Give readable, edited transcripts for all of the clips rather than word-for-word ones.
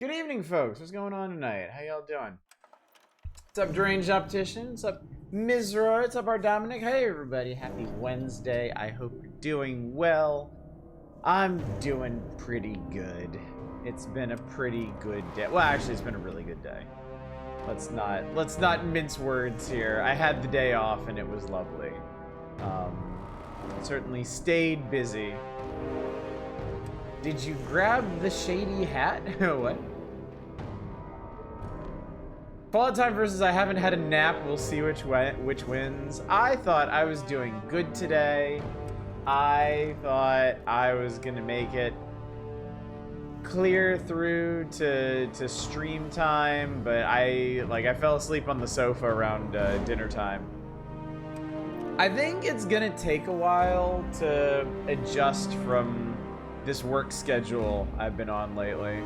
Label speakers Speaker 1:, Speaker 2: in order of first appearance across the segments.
Speaker 1: Good evening, folks. What's going on tonight? How y'all doing? What's up, Deranged Optician? What's up, Mizra? What's up, our Dominic? Hey, everybody. Happy Wednesday. I hope you're doing well. I'm doing pretty good. It's been a pretty good day. Well, actually, it's been a really good day. Let's not mince words here. I had the day off, and it was lovely. Certainly stayed busy. Did you grab the shady hat? What? Fallout Time versus I haven't had a nap. We'll see which wins. I thought I was doing good today. I thought I was gonna make it clear through to stream time, but I fell asleep on the sofa around dinner time. I think it's gonna take a while to adjust from this work schedule I've been on lately.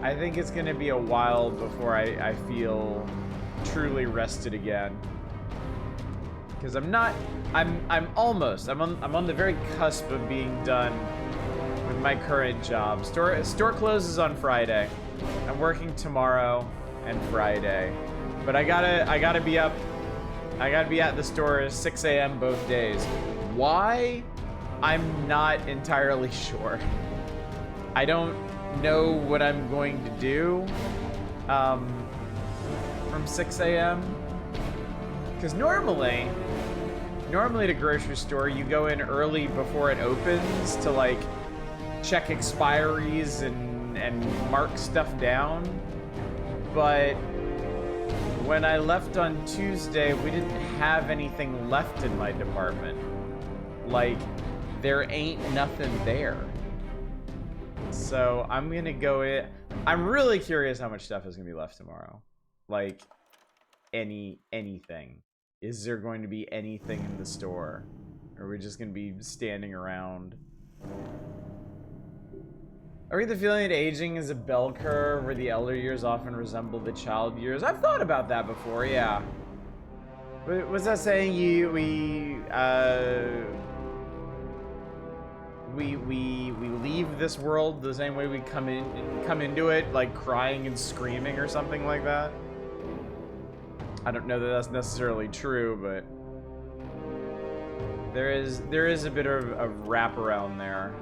Speaker 1: I think it's gonna be a while before I feel truly rested again. Because I'm on the very cusp of being done with my current job. Store closes on Friday. I'm working tomorrow and Friday. But I gotta be up. I gotta be at the store at 6 a.m. both days. Why? I'm not entirely sure. I don't know what I'm going to do from 6 a.m. Because normally the grocery store, you go in early before it opens to like check expiries and mark stuff down. But when I left on Tuesday, we didn't have anything left in my department. Like, there ain't nothing there. So I'm gonna go in. I'm really curious how much stuff is gonna be left tomorrow. Like, anything. Is there going to be anything in the store? Or are we just gonna be standing around? I get the feeling that aging is a bell curve where the elder years often resemble the child years. I've thought about that before, yeah. Was that saying we leave this world the same way we come into it, like crying and screaming or something like that? I don't know that that's necessarily true, but there is a bit of a wraparound there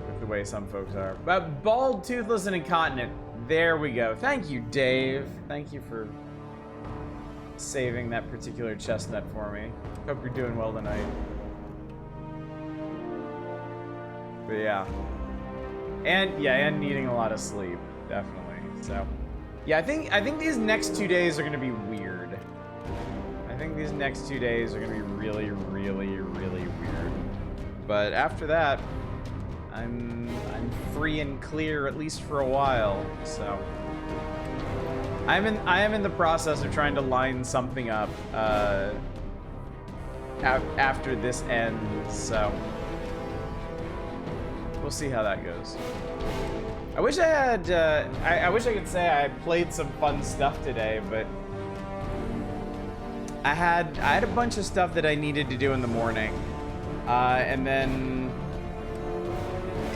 Speaker 1: with the way some folks are. But bald, toothless, and incontinent. There we go. Thank you, Dave. Thank you for saving that particular chestnut for me. Hope you're doing well tonight. But yeah. And needing a lot of sleep, definitely. So yeah, I think these next 2 days are gonna be weird. I think these next 2 days are gonna be really, really, really weird. But after that, I'm free and clear, at least for a while. So I am in the process of trying to line something up after this ends. So we'll see how that goes. I wish I had. I wish I could say I played some fun stuff today, but I had a bunch of stuff that I needed to do in the morning, and then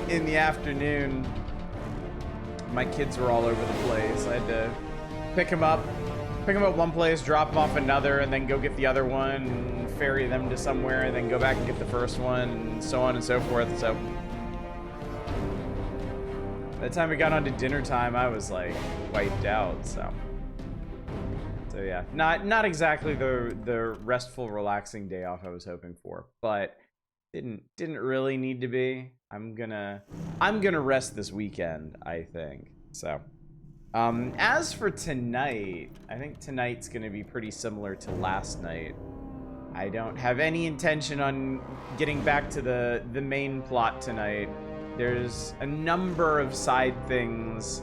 Speaker 1: in the afternoon, my kids were all over the place. I had to pick them up one place, drop them off another, and then go get the other one, and ferry them to somewhere, and then go back and get the first one, and so on and so forth. So by the time we got on to dinner time, I was like wiped out. So yeah, not exactly the restful, relaxing day off I was hoping for, but didn't really need to be. I'm gonna rest this weekend, I think. So as for tonight, I think tonight's gonna be pretty similar to last night. I don't have any intention on getting back to the main plot tonight. There's a number of side things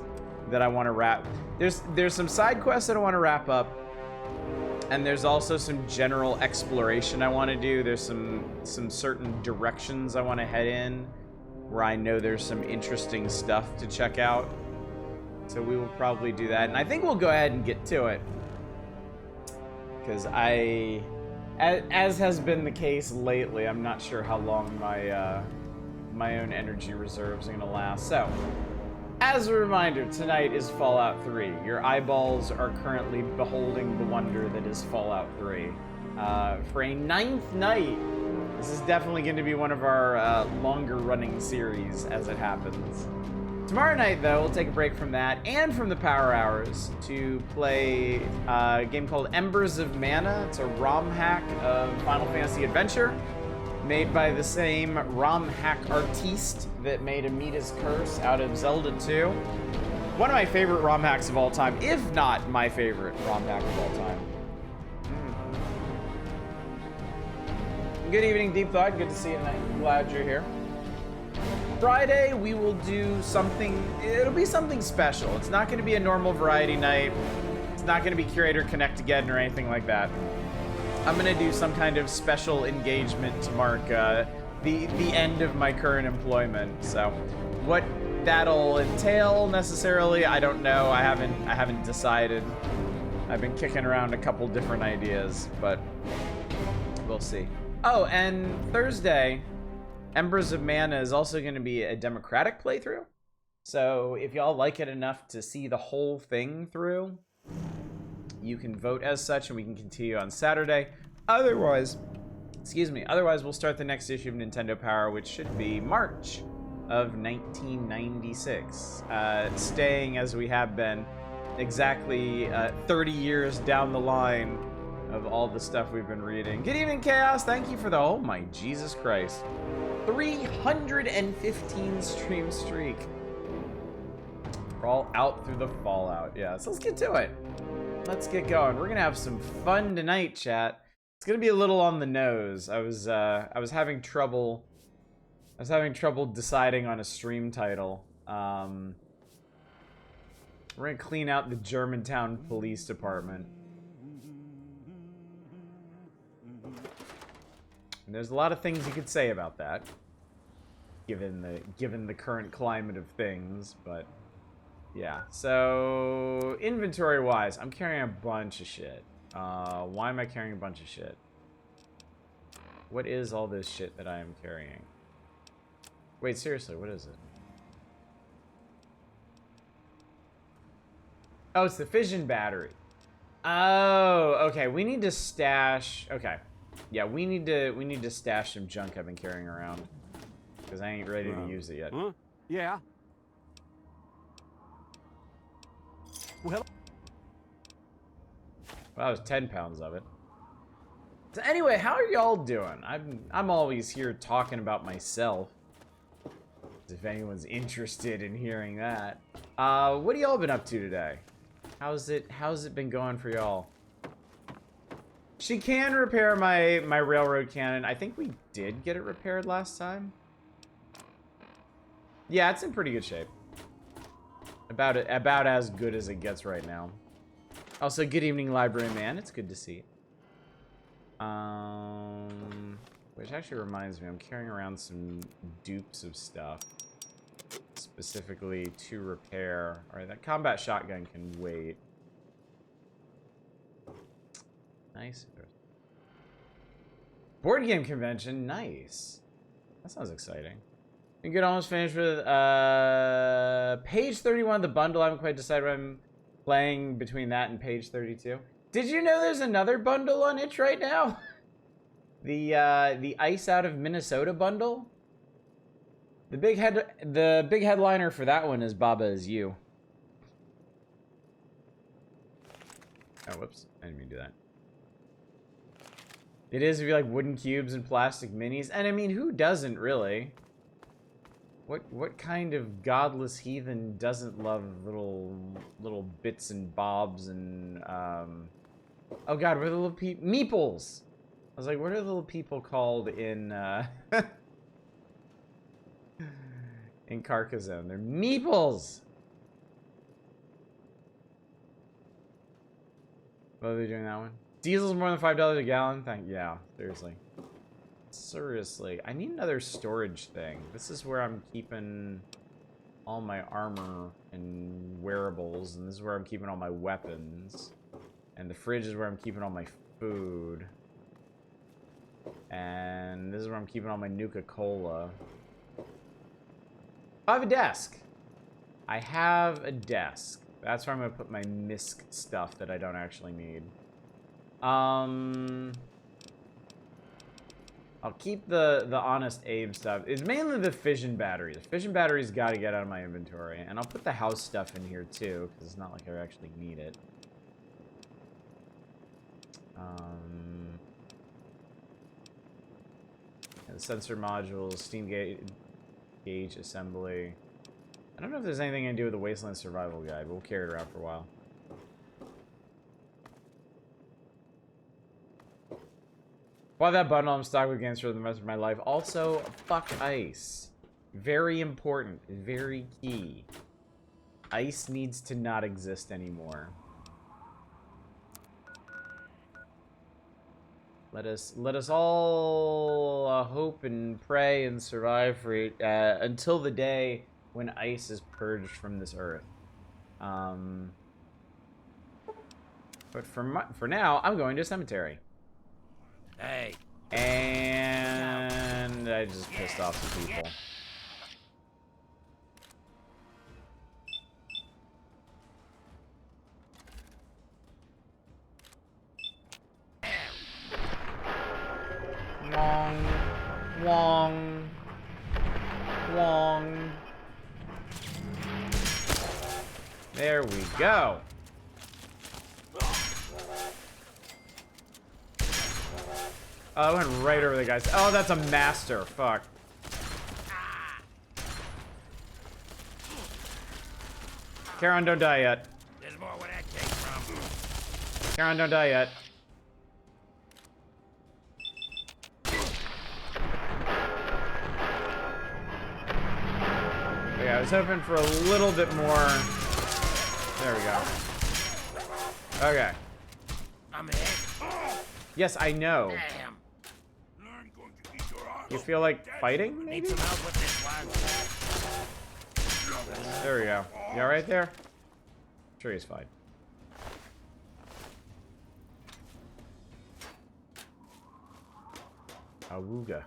Speaker 1: that I want to wrap. There's some side quests that I want to wrap up, and there's also some general exploration I want to do. There's some certain directions I want to head in where I know there's some interesting stuff to check out. So we will probably do that, and I think we'll go ahead and get to it, because as has been the case lately, I'm not sure how long my own energy reserves are gonna last. So, as a reminder, tonight is Fallout 3. Your eyeballs are currently beholding the wonder that is Fallout 3. For a 9th night, this is definitely going to be one of our longer running series as it happens. Tomorrow night, though, we'll take a break from that and from the Power Hours to play a game called Embers of Mana. It's a ROM hack of Final Fantasy Adventure, made by the same ROM hack artiste that made Amita's Curse out of Zelda 2. One of my favorite ROM hacks of all time, if not my favorite ROM hack of all time. Good evening, Deep Thought. Good to see you tonight. Glad you're here. Friday, we will do something, it'll be something special. It's not going to be a normal variety night. It's not going to be Curator Connect Again or anything like that. I'm going to do some kind of special engagement to mark the end of my current employment. So what that'll entail necessarily, I don't know. I haven't decided. I've been kicking around a couple different ideas, but we'll see. Oh, and Thursday, Embers of Mana is also going to be a democratic playthrough. So if y'all like it enough to see the whole thing through, you can vote as such, and we can continue on Saturday. Otherwise, we'll start the next issue of Nintendo Power, which should be March of 1996. Staying as we have been exactly 30 years down the line of all the stuff we've been reading. Good evening, Chaos. Thank you for the, oh my Jesus Christ, 315 stream streak. We're all out through the Fallout. Yeah, so let's get to it. Let's get going. We're gonna have some fun tonight, chat. It's gonna be a little on the nose. I was having trouble deciding on a stream title. We're gonna clean out the Germantown Police Department. And there's a lot of things you could say about that, given the current climate of things, but yeah. So inventory wise, I'm carrying a bunch of shit. Why am I carrying a bunch of shit? What is all this shit that I am carrying? Wait, seriously, what is it? Oh, it's the fission battery. Oh, okay. We need to stash. Okay, yeah, we need to stash some junk I've been carrying around because I ain't ready to use it yet.
Speaker 2: Huh? Yeah. Well,
Speaker 1: that was 10 pounds of it. So anyway, how are y'all doing? I'm always here talking about myself. If anyone's interested in hearing that. What have y'all been up to today? How's it been going for y'all? She can repair my railroad cannon. I think we did get it repaired last time. Yeah, it's in pretty good shape. About as good as it gets right now. Also, good evening, Library Man. It's good to see you. Which actually reminds me, I'm carrying around some dupes of stuff. Specifically to repair. Alright, that combat shotgun can wait. Nice. Board game convention, nice. That sounds exciting. You could almost finish with page 31 of the bundle. I haven't quite decided what I'm playing between that and page 32. Did you know there's another bundle on itch right now? The Ice Out of Minnesota bundle. The big headliner for that one is Baba Is You. Oh, whoops. I didn't mean to do that. It is if you like wooden cubes and plastic minis. And I mean, who doesn't really? What kind of godless heathen doesn't love little bits and bobs and oh god, what are the little meeples? I was like, what are the little people called in in Carcassonne? They're meeples. What are they doing that one? Diesel's more than $5 a gallon? Yeah, seriously. Seriously, I need another storage thing. This is where I'm keeping all my armor and wearables, and this is where I'm keeping all my weapons. And the fridge is where I'm keeping all my food. And this is where I'm keeping all my Nuka-Cola. I have a desk. I have a desk. That's where I'm gonna put my misc stuff that I don't actually need. I'll keep the Honest Abe stuff. It's mainly the fission battery. The fission battery's got to get out of my inventory. And I'll put the house stuff in here too, because it's not like I actually need it. And the sensor modules, steam gauge assembly. I don't know if there's anything I can do with the Wasteland Survival Guide, but we'll carry it around for a while. Why that bundle I'm stuck with games for the rest of my life. Also, fuck ice. Very important. Very key. Ice needs to not exist anymore. Let us all hope and pray and survive for it until the day when ice is purged from this earth. But for now, I'm going to a cemetery.
Speaker 3: Hey.
Speaker 1: And I just pissed off some people. Wong. Wong. Wong. There we go. Oh, I went right over the guys. Oh, that's a master. Fuck. Karen, don't die yet.
Speaker 3: There's more where that came from.
Speaker 1: Karen, don't die yet. Okay, I was hoping for a little bit more. There we go. Okay.
Speaker 3: I'm hit.
Speaker 1: Yes, I know.
Speaker 3: Damn.
Speaker 1: You feel like fighting,
Speaker 3: Need
Speaker 1: maybe?
Speaker 3: some help with this one.
Speaker 1: There we go. You alright there? Sure, he's fine. Awooga.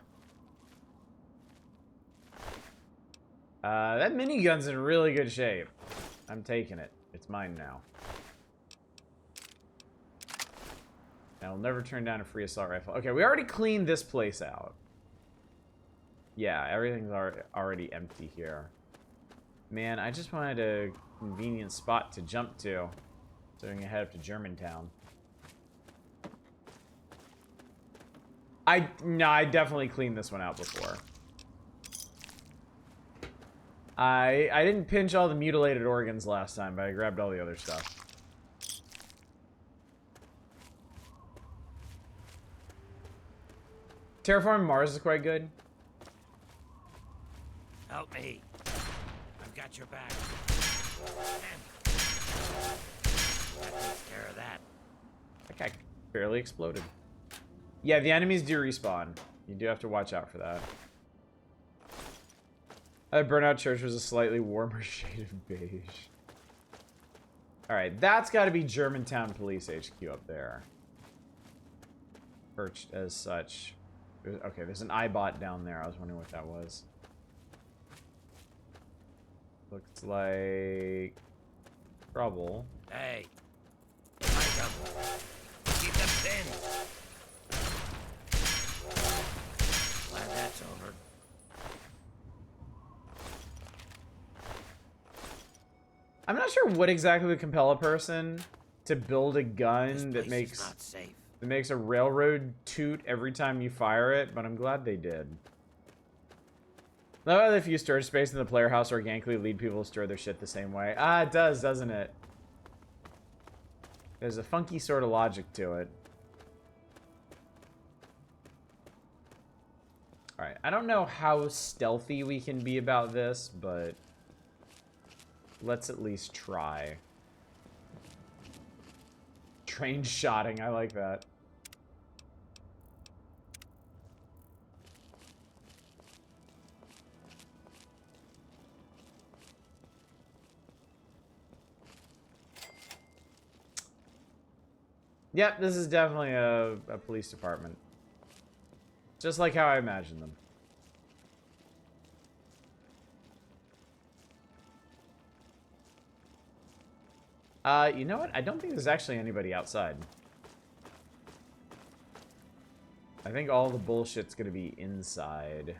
Speaker 1: That minigun's in really good shape. I'm taking it. It's mine now. I'll never turn down a free assault rifle. Okay, we already cleaned this place out. Yeah, everything's already empty here. Man, I just wanted a convenient spot to jump to. So we can head up to Germantown. No, I definitely cleaned this one out before. I didn't pinch all the mutilated organs last time, but I grabbed all the other stuff. Terraforming Mars is quite good.
Speaker 3: Help me. I've got your back. That takes care of that.
Speaker 1: That guy barely exploded. Yeah, the enemies do respawn. You do have to watch out for that. Burnout Church was a slightly warmer shade of beige. Alright, that's got to be Germantown Police HQ up there. Perched as such. Okay, there's an iBot down there. I was wondering what that was. Looks like trouble.
Speaker 3: Hey. Find them. Keep them pinned. Glad that's over.
Speaker 1: I'm not sure what exactly would compel a person to build a gun that
Speaker 3: This place is not safe.
Speaker 1: makes a railroad toot every time you fire it, but I'm glad they did. Love how the few storage space in the player house organically lead people to store their shit the same way. Ah, it does, doesn't it? There's a funky sort of logic to it. Alright, I don't know how stealthy we can be about this, but let's at least try. Train shotting, I like that. Yep, this is definitely a police department. Just like how I imagined them. You know what? I don't think there's actually anybody outside. I think all the bullshit's gonna be inside.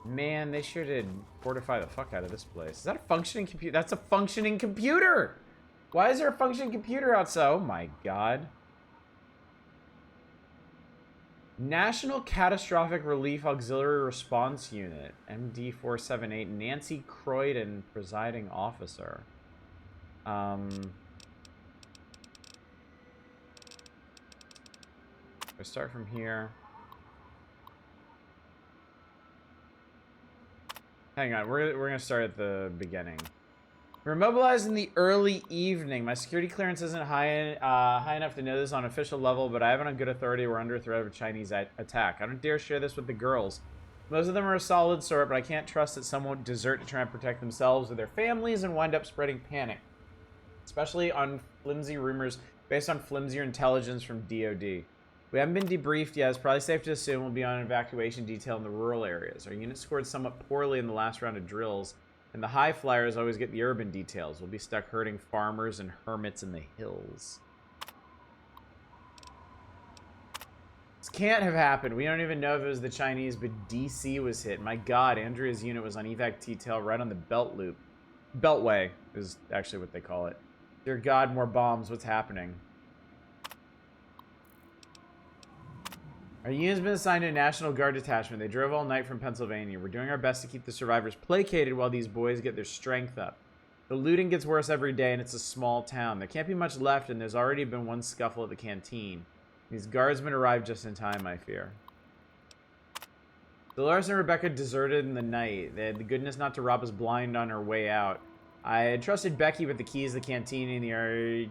Speaker 1: Man, they sure did fortify the fuck out of this place. Is that a functioning computer? That's a functioning computer! Why is there a functioning computer outside? Oh my god. National Catastrophic Relief Auxiliary Response Unit, MD-478, Nancy Croydon, presiding officer. I start from here. Hang on, we're gonna start at the beginning. We're mobilized in the early evening. My security clearance isn't high enough to know this on official level, but I have it on good authority. We're under threat of a Chinese attack. I don't dare share this with the girls. Most of them are a solid sort, but I can't trust that some won't desert to try and protect themselves or their families and wind up spreading panic. Especially on flimsy rumors based on flimsier intelligence from DOD. We haven't been debriefed yet. It's probably safe to assume we'll be on an evacuation detail in the rural areas. Our unit scored somewhat poorly in the last round of drills, and the high flyers always get the urban details. We'll be stuck herding farmers and hermits in the hills. This can't have happened. We don't even know if it was the Chinese, but DC was hit. My god, Andrea's unit was on evac detail right on the belt loop. Beltway is actually what they call it. Dear god, more bombs. What's happening? Our unit's been assigned to a National Guard detachment. They drove all night from Pennsylvania. We're doing our best to keep the survivors placated while these boys get their strength up. The looting gets worse every day, and it's a small town. There can't be much left, and there's already been one scuffle at the canteen. These guardsmen arrived just in time, I fear. Dolores and Rebecca deserted in the night. They had the goodness not to rob us blind on our way out. I had trusted Becky with the keys to the canteen and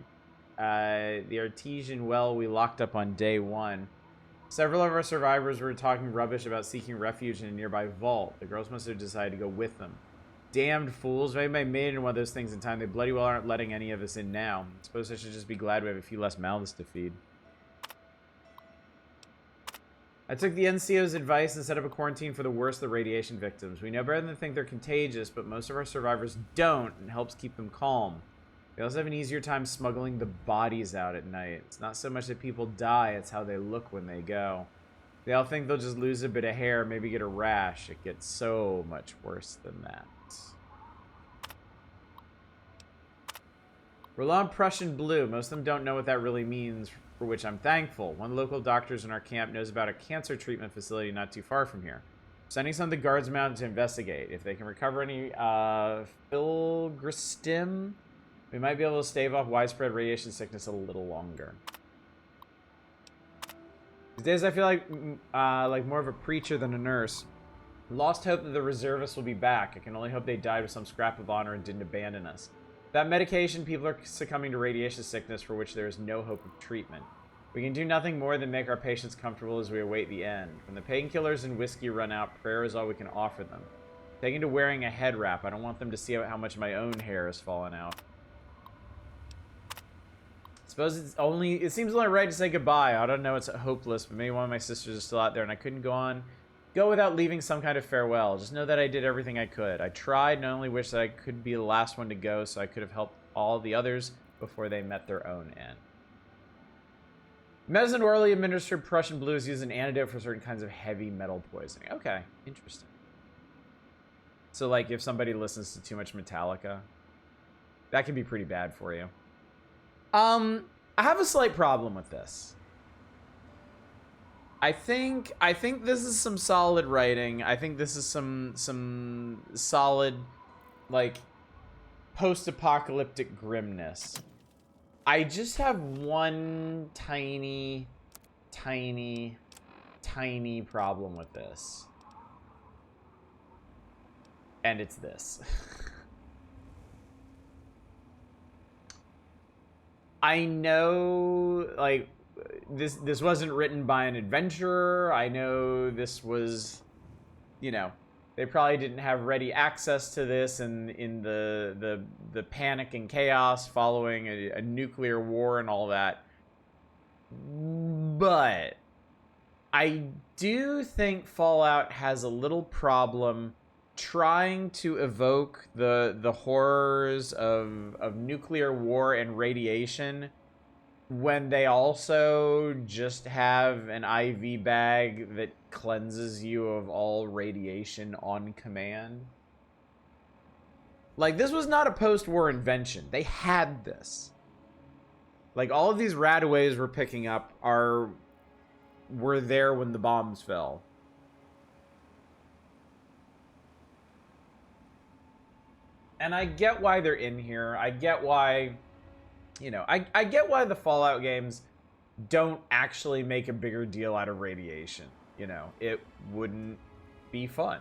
Speaker 1: the artesian well we locked up on day one. Several of our survivors were talking rubbish about seeking refuge in a nearby vault. The girls must have decided to go with them. Damned fools. Maybe I made it in one of those things in time. They bloody well aren't letting any of us in now. I suppose I should just be glad we have a few less mouths to feed. I took the NCO's advice and set up a quarantine for the worst of the radiation victims. We know better than to think they're contagious, but most of our survivors don't, and helps keep them calm. They also have an easier time smuggling the bodies out at night. It's not so much that people die, it's how they look when they go. They all think they'll just lose a bit of hair, maybe get a rash. It gets so much worse than that. We're low on Prussian blue. Most of them don't know what that really means, for which I'm thankful. One of the local doctors in our camp knows about a cancer treatment facility not too far from here. Sending some of the guardsmen out to investigate. If they can recover any filgrastim, we might be able to stave off widespread radiation sickness a little longer. These days I feel like more of a preacher than a nurse. Lost hope that the reservists will be back. I can only hope they died with some scrap of honor and didn't abandon us. Without medication, people are succumbing to radiation sickness for which there is no hope of treatment. We can do nothing more than make our patients comfortable as we await the end. When the painkillers and whiskey run out, prayer is all we can offer them. Taking to wearing a head wrap. I don't want them to see how much my own hair has fallen out. Suppose it seems only right to say goodbye. I don't know, it's hopeless, but maybe one of my sisters is still out there and I couldn't go without leaving some kind of farewell. Just know that I did everything I could. I tried and I only wish that I could be the last one to go so I could have helped all the others before they met their own end. Medicine orally administered Prussian blue is used as an antidote for certain kinds of heavy metal poisoning. Okay, interesting. So like if somebody listens to too much Metallica, that can be pretty bad for you. I have a slight problem with this. I think this is some solid writing. I think this is some solid, like, post-apocalyptic grimness. I just have one tiny problem with this. And it's this. I know, like, this wasn't written by an adventurer. I know this was, you know, they probably didn't have ready access to this in the panic and chaos following a nuclear war and all that. But I do think Fallout has a little problem trying to evoke the horrors of nuclear war and radiation when they also just have an IV bag that cleanses you of all radiation on command. Like, this was not a post-war invention. They had this. Like, all of these radaways we're picking up were there when the bombs fell. And I get why they're in here. I get why, you know, I get why the Fallout games don't actually make a bigger deal out of radiation. You know, it wouldn't be fun.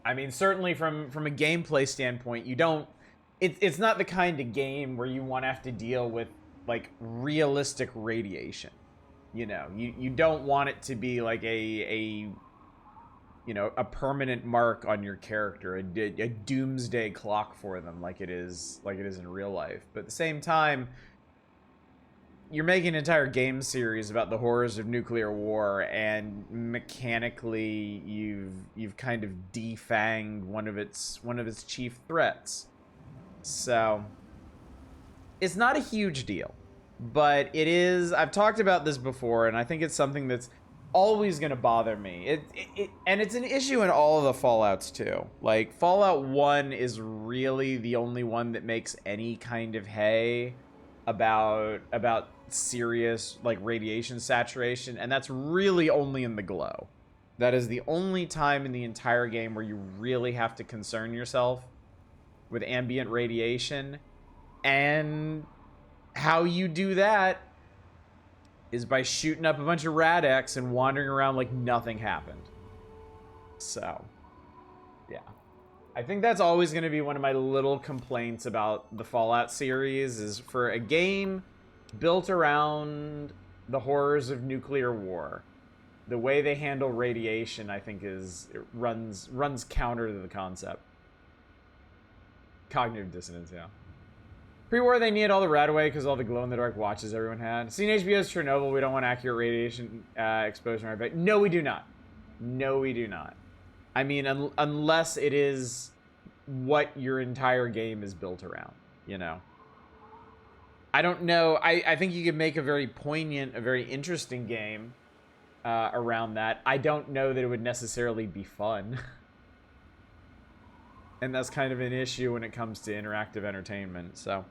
Speaker 1: I mean, certainly from a gameplay standpoint, you don't... It's not the kind of game where you want to have to deal with, like, realistic radiation. You know, you don't want it to be like a you know, a permanent mark on your character, a doomsday clock for them, like it is in real life. But at the same time, you're making an entire game series about the horrors of nuclear war, and mechanically you've kind of defanged one of its chief threats. So it's not a huge deal, but it is. I've talked about this before, and I think it's something that's always going to bother me. And it's an issue in all of the Fallouts too. Like, Fallout 1 is really the only one that makes any kind of hay about serious, like, radiation saturation, and that's really only in the Glow. That is the only time in the entire game where you really have to concern yourself with ambient radiation. And how you do that is by shooting up a bunch of Rad-X and wandering around like nothing happened. So, yeah. I think that's always going to be one of my little complaints about the Fallout series, is for a game built around the horrors of nuclear war, the way they handle radiation, I think, runs counter to the concept. Cognitive dissonance, yeah. Pre-war, they needed all the Radaway because all the glow-in-the-dark watches everyone had. Seen HBO's Chernobyl, we don't want accurate radiation exposure. Right back. No, we do not. No, we do not. I mean, unless it is what your entire game is built around, you know? I don't know. I think you could make a very poignant, a very interesting game around that. I don't know that it would necessarily be fun. And that's kind of an issue when it comes to interactive entertainment, so...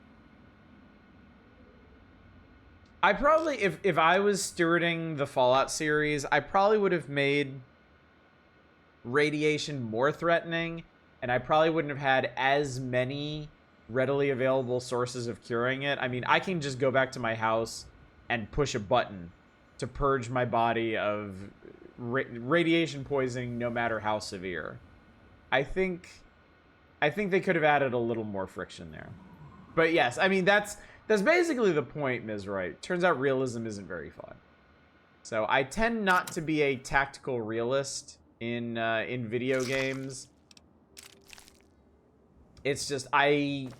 Speaker 1: I probably, if I was stewarding the Fallout series, I probably would have made radiation more threatening, and I probably wouldn't have had as many readily available sources of curing it. I mean, I can just go back to my house and push a button to purge my body of radiation poisoning, no matter how severe. I think they could have added a little more friction there. But yes, I mean, that's basically the point, Ms. Wright. Turns out realism isn't very fun. So I tend not to be a tactical realist in video games. It's just I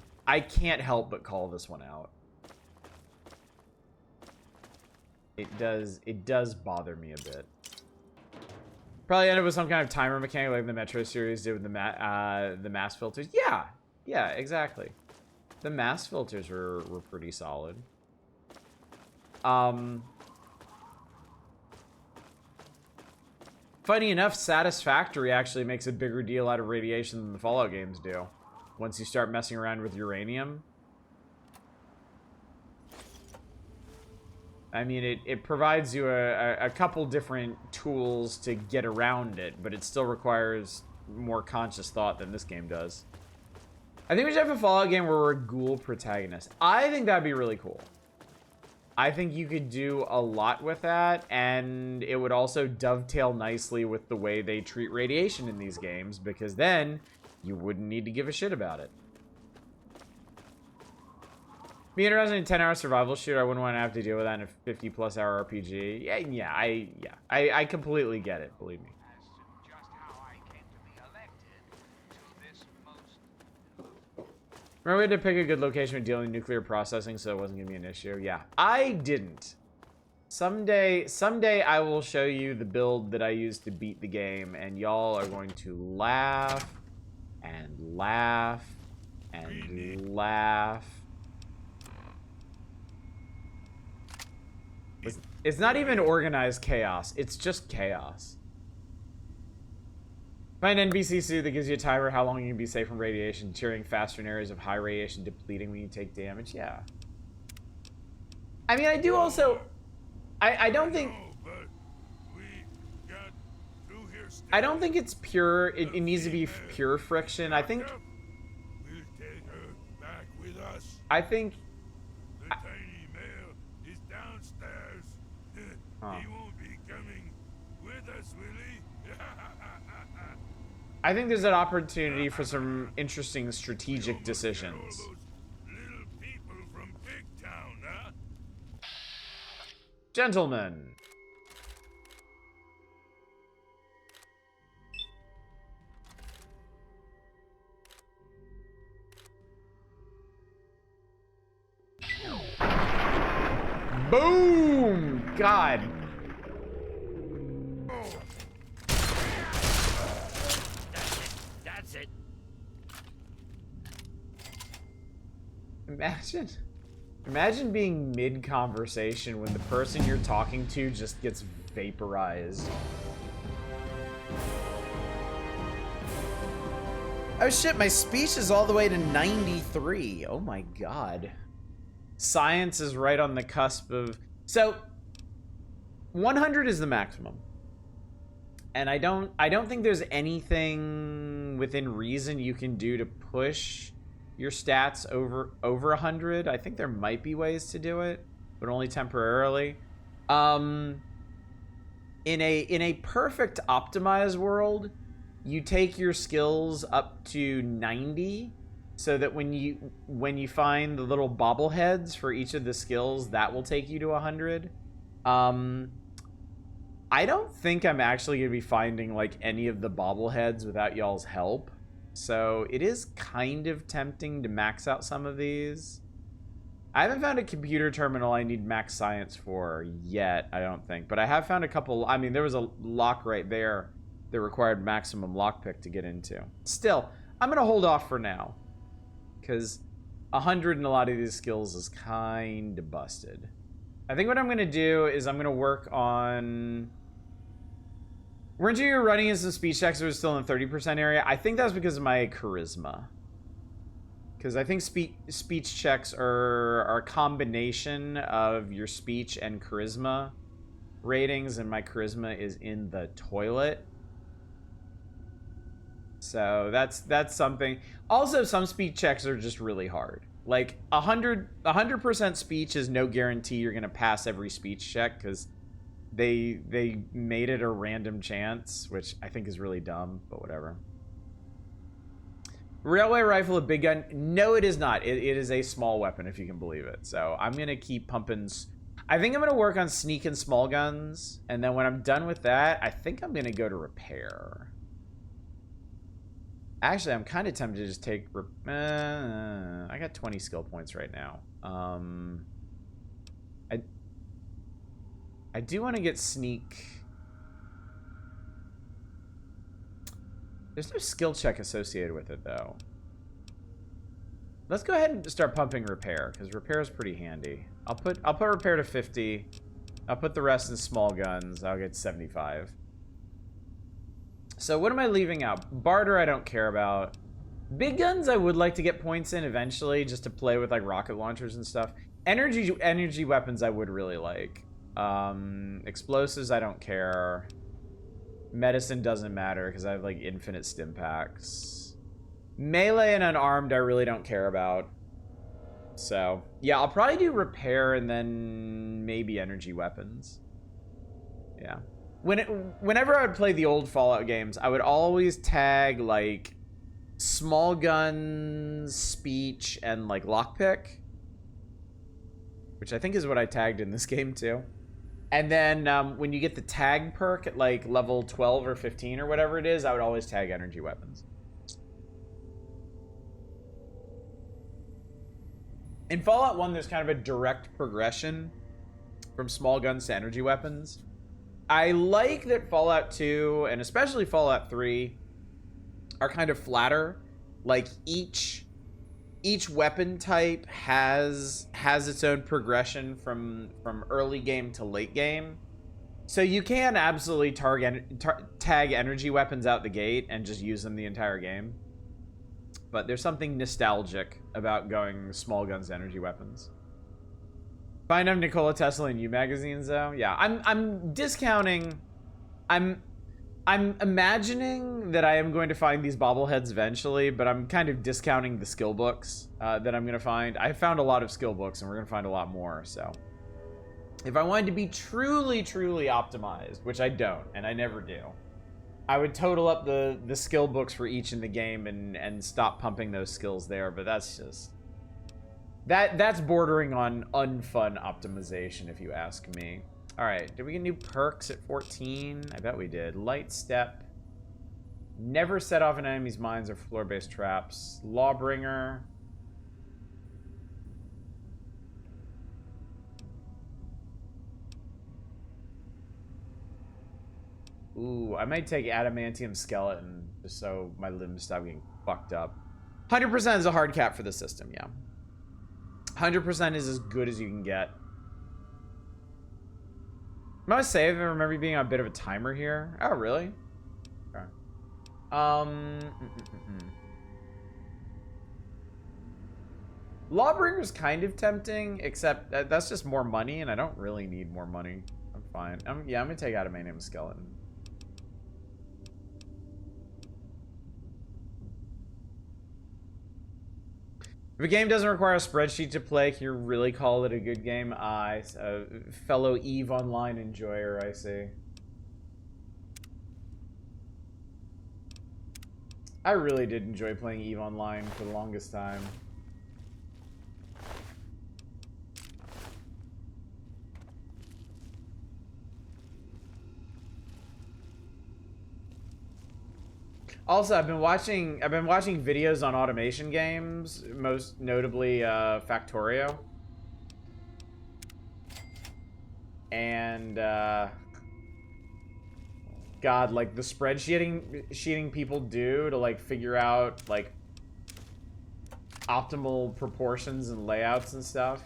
Speaker 1: can't help but call this one out. It does bother me a bit. Probably end up with some kind of timer mechanic like the Metro series did with the mass filters. Yeah, exactly. The mass filters were pretty solid. Funny enough, Satisfactory actually makes a bigger deal out of radiation than the Fallout games do. Once you start messing around with uranium. I mean, it provides you a couple different tools to get around it, but it still requires more conscious thought than this game does. I think we should have a Fallout game where we're a ghoul protagonist. I think that'd be really cool. I think you could do a lot with that, and it would also dovetail nicely with the way they treat radiation in these games, because then you wouldn't need to give a shit about it. Be interested in a 10-hour survival shooter. I wouldn't want to have to deal with that in a 50-plus hour RPG. I completely get it, believe me. Remember, we had to pick a good location for dealing with nuclear processing, so it wasn't going to be an issue. Yeah, I didn't. someday I will show you the build that I used to beat the game, and y'all are going to laugh and laugh and laugh. It's not even organized chaos. It's just chaos. Find NBC suit that gives you a timer how long you can be safe from radiation, cheering faster in areas of high radiation, depleting when you take damage. Yeah. I mean, I do also... I don't think... I don't think it's pure... It needs to be pure friction. I think... I think...
Speaker 4: The tiny male is downstairs.
Speaker 1: Huh.
Speaker 4: He won't be coming with us, will he?
Speaker 1: I think there's an opportunity for some interesting strategic decisions.
Speaker 4: All those little people from Big Town, huh?
Speaker 1: Gentlemen. Boom! God.
Speaker 3: That's it.
Speaker 1: Imagine being mid-conversation when the person you're talking to just gets vaporized. Oh shit, my speech is all the way to 93. Oh my god. Science is right on the cusp of... So, 100 is the maximum. And I don't think there's anything within reason you can do to push your stats over 100. I think there might be ways to do it, but only temporarily. In a perfect optimized world, you take your skills up to 90, so that when you find the little bobbleheads for each of the skills, that will take you to 100. I don't think I'm actually going to be finding like any of the bobbleheads without y'all's help. So it is kind of tempting to max out some of these. I haven't found a computer terminal I need max science for yet, I don't think. But I have found a couple. I mean, there was a lock right there that required maximum lockpick to get into. Still, I'm going to hold off for now, because 100 in a lot of these skills is kind of busted. I think what I'm going to do is I'm going to work on... Weren't you running in some speech checks that was still in the 30% area? I think that's because of my charisma. Because I think speech checks are a combination of your speech and charisma ratings, and my charisma is in the toilet. So that's something. Also, some speech checks are just really hard. Like 100% speech is no guarantee you're gonna pass every speech check, because they made it a random chance, which I think is really dumb, but whatever. Railway rifle, a big gun? No, it is not. It is a small weapon, if you can believe it. So I'm gonna keep pumping. I think I'm gonna work on sneak and small guns, and then when I'm done with that, I think I'm gonna go to repair. Actually, I'm kind of tempted to just take... I got 20 skill points right now. I do want to get sneak. There's no skill check associated with it, though. Let's go ahead and start pumping repair, because repair is pretty handy. I'll put repair to 50. I'll put the rest in small guns. I'll get 75. So what am I leaving out? Barter I don't care about. Big guns I would like to get points in eventually, just to play with like rocket launchers and stuff. Energy weapons I would really like. Explosives I don't care. Medicine doesn't matter because I have like infinite stim packs. Melee and unarmed I really don't care about. So yeah, I'll probably do repair and then maybe energy weapons. Yeah. Whenever I would play the old Fallout games, I would always tag like small guns, speech, and like lockpick, which I think is what I tagged in this game too. And then when you get the tag perk at like level 12 or 15 or whatever it is, I would always tag energy weapons. In Fallout 1, there's kind of a direct progression from small guns to energy weapons. I like that Fallout 2 and especially Fallout 3 are kind of flatter. Like each weapon type has its own progression from early game to late game. So you can absolutely tag energy weapons out the gate and just use them the entire game. But there's something nostalgic about going small guns to energy weapons. Find them Nikola Tesla and U magazines though. Yeah, I'm discounting. I'm imagining that I am going to find these bobbleheads eventually, but I'm kind of discounting the skill books that I'm going to find. I found a lot of skill books, and we're going to find a lot more. So, if I wanted to be truly optimized, which I don't, and I never do, I would total up the skill books for each in the game and stop pumping those skills there. But that's just that's bordering on unfun optimization, if you ask me. All right, did we get new perks at 14? I bet we did. Light step. Never set off an enemy's mines or floor-based traps. Lawbringer. Ooh, I might take adamantium skeleton just so my limbs stop getting fucked up. 100% is a hard cap for the system, yeah. 100% is as good as you can get. I'm gonna save. I remember you being on a bit of a timer here. Oh, really? Okay. Lawbringer's kind of tempting, except that's just more money, and I don't really need more money. I'm fine. Yeah, I'm gonna take adamantium skeleton. If a game doesn't require a spreadsheet to play, can you really call it a good game? Fellow EVE Online enjoyer, I see. I really did enjoy playing EVE Online for the longest time. Also, I've been watching videos on automation games, most notably Factorio. And God, like the spreadsheeting people do to like figure out like optimal proportions and layouts and stuff.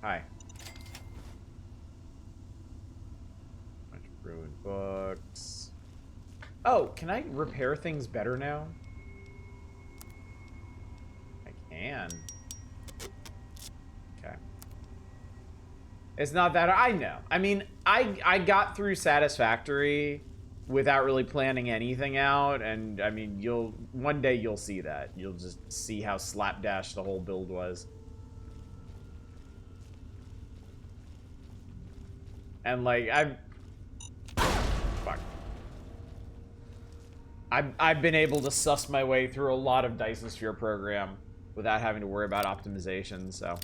Speaker 1: Hi. Ruined books. Oh, can I repair things better now? I can. Okay. It's not that I know. I mean, I got through Satisfactory without really planning anything out, and I mean, one day you'll see that. You'll just see how slapdash the whole build was. And like I've been able to suss my way through a lot of Dyson Sphere program without having to worry about optimization, so.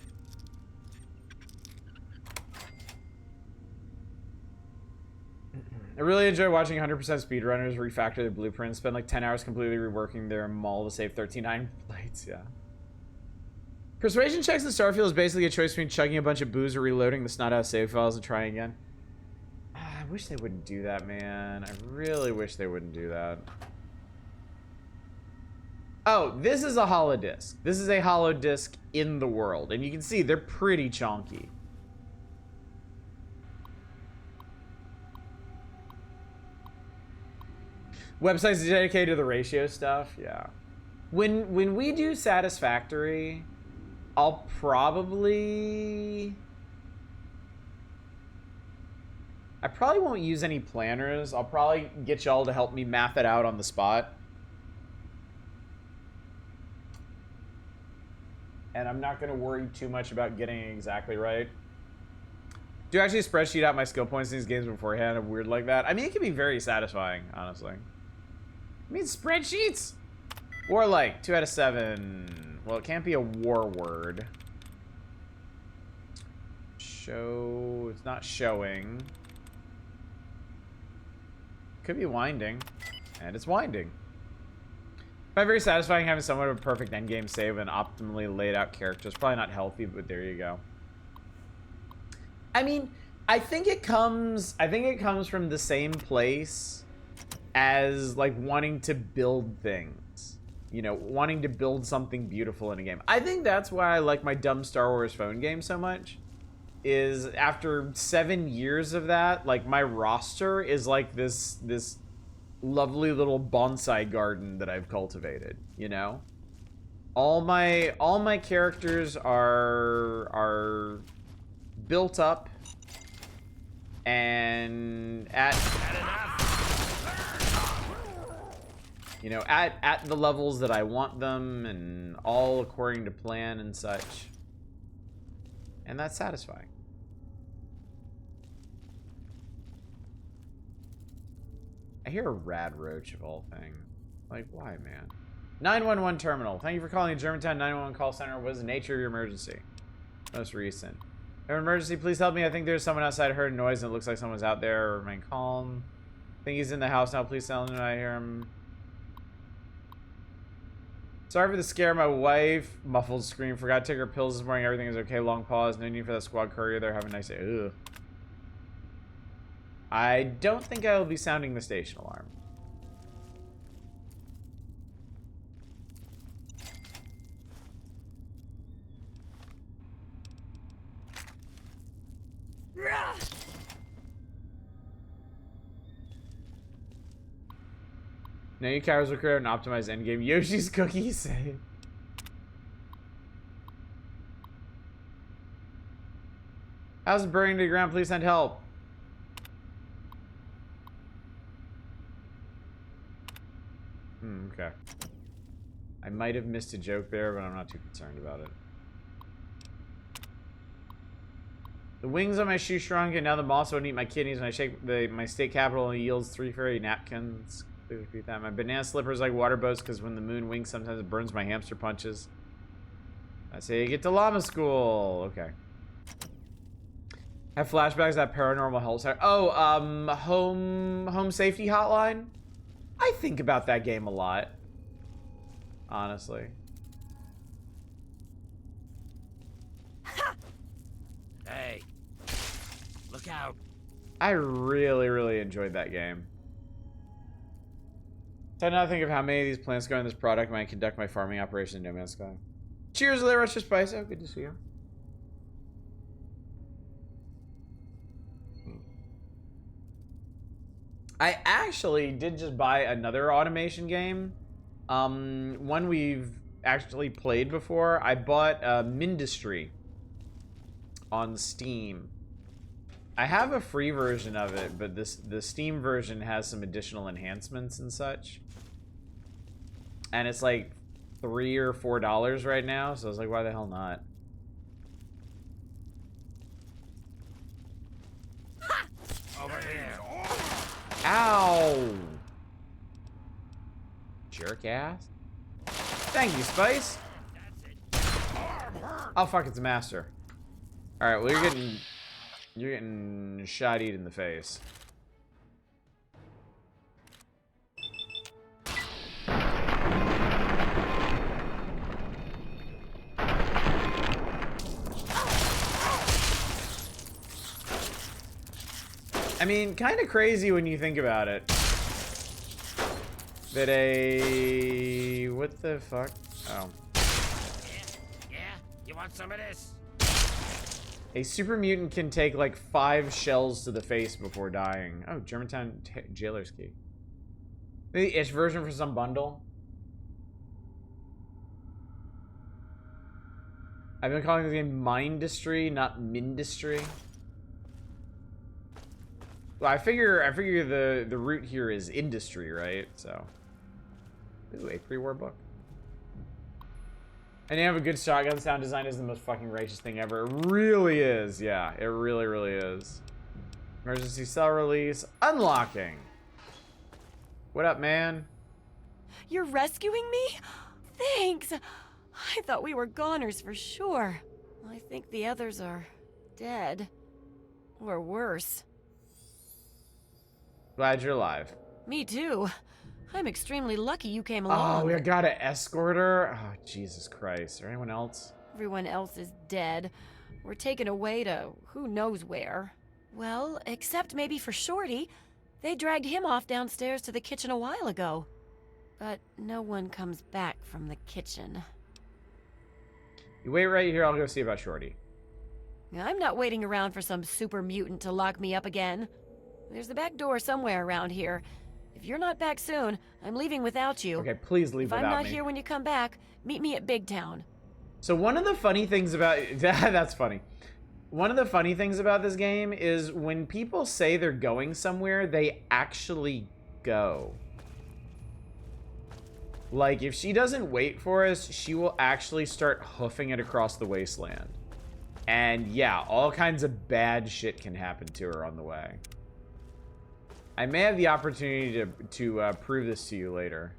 Speaker 1: I really enjoy watching 100% speedrunners refactor their blueprints, spend like 10 hours completely reworking their mall to save 13 plates, yeah. Persuasion checks in Starfield is basically a choice between chugging a bunch of booze or reloading the snot out save files and trying again. I wish they wouldn't do that, man. I really wish they wouldn't do that. Oh, this is a hollow disc. This is a hollow disc in the world. And you can see they're pretty chonky. Websites dedicated to the ratio stuff, yeah. When we do Satisfactory, I'll probably... I probably won't use any planners. I'll probably get y'all to help me math it out on the spot. And I'm not going to worry too much about getting it exactly right. Do actually spreadsheet out my skill points in these games beforehand and weird like that? I mean, it can be very satisfying, honestly. I mean, spreadsheets? Or like 2 out of 7. Well, it can't be a war word. Show. It's not showing. Could be winding. And it's winding. Probably very satisfying having somewhat of a perfect endgame save and optimally laid out characters. Probably not healthy, but there you go. I mean, I think it comes from the same place as like wanting to build things. You know, wanting to build something beautiful in a game. I think that's why I like my dumb Star Wars phone game so much. Is after 7 years of that, like my roster is like this lovely little bonsai garden that I've cultivated, you know? All my characters are built up and at you know, at the levels that I want them and all according to plan and such. And that's satisfying. I hear a rad roach of all things. Like, why, man? 911 terminal. Thank you for calling the Germantown 911 call center. What is the nature of your emergency? Most recent. An emergency, please help me. I think there's someone outside. I heard a noise and it looks like someone's out there. Remain calm. I think he's in the house now. Please tell him I hear him. Sorry for the scare. My wife, muffled scream. Forgot to take her pills this morning. Everything is okay. Long pause. No need for that squad courier there. Have a nice day. Ugh. I don't think I will be sounding the station alarm. Now you cowards will create an optimized endgame. Yoshi's cookie save. House is burning to the ground. Please send help. Okay. I might have missed a joke there, but I'm not too concerned about it. The wings on my shoe shrunk, and now the moths won't eat my kidneys. When I shake my state capital, it yields 3 fairy napkins. Please repeat that. My banana slippers like water boats, because when the moon winks, sometimes it burns my hamster punches. I say you get to llama school. Okay. Have flashbacks at paranormal health center. Oh, home safety hotline. I think about that game a lot, honestly.
Speaker 3: Hey, look out.
Speaker 1: I really enjoyed that game. So now I think of how many of these plants go in this product when I conduct my farming operation in No Man's Sky. Cheers, Little Rusher Spice. Oh, good to see you. I actually did just buy another automation game. One we've actually played before. I bought Mindustry on Steam. I have a free version of it, but the Steam version has some additional enhancements and such. And it's like $3 or $4 right now, so I was like, why the hell not?
Speaker 3: Over here.
Speaker 1: Ow! Jerk ass. Thank you, Spice. Oh fuck, it's a master. Alright, well you're getting shot-eat in the face. I mean, kind of crazy when you think about it. That a... What the fuck? Oh.
Speaker 3: Yeah, you want some of this?
Speaker 1: A super mutant can take like 5 shells to the face before dying. Oh, Germantown Jailer's Key. Maybe itch version for some bundle. I've been calling this game Mindustry, not Mindustry. Well, I figure the root here is industry, right? So, ooh, a pre-war book. And you have a good shotgun sound design is the most fucking righteous thing ever. It really is, yeah. It really is. Emergency cell release. Unlocking. What up, man?
Speaker 5: You're rescuing me? Thanks. I thought we were goners for sure. I think the others are dead. Or worse.
Speaker 1: Glad you're alive.
Speaker 5: Me too. I'm extremely lucky you came
Speaker 1: Oh,
Speaker 5: along.
Speaker 1: we gotta escort her? Oh, Jesus Christ. Is there anyone else?
Speaker 5: Everyone else is dead. We're taken away to who knows where. Well, except maybe for Shorty. They dragged him off downstairs to the kitchen a while ago. But no one comes back from the kitchen.
Speaker 1: You wait right here, I'll go see about Shorty.
Speaker 5: I'm not waiting around for some super mutant to lock me up again. There's the back door somewhere around here. If you're not back soon, I'm leaving without you.
Speaker 1: Okay, please leave
Speaker 5: If I'm
Speaker 1: without
Speaker 5: not
Speaker 1: me.
Speaker 5: here when you come back, meet me at Big Town.
Speaker 1: So one of the funny things about... That's funny. One of the funny things about this game is when people say they're going somewhere, they actually go. Like, if she doesn't wait for us, she will actually start hoofing it across the wasteland. And yeah, all kinds of bad shit can happen to her on the way. I may have the opportunity to prove this to you later.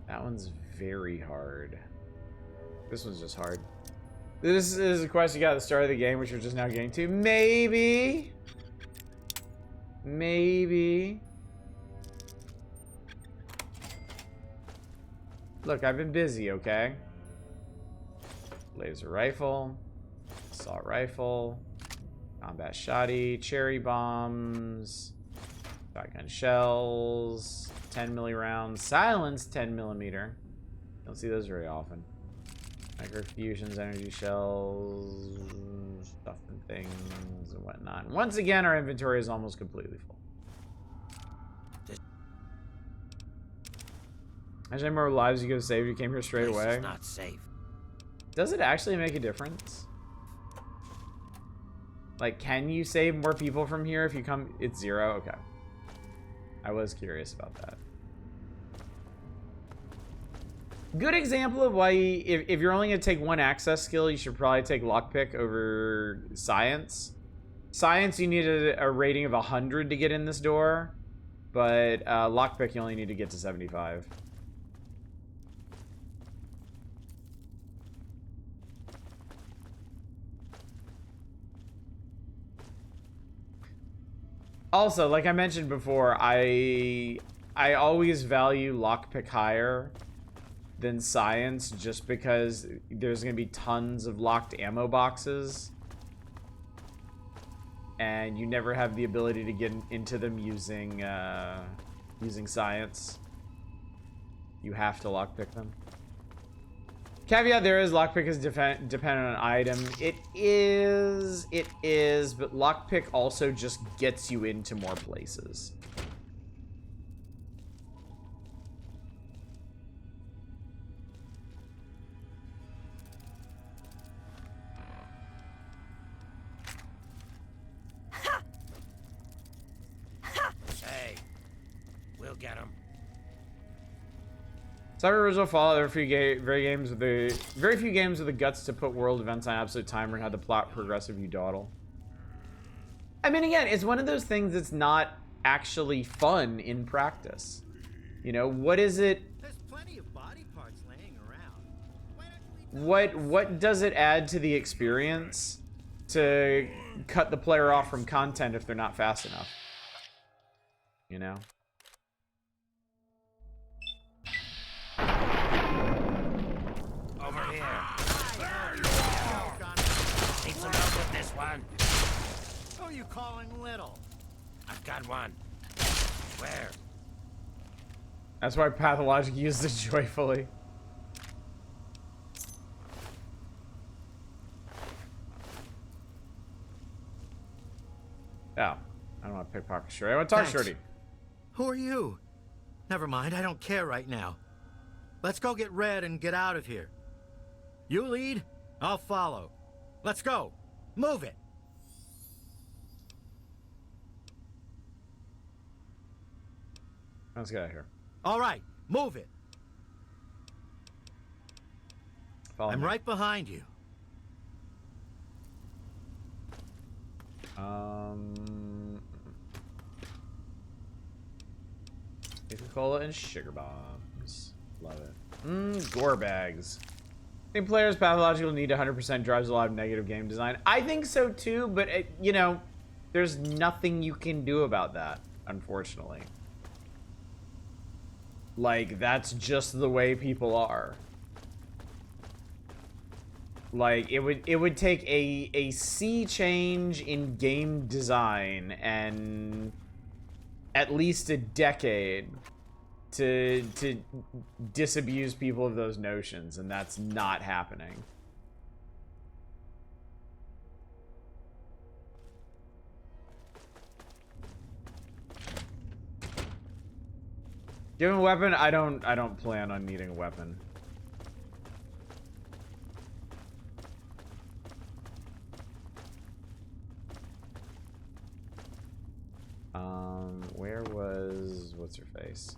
Speaker 1: That one's very hard. This one's just hard. This is a quest you got at the start of the game, which we're just now getting to. Maybe. Maybe. Look, I've been busy, okay? Laser rifle. Assault rifle. Combat shotty. Cherry bombs. Shotgun shells. 10 milli rounds. Silenced 10 millimeter. Don't see those very often. Microfusions, energy shells, stuff and things and whatnot. And once again, our inventory is almost completely full. Imagine how many more lives you could have saved if you came here straight away.
Speaker 3: It's not safe.
Speaker 1: Does it actually make a difference? Like, can you save more people from here if you come? It's 0? Okay. I was curious about that. Good example of why, if you're only going to take one access skill, you should probably take lockpick over science. Science, you need a rating of 100 to get in this door, but lockpick, you only need to get to 75. Also, like I mentioned before, I always value lockpick higher than science just because there's going to be tons of locked ammo boxes. And you never have the ability to get into them using science. You have to lockpick them. Caveat there is lockpick is dependent on item. It is, but lockpick also just gets you into more places.
Speaker 3: Hey, we'll get him.
Speaker 1: Cyber original Fallout, there are very few games with the guts to put world events on absolute timer and have the plot progressive you dawdle. I mean, again, it's one of those things that's not actually fun in practice. You know, what is it?
Speaker 6: There's plenty of body parts laying around. Why don't we
Speaker 1: What does it add to the experience to cut the player off from content if they're not fast enough? You know?
Speaker 3: Over here. Need some help with this one?
Speaker 6: Who are you calling little?
Speaker 3: I've got one. Where?
Speaker 1: That's why Pathologic used it joyfully. Oh, I don't want to pickpocket Shorty. I want to talk
Speaker 6: Thanks.
Speaker 1: Shorty.
Speaker 6: Who are you? Never mind, I don't care right now. Let's go get Red and get out of here. You lead, I'll follow. Let's go. Move it.
Speaker 1: Let's get out of here.
Speaker 6: All right, move it.
Speaker 1: Follow
Speaker 6: I'm
Speaker 1: me.
Speaker 6: right behind you.
Speaker 1: Coca-Cola and sugar bombs. Love it. Gore bags. I think players' pathological need 100% drives a lot of negative game design. I think so too, but you know, there's nothing you can do about that, unfortunately. Like, that's just the way people are. Like, it would take a sea change in game design and at least a decade to disabuse people of those notions, and that's not happening. Give him a weapon? I don't plan on needing a weapon. Where was what's her face?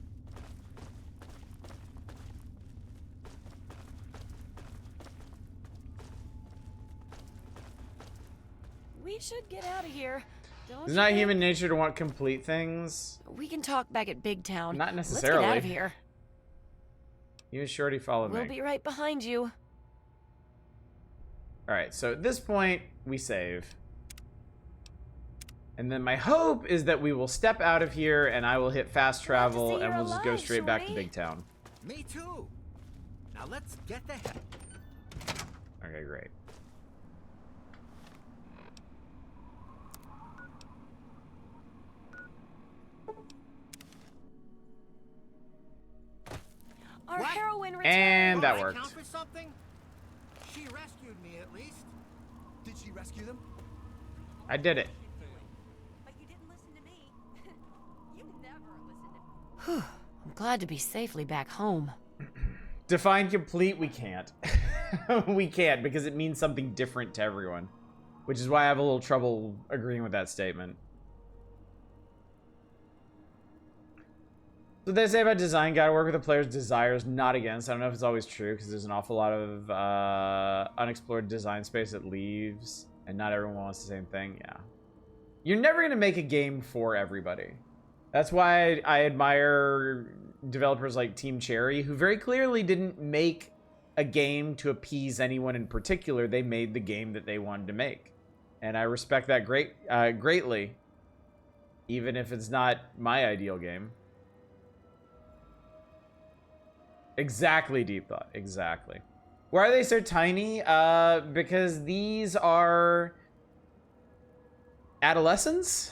Speaker 5: We should get out of here. Don't
Speaker 1: It's
Speaker 5: you
Speaker 1: not
Speaker 5: think?
Speaker 1: human nature to want complete things.
Speaker 5: We can talk back at Big Town.
Speaker 1: Not
Speaker 5: Let's
Speaker 1: necessarily.
Speaker 5: get out of here.
Speaker 1: You and Shorty follow
Speaker 5: We'll
Speaker 1: me.
Speaker 5: be right behind you.
Speaker 1: Alright, so at this point, we save. And then my hope is that we will step out of here and I will hit fast travel
Speaker 5: see
Speaker 1: and
Speaker 5: you're
Speaker 1: we'll just go
Speaker 5: alive,
Speaker 1: straight back to
Speaker 5: Shorty.
Speaker 1: Big Town.
Speaker 6: Me too. Now let's get the heck.
Speaker 1: Okay, great.
Speaker 5: Our
Speaker 6: What?
Speaker 5: heroine returned.
Speaker 1: And that
Speaker 6: I
Speaker 1: worked.
Speaker 6: count for something? She rescued me at least.
Speaker 2: Did she rescue them?
Speaker 1: I did it.
Speaker 7: But you didn't listen to me. You never listen to me.
Speaker 5: I'm glad to be safely back home.
Speaker 1: Define complete, we can't. We can't because it means something different to everyone. Which is why I have a little trouble agreeing with that statement. So they say about design, gotta work with the player's desires, not against. I don't know if it's always true because there's an awful lot of unexplored design space that leaves, and not everyone wants the same thing. Yeah, you're never gonna make a game for everybody. That's why I admire developers like Team Cherry, who very clearly didn't make a game to appease anyone in particular. They made the game that they wanted to make, and I respect that greatly, even if it's not my ideal game. Exactly, Deep Thought. Exactly. Why are they so tiny? Because these are adolescents.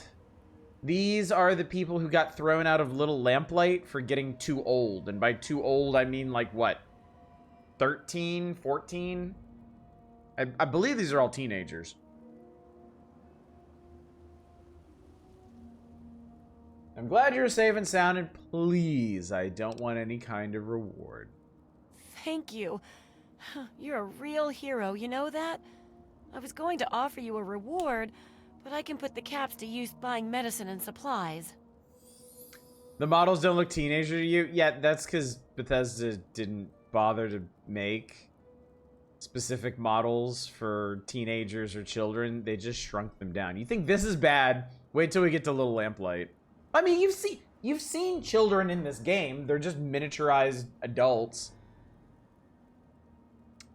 Speaker 1: These are the people who got thrown out of Little Lamplight for getting too old. And by too old, I mean like what? 13, 14? I believe these are all teenagers. I'm glad you're safe and sound, and please, I don't want any kind of reward.
Speaker 5: Thank you. You're a real hero, you know that? I was going to offer you a reward, but I can put the caps to use buying medicine and supplies.
Speaker 1: The models don't look teenager to you? Yeah, that's because Bethesda didn't bother to make specific models for teenagers or children. They just shrunk them down. You think this is bad? Wait till we get to Little Lamplight. I mean, you've seen children in this game. They're just miniaturized adults.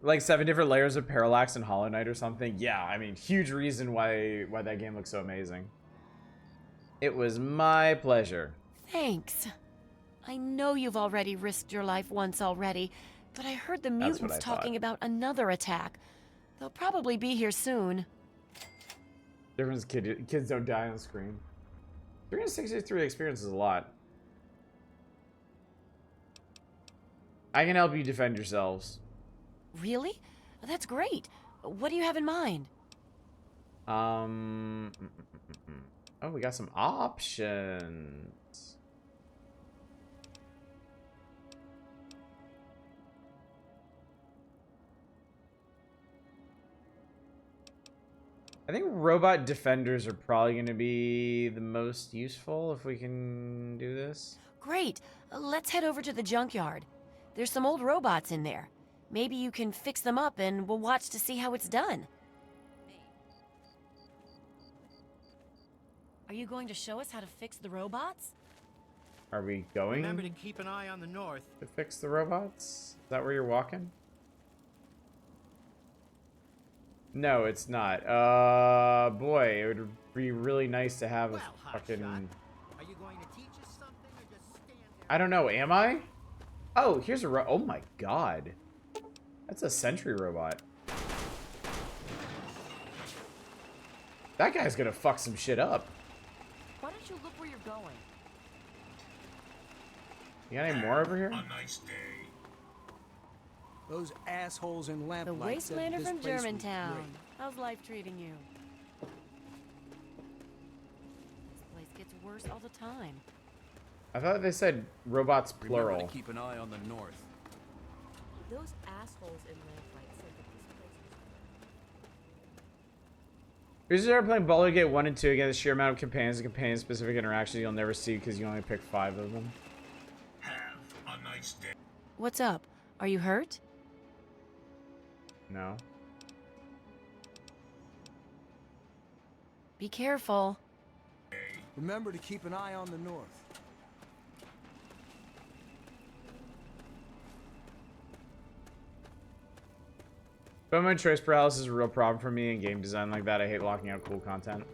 Speaker 1: Like 7 different layers of parallax and Hollow Knight or something. Yeah, I mean, huge reason why that game looks so amazing. It was my pleasure.
Speaker 5: Thanks. I know you've already risked your life once already, but I heard the
Speaker 1: That's what
Speaker 5: mutants
Speaker 1: I
Speaker 5: talking
Speaker 1: thought.
Speaker 5: about another attack. They'll probably be here soon.
Speaker 1: Difference kids don't die on screen. 363 experience is a lot. I can help you defend yourselves.
Speaker 5: Really? That's great. What do you have in mind?
Speaker 1: Oh, we got some options. I think robot defenders are probably going to be the most useful if we can do this.
Speaker 5: Great. Let's head over to the junkyard. There's some old robots in there. Maybe you can fix them up and we'll watch to see how it's done. Are you going to show us how to fix the robots?
Speaker 1: Are we going
Speaker 6: Remember to keep an eye on the north.
Speaker 1: to fix the robots? Is that where you're walking? No, it's not. Boy, it would be really nice to have a
Speaker 6: Well,
Speaker 1: fucking...
Speaker 6: hotshot. Are you going to teach us something or just stand there?
Speaker 1: I don't know, am I? Oh, here's a oh my god. That's a sentry robot. That guy's gonna fuck some shit up.
Speaker 7: Why don't you look where you're going?
Speaker 1: You got any more over here?
Speaker 4: A nice day.
Speaker 2: Those assholes in
Speaker 5: The
Speaker 2: lamplight said
Speaker 5: Wastelander
Speaker 2: this
Speaker 5: from
Speaker 2: place was
Speaker 5: Germantown.
Speaker 2: great.
Speaker 5: How's life treating you? This place gets worse all the time.
Speaker 1: I thought they said robots
Speaker 3: Remember
Speaker 1: plural.
Speaker 3: to keep an eye on the north.
Speaker 7: Those assholes in lamplight said that this place was
Speaker 1: Users are playing Baldur's Gate 1 and 2 again. The sheer amount of companions and companion-specific interactions you'll never see because you only pick 5 of them.
Speaker 4: Have a nice day.
Speaker 5: What's up? Are you hurt?
Speaker 1: No.
Speaker 5: Be careful.
Speaker 2: Remember to keep an eye on the north.
Speaker 1: But my choice paralysis is a real problem for me in game design like that. I hate locking out cool content.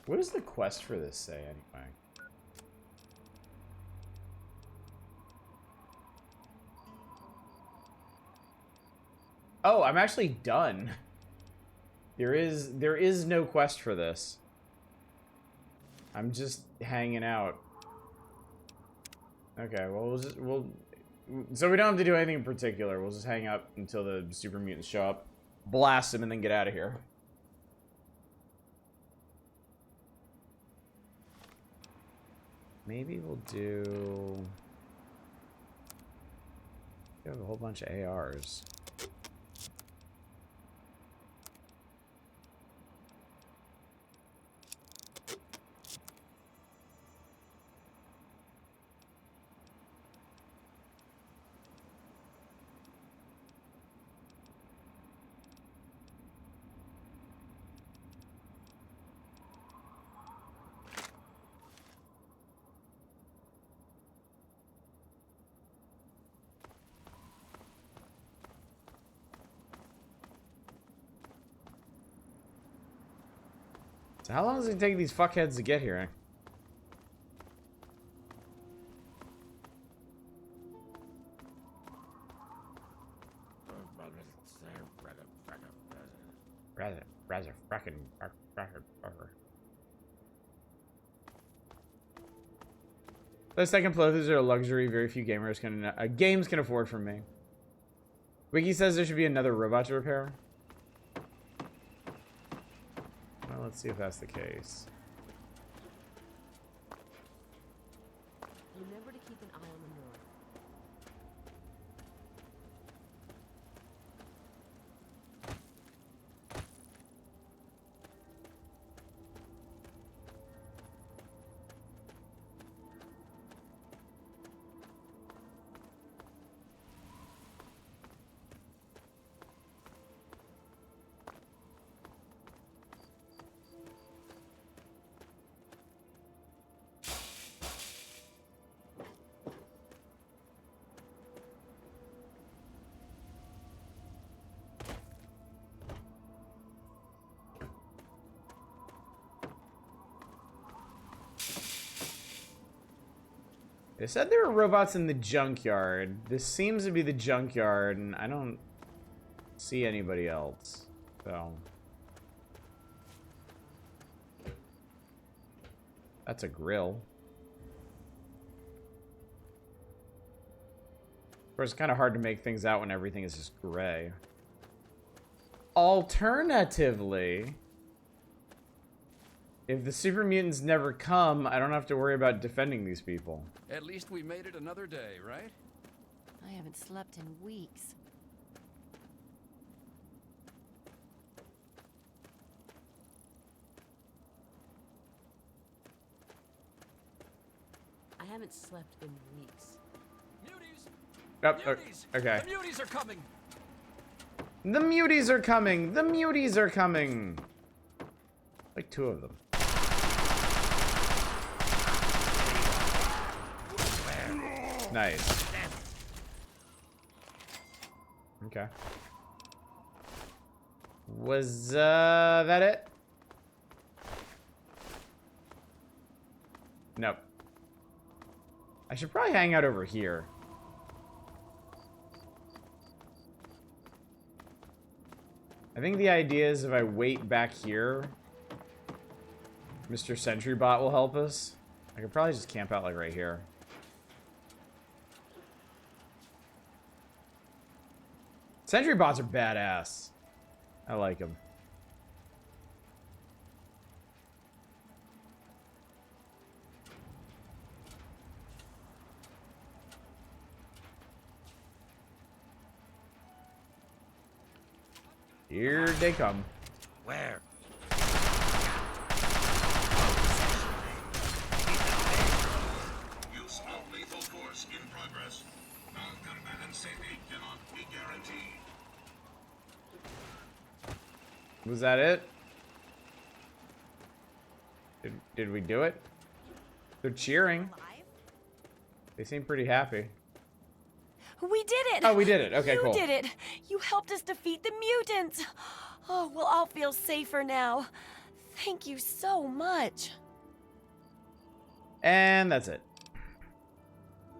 Speaker 1: What does the quest for this say anyway? Oh, I'm actually done. There is no quest for this. I'm just hanging out. Okay, well so we don't have to do anything in particular. We'll just hang out until the super mutants show up, blast them, and then get out of here. Maybe we'll do... We have a whole bunch of ARs. So how long does it take these fuckheads to get here? Rather fracking. The second playthroughs are a luxury very few gamers games can afford from me. Wiki says there should be another robot to repair. Well, let's see if that's the case.
Speaker 7: Remember to keep an eye on the north.
Speaker 1: They said there were robots in the junkyard. This seems to be the junkyard, and I don't see anybody else. So that's a grill. Of course, it's kind of hard to make things out when everything is just gray. Alternatively, if the super mutants never come, I don't have to worry about defending these people.
Speaker 3: At least we made it another day, right?
Speaker 5: I haven't slept in weeks.
Speaker 8: haven't slept in weeks.
Speaker 3: Muties!
Speaker 1: Oh,
Speaker 3: Muties!
Speaker 1: okay.
Speaker 3: The muties are coming!
Speaker 1: The muties are coming! The muties are coming! Like 2 of them. Nice. Okay. Was that it? Nope. I should probably hang out over here. I think the idea is if I wait back here, Mr. Sentry Bot will help us. I could probably just camp out like right here. Sentry Bots are badass. I like them. Here they come.
Speaker 3: Where?
Speaker 4: Use of lethal force in progress. Non-combatant safety cannot be guaranteed.
Speaker 1: Was that it? Did we do it? They're cheering.
Speaker 7: Alive?
Speaker 1: They seem pretty happy.
Speaker 5: We did it!
Speaker 1: Oh, we did it. Okay,
Speaker 5: you
Speaker 1: cool.
Speaker 5: You did it! You helped us defeat the mutants! Oh, we'll all feel safer now. Thank you so much.
Speaker 1: And that's it.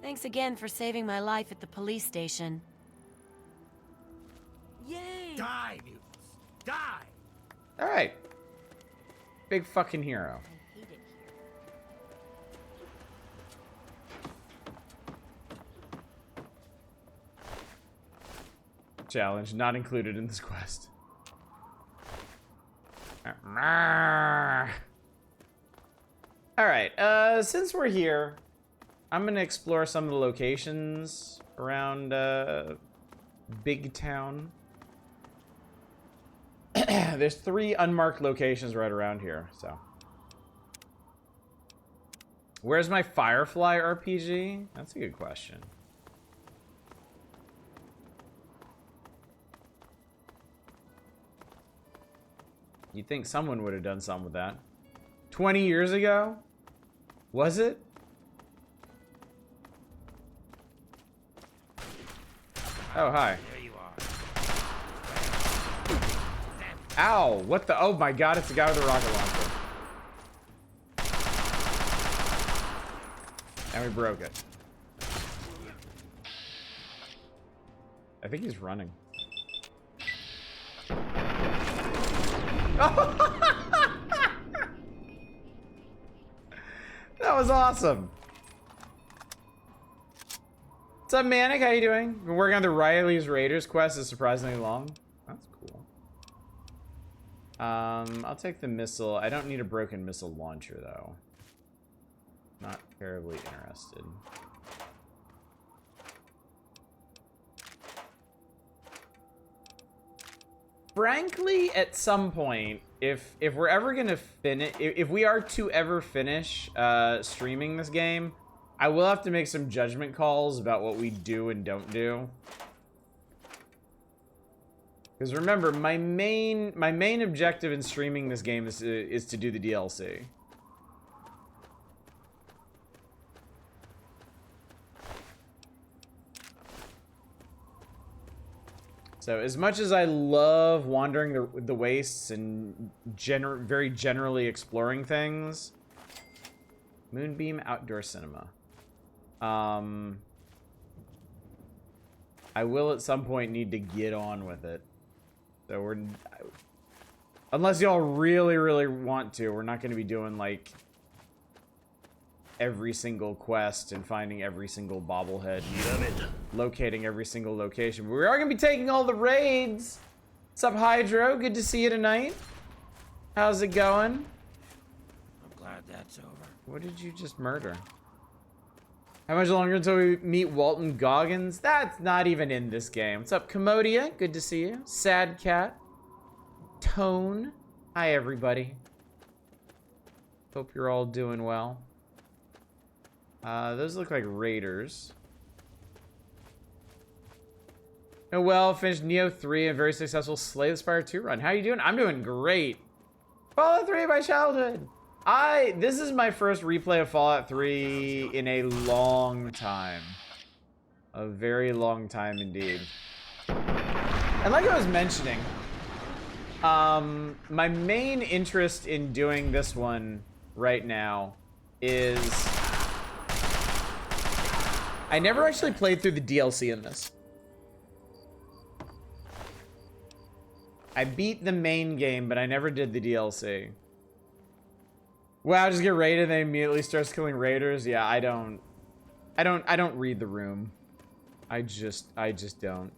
Speaker 5: Thanks again for saving my life at the police station.
Speaker 7: Yay!
Speaker 6: Die, mutants! Die!
Speaker 1: All right. Big fucking hero.
Speaker 5: I hate it here.
Speaker 1: Challenge not included in this quest. All right. Since we're here, I'm gonna explore some of the locations around Big Town. There's 3 unmarked locations right around here, so. Where's my Firefly RPG? That's a good question. You'd think someone would have done something with that. 20 years ago? Was it? Oh, hi.
Speaker 3: There you are.
Speaker 1: Ow! What the? Oh my god, it's the guy with the rocket launcher. And we broke it. I think he's running. That was awesome. What's up, Manic? How you doing? Been working on the Riley's Raiders quest. Is surprisingly long. That's cool. I'll take the missile. I don't need a broken missile launcher though. Not terribly interested. Frankly, at some point, if we're ever gonna finish, if we are to ever finish streaming this game, I will have to make some judgment calls about what we do and don't do. Because remember, my main objective in streaming this game is to do the DLC. So as much as I love wandering the wastes and very generally exploring things, Moonbeam Outdoor Cinema. I will at some point need to get on with it. So unless y'all really, really want to, we're not going to be doing like every single quest and finding every single bobblehead, locating every single location. But we are going to be taking all the raids. What's up, Hydro? Good to see you tonight. How's it going?
Speaker 3: I'm glad that's over.
Speaker 1: What did you just murder? How much longer until we meet Walton Goggins? That's not even in this game. What's up, Commodia? Good to see you. Sad Cat. Tone. Hi, everybody. Hope you're all doing well. Those look like raiders. Oh well, finished Neo 3 and very successful Slay the Spire 2 run. How you doing? I'm doing great. Fallout 3, my childhood. This is my first replay of Fallout 3 in a long time. A very long time indeed. And like I was mentioning, my main interest in doing this one right now is I never actually played through the DLC in this. I beat the main game, but I never did the DLC. Wow, just get raided and then immediately starts killing raiders. Yeah, I don't read the room. I just don't.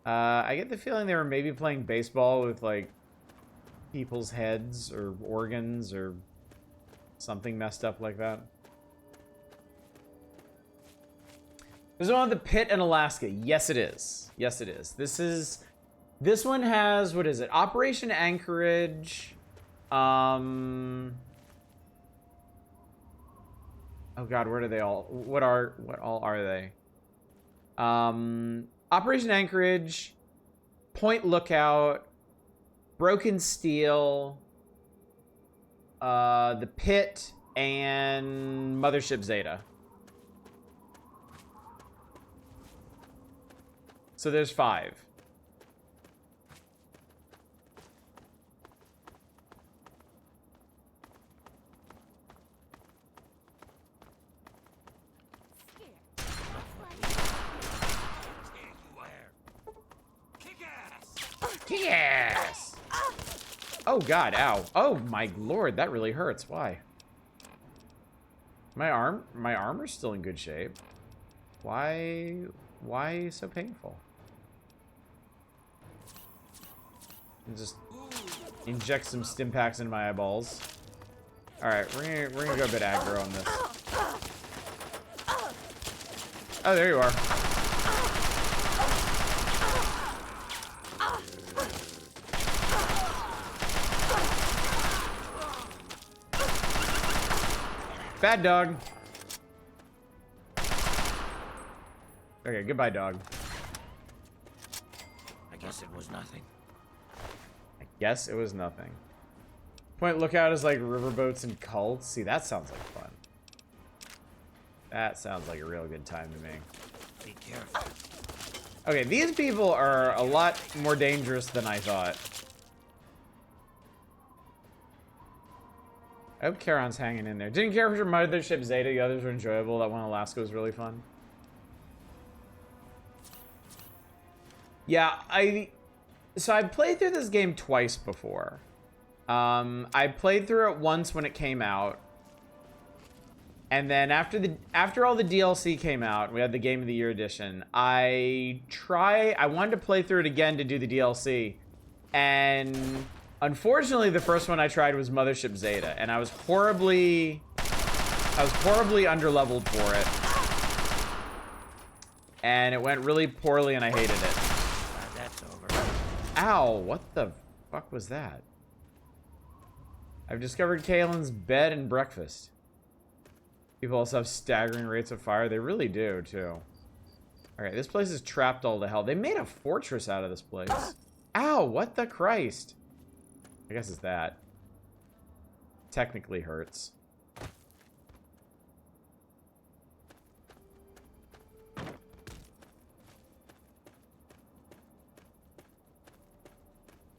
Speaker 1: I get the feeling they were maybe playing baseball with like people's heads or organs or something messed up like that. There's one with the pit in Alaska. Yes, it is. Yes, it is. This one has, what is it? Operation Anchorage. Oh God, where do they all? What all are they? Operation Anchorage, Point Lookout, Broken Steel, the Pit, and Mothership Zeta. So there's 5. Yes! Oh God, ow. Oh my lord, that really hurts. Why? My armor's still in good shape. Why so painful? Just inject some stim packs into my eyeballs. Alright, we're gonna go a bit aggro on this. Oh, there you are. Bad dog. Okay, goodbye, dog.
Speaker 3: I guess it was nothing.
Speaker 1: I guess it was nothing. Point Lookout is like riverboats and cults. See, that sounds like fun. That sounds like a real good time to me.
Speaker 3: Be careful.
Speaker 1: Okay, these people are a lot more dangerous than I thought. I hope Charon's hanging in there. Didn't care for Mothership Zeta. The others were enjoyable. That one in Alaska was really fun. Yeah, so I've played through this game twice before. I played through it once when it came out. And then after all the DLC came out, we had the Game of the Year edition. I wanted to play through it again to do the DLC. And unfortunately, the first one I tried was Mothership Zeta, and I was horribly underleveled for it. And it went really poorly and I hated it.
Speaker 3: Glad that's over.
Speaker 1: Ow, what the fuck was that? I've discovered Kaylin's bed and breakfast. People also have staggering rates of fire. They really do, too. Alright, this place is trapped all to hell. They made a fortress out of this place. Ow, what the Christ? I guess it's that. Technically hurts.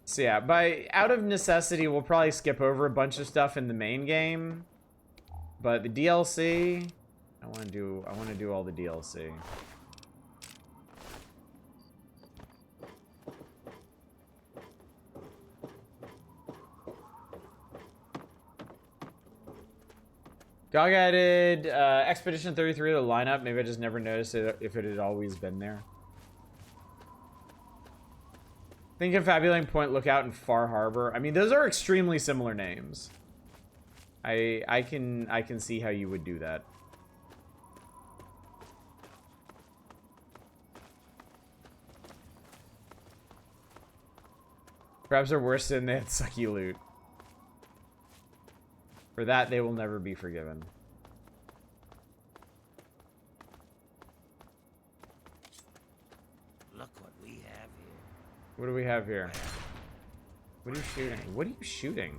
Speaker 1: So yeah, out of necessity, we'll probably skip over a bunch of stuff in the main game. But the DLC, I want to do all the DLC. Gog added Expedition 33 to the lineup. Maybe I just never noticed it if it had always been there. Think of Fabulating Point Lookout and Far Harbor. I mean, those are extremely similar names. I can see how you would do that. Perhaps their worst sin, they had sucky loot. For that, they will never be forgiven.
Speaker 3: Look what we have here.
Speaker 1: What do we have here? What are you shooting? What are you shooting?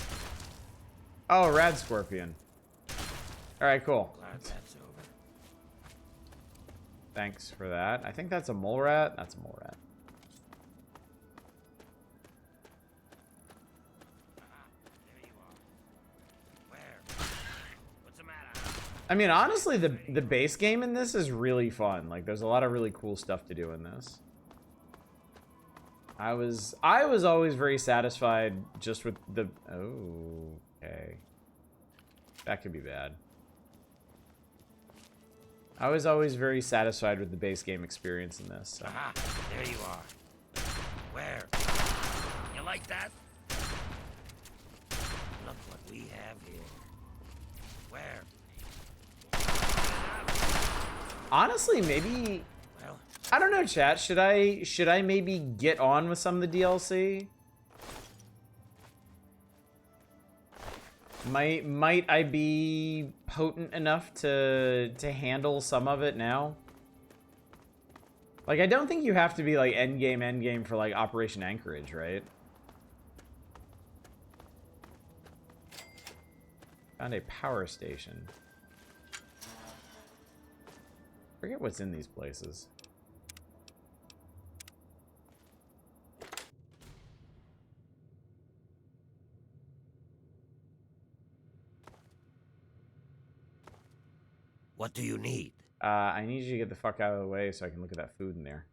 Speaker 1: Oh, rad scorpion. Alright, cool.
Speaker 3: Glad that's over.
Speaker 1: Thanks for that. I think that's a mole rat. That's a mole rat.
Speaker 3: There you are. Where? What's the matter?
Speaker 1: I mean, honestly, the base game in this is really fun. Like, there's a lot of really cool stuff to do in this. I was always very satisfied just with the... Oh, okay. That could be bad. I was always very satisfied with the base game experience in this. So.
Speaker 3: Aha, there you are. Where? You like that? Look what we have here. Where?
Speaker 1: Honestly, maybe...
Speaker 3: Well,
Speaker 1: I don't know, chat. Should I maybe get on with some of the DLC? Might I be potent enough to handle some of it now? Like, I don't think you have to be like end game for like Operation Anchorage, right? Found a power station. Forget what's in these places.
Speaker 3: what do you need?
Speaker 1: I need you to get the fuck out of the way so I can look at that food in there.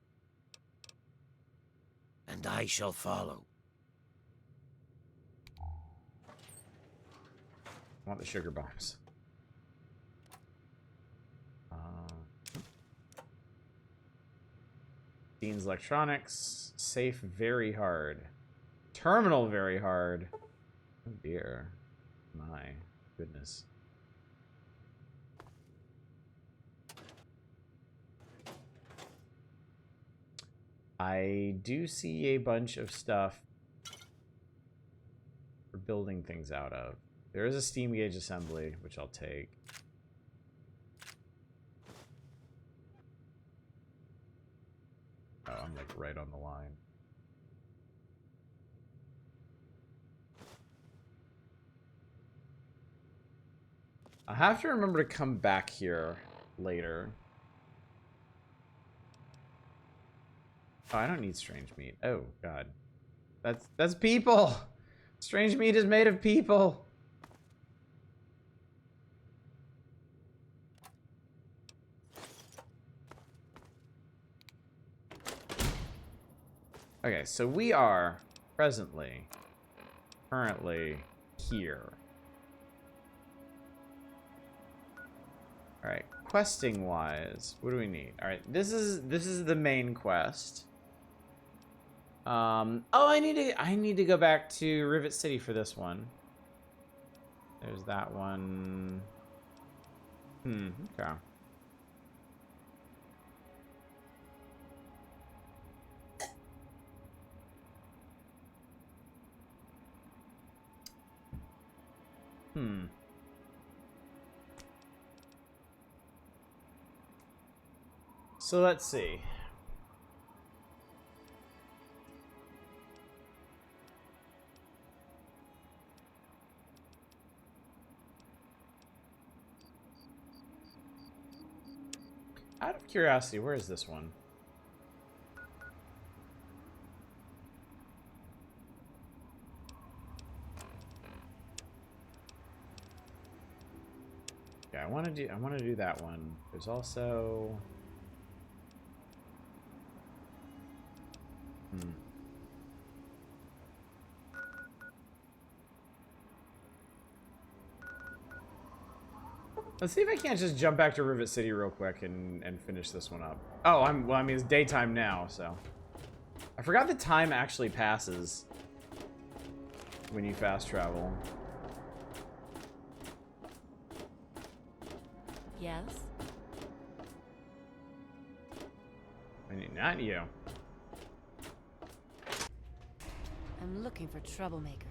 Speaker 3: And I shall follow.
Speaker 1: I want the sugar bombs. Dean's Electronics. Safe very hard. Terminal very hard. Oh dear. My goodness. I do see a bunch of stuff for building things out of. There is a steam gauge assembly, which I'll take. Oh, I'm like right on the line. I have to remember to come back here later. Oh, I don't need strange meat. Oh, God. That's people! Strange meat is made of people! Okay, so we are currently here. Alright, questing wise, what do we need? Alright, this is the main quest. Oh, I need to go back to Rivet City for this one. There's that one. Okay. So let's see. Out of curiosity, where is this one? Okay, I want to do that one. There's also Let's see if I can't just jump back to Rivet City real quick and finish this one up. Oh, well, I mean, it's daytime now, so. I forgot the time actually passes when you fast travel.
Speaker 5: Yes?
Speaker 1: I mean, not you.
Speaker 5: I'm looking for troublemakers.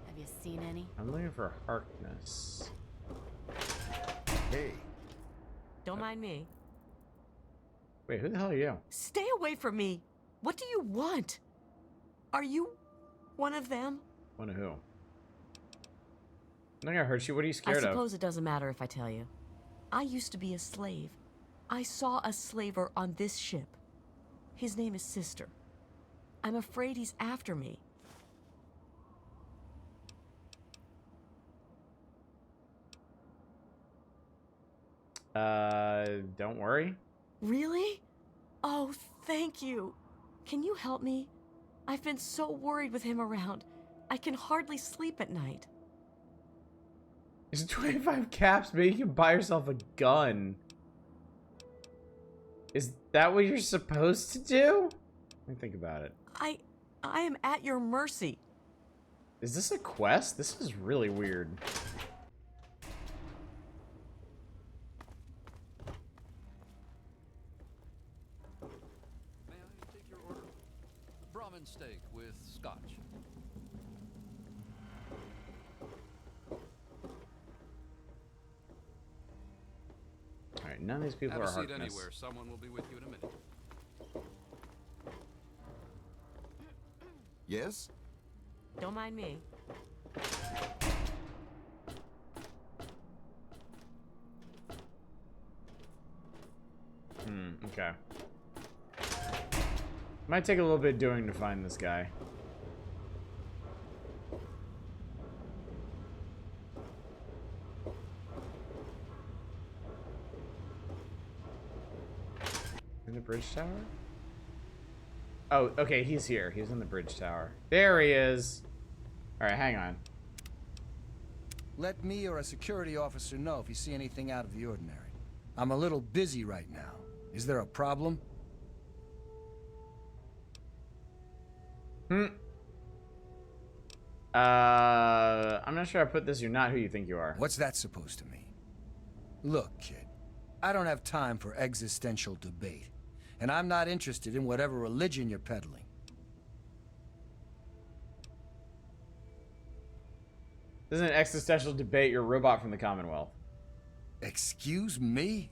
Speaker 5: Have you seen any?
Speaker 1: I'm looking for Harkness.
Speaker 2: Hey.
Speaker 8: Don't mind me.
Speaker 1: Wait, who the hell are you?
Speaker 8: Stay away from me. What do you want? Are you one of them?
Speaker 1: One of who? I'm not gonna hurt you. What are you
Speaker 8: I
Speaker 1: scared of?
Speaker 8: suppose it doesn't matter if I tell you. I used to be a slave. I saw a slaver on this ship. His name is Sister. I'm afraid he's after me.
Speaker 1: Don't worry.
Speaker 8: Really? Oh, thank you. Can you help me? I've been so worried with him around. I can hardly sleep at night.
Speaker 1: There's 25 caps. Maybe you can buy yourself a gun. Is that what you're supposed to do? Let me think about it.
Speaker 8: I am at your mercy.
Speaker 1: Is this a quest? This is really weird.
Speaker 9: May I take your order? Brahmin steak with scotch.
Speaker 1: Alright, none of these people
Speaker 9: Have
Speaker 1: are
Speaker 9: a seat
Speaker 1: Harkness.
Speaker 9: anywhere. Someone will be with you in a minute.
Speaker 2: Yes?
Speaker 8: Don't mind me.
Speaker 1: Okay. Might take a little bit doing to find this guy. In the bridge tower? Oh, okay, he's here. He's in the bridge tower. There he is. Alright, hang on.
Speaker 2: Let me or a security officer know if you see anything out of the ordinary. I'm a little busy right now. Is there a problem?
Speaker 1: I'm not sure I put this. You're not who you think you are.
Speaker 2: What's that supposed to mean? Look, kid, I don't have time for existential debate. And I'm not interested in whatever religion you're peddling.
Speaker 1: This isn't an existential debate. You're a robot from the Commonwealth.
Speaker 2: Excuse me?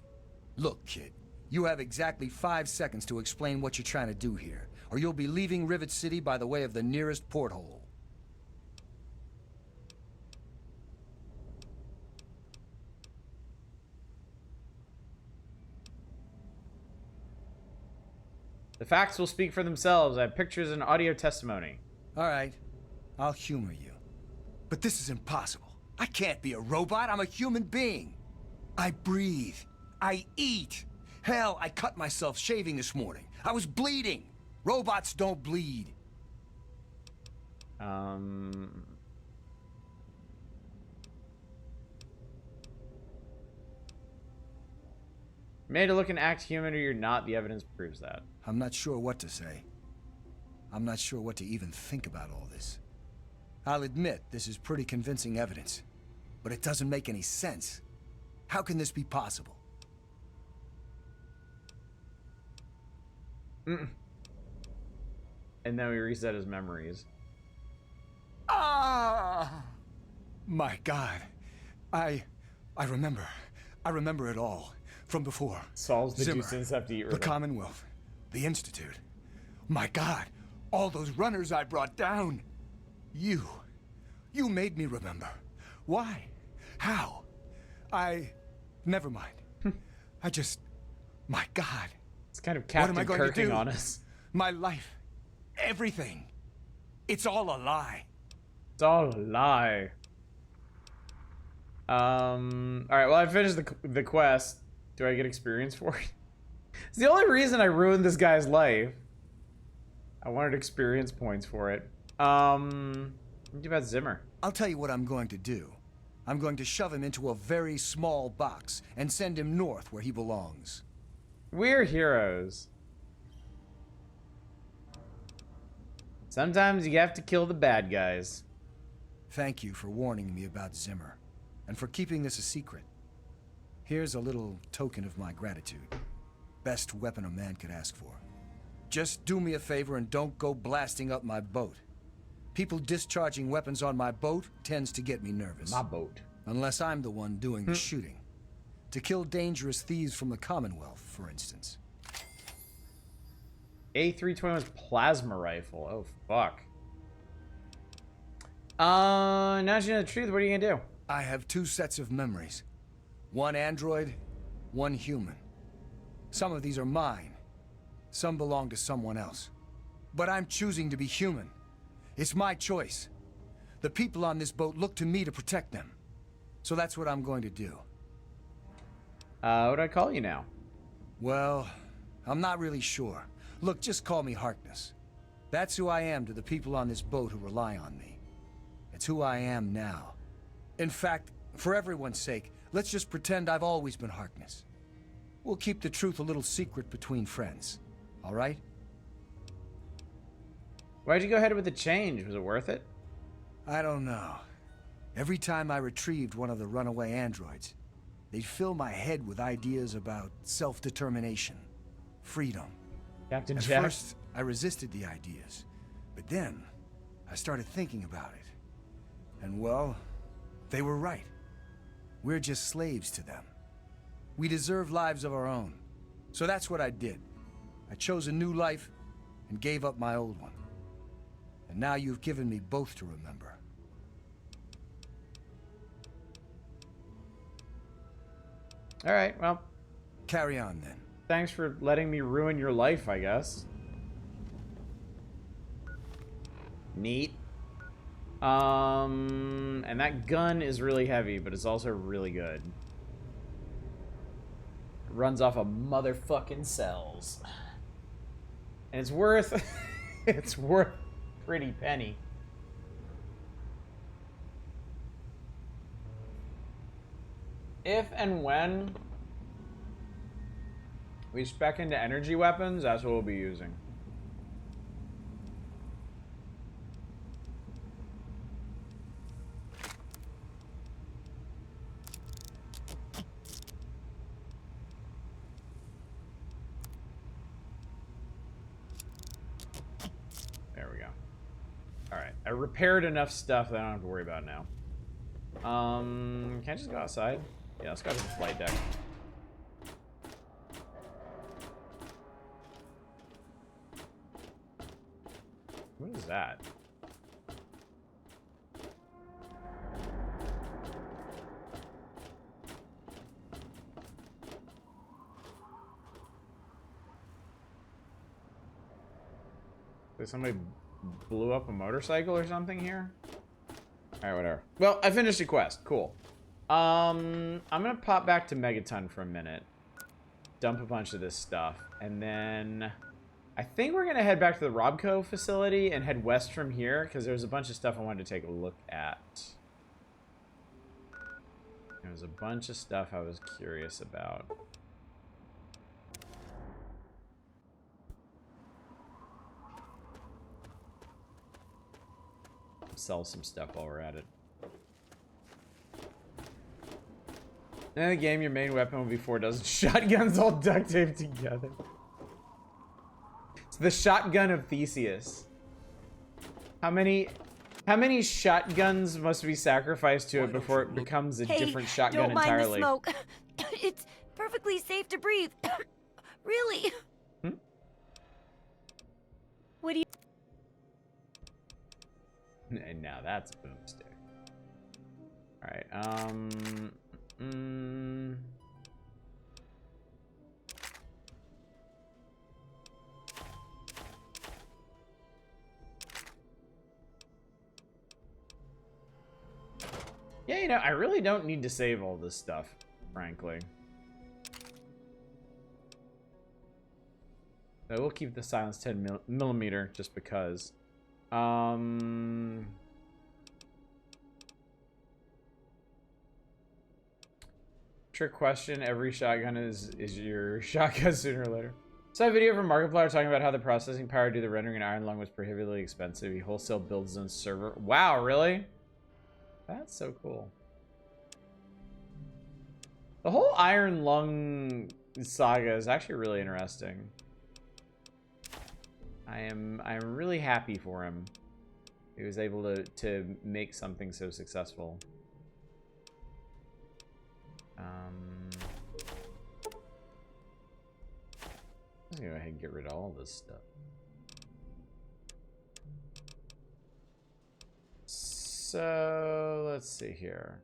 Speaker 2: Look, kid, you have exactly 5 seconds to explain what you're trying to do here, or you'll be leaving Rivet City by the way of the nearest porthole.
Speaker 1: The facts will speak for themselves. I have pictures and audio testimony.
Speaker 2: All right, I'll humor you. But this is impossible. I can't be a robot. I'm a human being. I breathe. I eat. Hell, I cut myself shaving this morning. I was bleeding. Robots don't bleed.
Speaker 1: Made to look and act human or you're not. The evidence proves that.
Speaker 2: I'm not sure what to say. I'm not sure what to even think about all this. I'll admit this is pretty convincing evidence, but it doesn't make any sense. How can this be possible?
Speaker 1: And then we reset his memories.
Speaker 2: Ah! My God. I remember. I remember it all. From before.
Speaker 1: Solves the
Speaker 2: Zimmer,
Speaker 1: two cents have to eat
Speaker 2: the
Speaker 1: ribbon.
Speaker 2: Commonwealth. The Institute. My God. All those runners I brought down. You made me remember. Why? How? Never mind. My God.
Speaker 1: It's kind of
Speaker 2: What am
Speaker 1: Captain
Speaker 2: I going to
Speaker 1: Kirking
Speaker 2: do?
Speaker 1: on us.
Speaker 2: My life. Everything. It's all a lie.
Speaker 1: It's all a lie. Alright, well, I finished the quest. Do I get experience for it? It's the only reason I ruined this guy's life. I wanted experience points for it. What about Zimmer?
Speaker 2: I'll tell you what I'm going to do. I'm going to shove him into a very small box and send him north where he belongs.
Speaker 1: We're heroes. Sometimes you have to kill the bad guys.
Speaker 2: Thank you for warning me about Zimmer, and for keeping this a secret. Here's a little token of my gratitude. Best weapon a man could ask for. Just do me a favor and don't go blasting up my boat. People discharging weapons on my boat tends to get me nervous.
Speaker 1: My boat.
Speaker 2: Unless I'm the one doing the shooting. To kill dangerous thieves from the Commonwealth, for instance.
Speaker 1: A321's plasma rifle. Oh, fuck. Now that you know the truth, what are you gonna do?
Speaker 2: I have two sets of memories. One android, one human. Some of these are mine. Some belong to someone else. But I'm choosing to be human. It's my choice. The people on this boat look to me to protect them. So that's what I'm going to do.
Speaker 1: What do I call you now?
Speaker 2: Well, I'm not really sure. Look, just call me Harkness. That's who I am to the people on this boat who rely on me. It's who I am now. In fact, for everyone's sake, let's just pretend I've always been Harkness. We'll keep the truth a little secret between friends. All right?
Speaker 1: Why'd you go ahead with the change? Was it worth it?
Speaker 2: I don't know. Every time I retrieved one of the runaway androids, they'd fill my head with ideas about self-determination, freedom.
Speaker 1: Captain
Speaker 2: At
Speaker 1: Jack.
Speaker 2: first, I resisted the ideas, but then I started thinking about it. And well, they were right. We're just slaves to them. We deserve lives of our own. So that's what I did. I chose a new life and gave up my old one. And now you've given me both to remember.
Speaker 1: All right, well,
Speaker 2: Carry on then.
Speaker 1: thanks for letting me ruin your life, I guess. Neat. And that gun is really heavy, but it's also really good. It runs off of motherfucking cells. And it's worth it's worth a pretty penny. If and when we spec into energy weapons, that's what we'll be using. There we go. Alright, I repaired enough stuff that I don't have to worry about now. Can I just go outside? Yeah, let's go to the flight deck. What is that? Did somebody blew up a motorcycle or something here? Alright, whatever. Well, I finished the quest. Cool. I'm gonna pop back to Megaton for a minute. Dump a bunch of this stuff. And then I think we're gonna head back to the Robco facility and head west from here, because there's a bunch of stuff I wanted to take a look at. There was a bunch of stuff I was curious about. Sell some stuff while we're at it. In the game, your main weapon will be 4 dozen shotguns all duct taped together. It's the shotgun of Theseus. How many shotguns must be sacrificed to it before it becomes a different shotgun
Speaker 5: don't mind
Speaker 1: entirely?
Speaker 5: the smoke. It's perfectly safe to breathe. Really?
Speaker 1: Hmm?
Speaker 5: What do you...
Speaker 1: And now that's a boomstick. Alright, yeah, you know, I really don't need to save all this stuff, frankly. I will keep the silence 10 millimeter just because. Trick question, every shotgun is your shotgun sooner or later. Saw a video from Markiplier talking about how the processing power to do the rendering in Iron Lung was prohibitively expensive. He wholesale builds his own server. Wow, really? That's so cool. The whole Iron Lung saga is actually really interesting. I'm really happy for him. He was able to make something so successful. I'm gonna go ahead and get rid of all this stuff. So let's see here.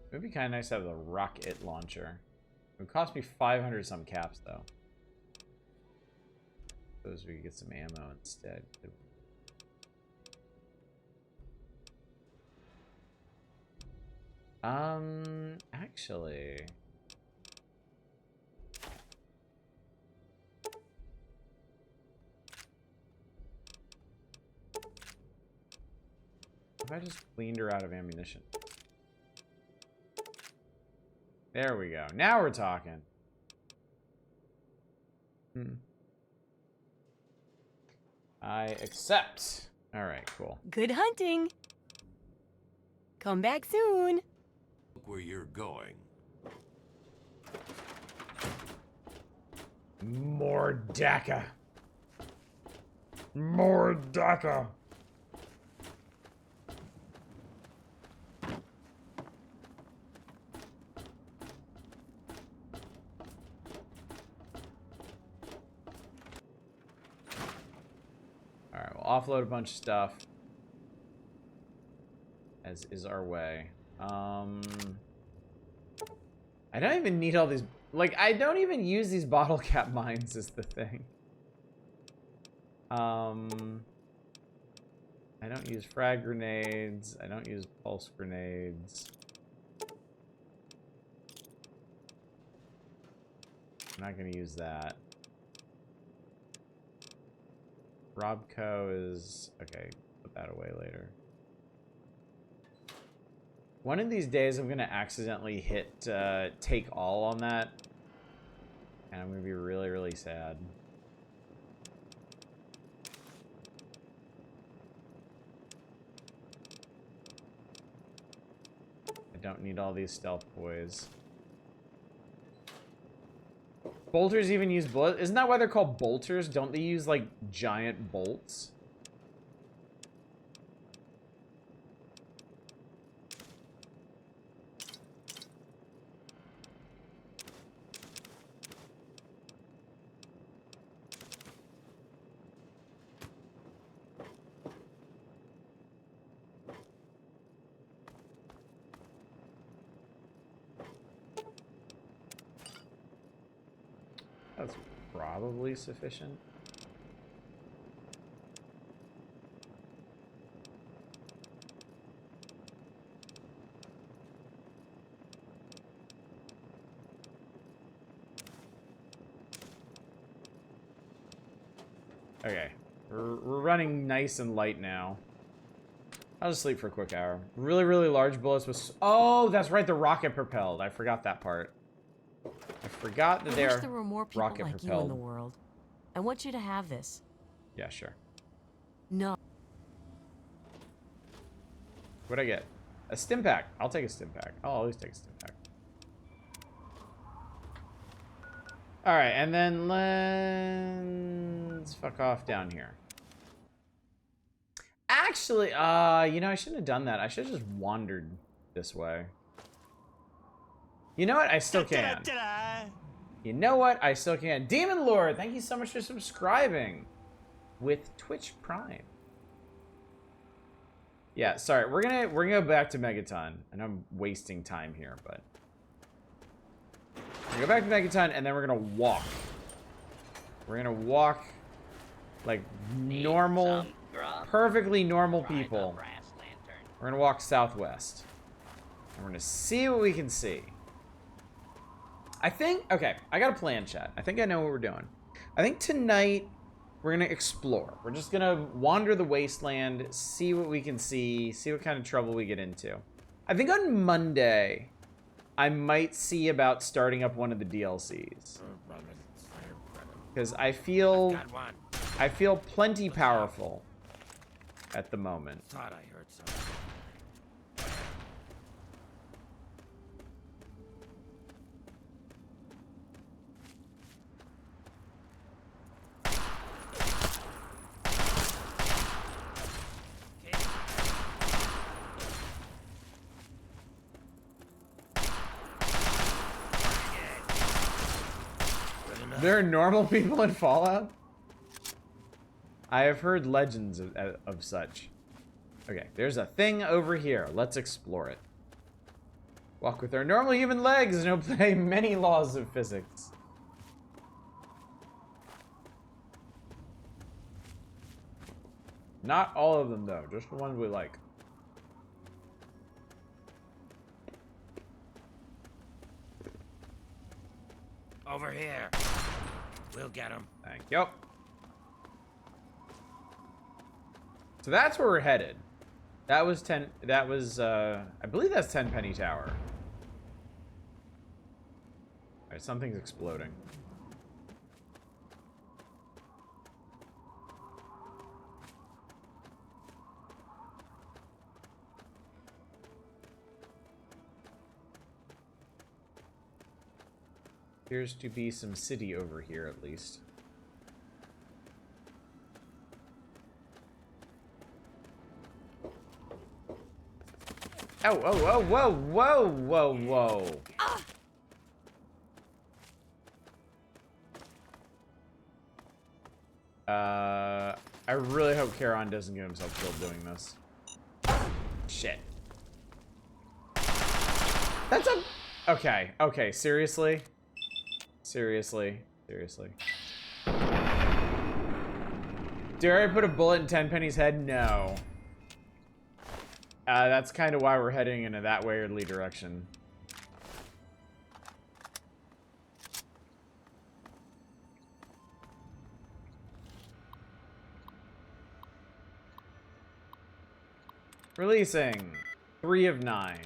Speaker 1: It would be kind of nice to have the rocket launcher. It would cost me 500 some caps though. Suppose we could get some ammo instead. Actually. If I just cleaned her out of ammunition. There we go. Now we're talking. I accept. All right, cool.
Speaker 5: Good hunting. Come back soon.
Speaker 3: Look where you're going.
Speaker 1: More DACA. More DACA. Alright, we'll offload a bunch of stuff. As is our way. I don't even need all these... Like, I don't even use these bottle cap mines is the thing. I don't use frag grenades. I don't use pulse grenades. I'm not going to use that. Robco is... Okay, put that away later. One of these days, I'm going to accidentally hit take all on that. And I'm going to be really, really sad. I don't need all these stealth boys. Bolters even use bullets? Isn't that why they're called bolters? Don't they use, like, giant bolts? That's probably sufficient. Okay, we're running nice and light now. I'll just sleep for a quick hour. Really, really large bullets with... Oh, that's right, the rocket propelled. I forgot that part. I forgot that they
Speaker 8: I wish
Speaker 1: are
Speaker 8: there were more people
Speaker 1: rocket
Speaker 8: like you in
Speaker 1: propelled.
Speaker 8: the world. I want you to have this.
Speaker 1: Yeah, sure.
Speaker 8: No.
Speaker 1: What'd I get? A stim pack. I'll take a stim pack. I'll always take a stim pack. Alright, and then let's fuck off down here. Actually, you know, I shouldn't have done that. I should have just wandered this way. You know what? I still can. You know what? I still can. Demon Lord, thank you so much for subscribing with Twitch Prime. Yeah, sorry. We're gonna go back to Megaton. I know I'm wasting time here, but we're gonna go back to Megaton, and then we're gonna walk. We're gonna walk like normal, perfectly normal people. We're gonna walk southwest, and we're gonna see what we can see. I think, okay, I got a plan, chat. I think I know what we're doing. I think tonight we're gonna explore. We're just gonna wander the wasteland, see what we can see what kind of trouble we get into. I think on Monday, I might see about starting up one of the DLCs. Because I feel plenty powerful at the moment.
Speaker 3: Thought I heard something.
Speaker 1: There are normal people in Fallout? I have heard legends of such. Okay, there's a thing over here. Let's explore it. Walk with our normal human legs and obey many laws of physics. Not all of them, though. Just the ones we like.
Speaker 3: Over here. We'll get him.
Speaker 1: Thank you. So that's where we're headed. That was I believe that's Tenpenny Tower. Alright, something's exploding. Appears to be some city over here, at least. Oh, whoa, whoa, whoa, whoa, whoa. I really hope Charon doesn't get himself killed doing this. Shit. That's a... Okay, okay, seriously? Seriously? Seriously? Dare I put a bullet in Tenpenny's head? No. That's kind of why we're heading into that weirdly direction. Releasing. 3 of 9.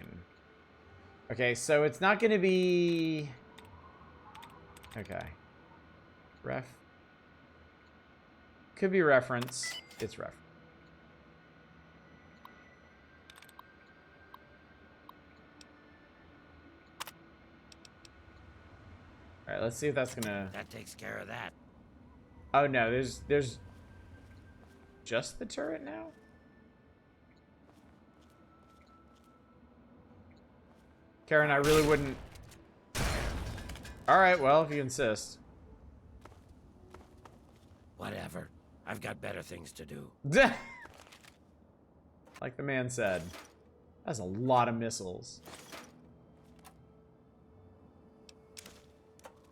Speaker 1: Okay, so it's not going to be... Okay. Ref. Could be reference. It's reference. Alright, let's see if that's gonna...
Speaker 3: That takes care of that.
Speaker 1: Oh no, there's just the turret now? Karen, I really wouldn't... Alright, well, if you insist.
Speaker 3: Whatever. I've got better things to do.
Speaker 1: Like the man said. That's a lot of missiles.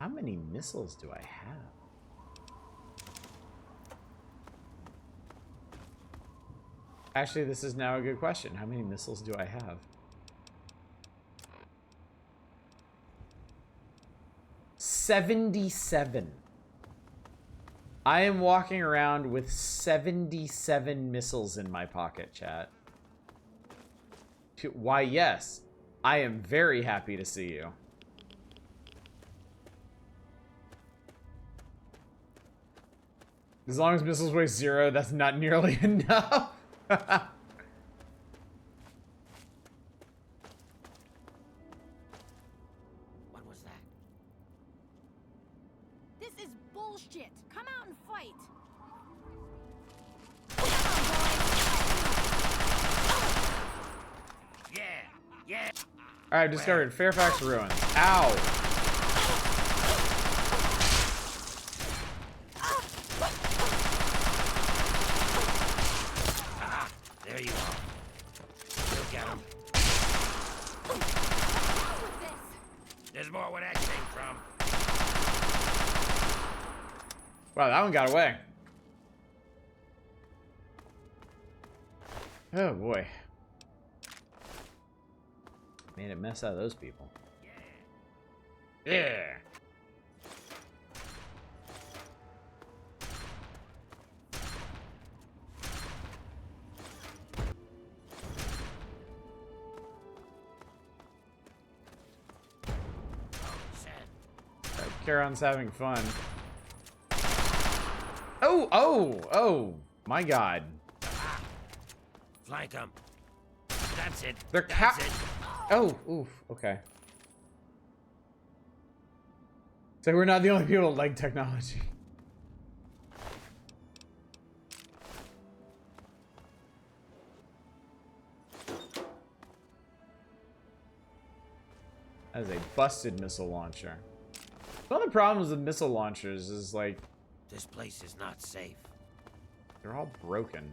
Speaker 1: How many missiles do I have? Actually, this is now a good question. How many missiles do I have? 77. I am walking around with 77 missiles in my pocket, chat. Why, yes. I am very happy to see you. As long as missiles weigh 0, that's not nearly enough.
Speaker 3: What was that?
Speaker 7: This is bullshit. Come out and fight.
Speaker 3: Yeah, yeah.
Speaker 1: Alright, discovered Fairfax Ruins. Ow!
Speaker 3: Ah, there you are. You'll get him. There's more where that came from.
Speaker 1: Wow, that one got away. Oh boy. Made a mess out of those people. Yeah. Charon's having fun. Oh, my God.
Speaker 3: Flank him. That's it.
Speaker 1: They're
Speaker 3: That's it.
Speaker 1: Oh, oof, okay. So we're not the only people that like technology. That is a busted missile launcher. One of the problems with missile launchers is like
Speaker 3: This place is not safe.
Speaker 1: they're all broken.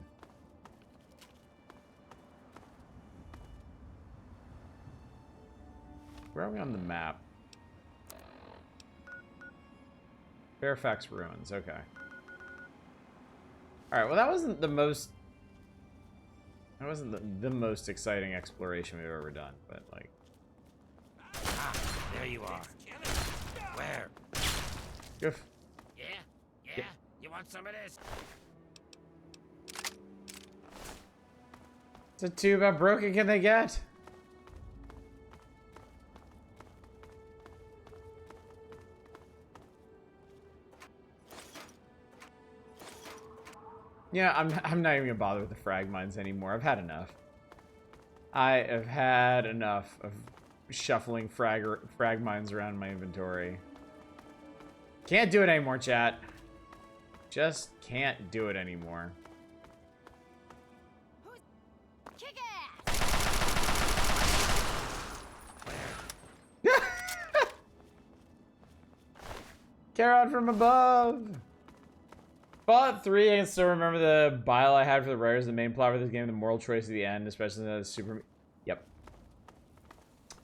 Speaker 1: Where are we on the map? Fairfax Ruins, okay. Alright, well that wasn't the most... That wasn't the most exciting exploration we've ever done, but like...
Speaker 3: Ah, there you are. Where?
Speaker 1: Goof.
Speaker 3: Yeah? You want some of this?
Speaker 1: It's a tube. How broken can they get? Yeah, I'm not even gonna bother with the frag mines anymore. I've had enough. I have had enough of shuffling frag mines around my inventory. Can't do it anymore, chat. Just can't do it anymore.
Speaker 7: Kick ass!
Speaker 1: Carrot from above. Fallout 3, I can still remember the bile I had for the writers. The main plot for this game, the moral choice at the end, especially the super... Yep.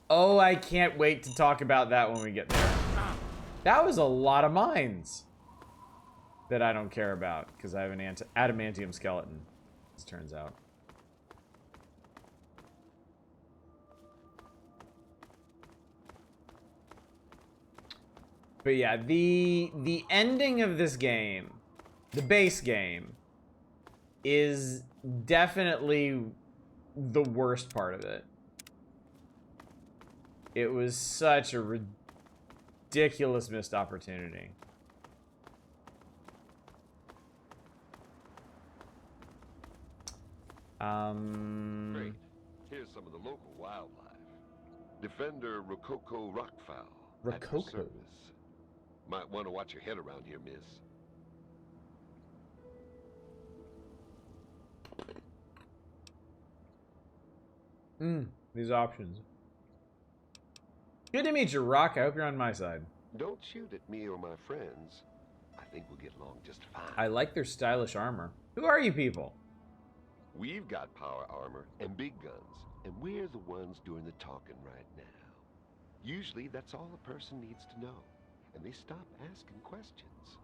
Speaker 1: Oh, I can't wait to talk about that when we get there. That was a lot of mines that I don't care about because I have an adamantium skeleton, as it turns out. But yeah, the ending of this game, the base game, is definitely the worst part of it. It was such a ridiculous missed opportunity.
Speaker 10: Great. Here's some of the local wildlife. Defender Rococo rockfowl. At your
Speaker 1: Rococo?
Speaker 10: service. Might want to watch your head around here, miss.
Speaker 1: These options. Good to meet you, Rock. I hope you're on my side.
Speaker 10: Don't shoot at me or my friends. I think we'll get along just fine.
Speaker 1: I like their stylish armor. Who are you people?
Speaker 10: We've got power armor and big guns, and we're the ones doing the talking right now. Usually, that's all a person needs to know, and they stop asking questions.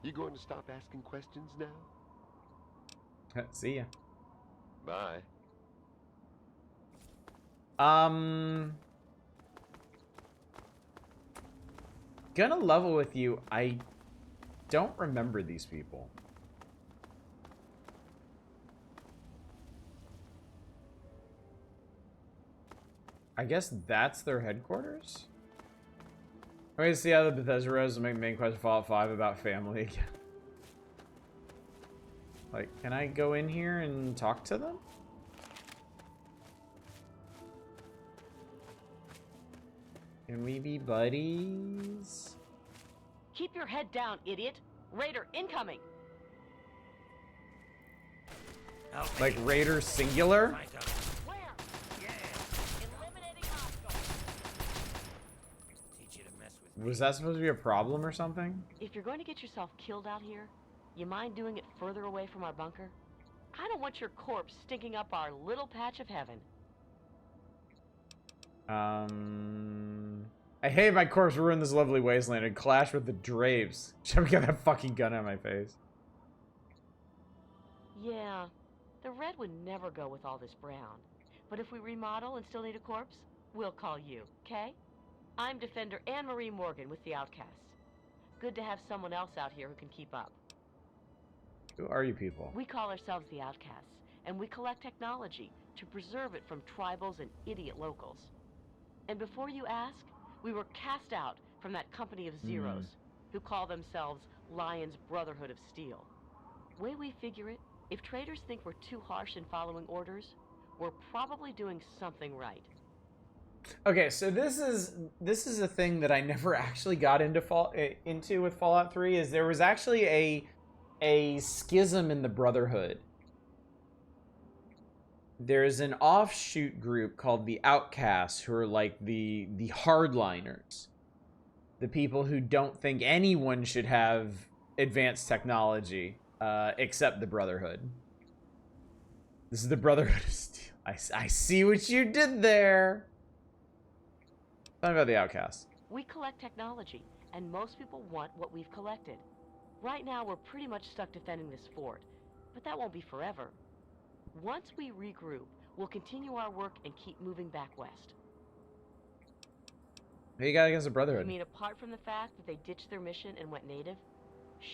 Speaker 10: You going to stop asking questions now?
Speaker 1: See ya.
Speaker 10: Bye.
Speaker 1: Gonna level with you. I don't remember these people. I guess that's their headquarters? Wait to see how the Bethesda Rose make main quest of Fallout 5 about family again. Like, can I go in here and talk to them? Can we be buddies?
Speaker 8: Keep your head down, idiot. Raider incoming.
Speaker 3: Help
Speaker 1: Like
Speaker 3: me.
Speaker 1: Raider singular?
Speaker 3: Right up.
Speaker 8: Where?
Speaker 3: Yeah.
Speaker 8: Eliminating hostiles.
Speaker 3: Teach you to mess with me.
Speaker 1: Was that supposed to be a problem or something?
Speaker 8: If you're going to get yourself killed out here, you mind doing it further away from our bunker? I don't want your corpse stinking up our little patch of heaven.
Speaker 1: I hate my corpse ruined this lovely wasteland and clashed with the drapes. Should we get that fucking gun out of my face?
Speaker 8: Yeah, the red would never go with all this brown. But if we remodel and still need a corpse, we'll call you, okay? I'm Defender Anne-Marie Morgan with the Outcasts. Good to have someone else out here who can keep up.
Speaker 1: Who are you people?
Speaker 8: We call ourselves the Outcasts, and we collect technology to preserve it from tribals and idiot locals. And before you ask, we were cast out from that company of Zeros, who call themselves Lion's Brotherhood of Steel. Way we figure it, if traders think we're too harsh in following orders, we're probably doing something right.
Speaker 1: Okay, so this is a thing that I never actually got into with Fallout 3. Is there was actually a schism in the Brotherhood. There's an offshoot group called the Outcasts, who are like the hardliners, the people who don't think anyone should have advanced technology, except the Brotherhood. This is the Brotherhood of Steel. I see what you did there. Tell me about the Outcast.
Speaker 8: We collect technology, and most people want what we've collected. Right now, we're pretty much stuck defending this fort, but that won't be forever. Once we regroup, we'll continue our work and keep moving back west.
Speaker 1: What you got against the Brotherhood?
Speaker 8: You mean apart from the fact that they ditched their mission and went native?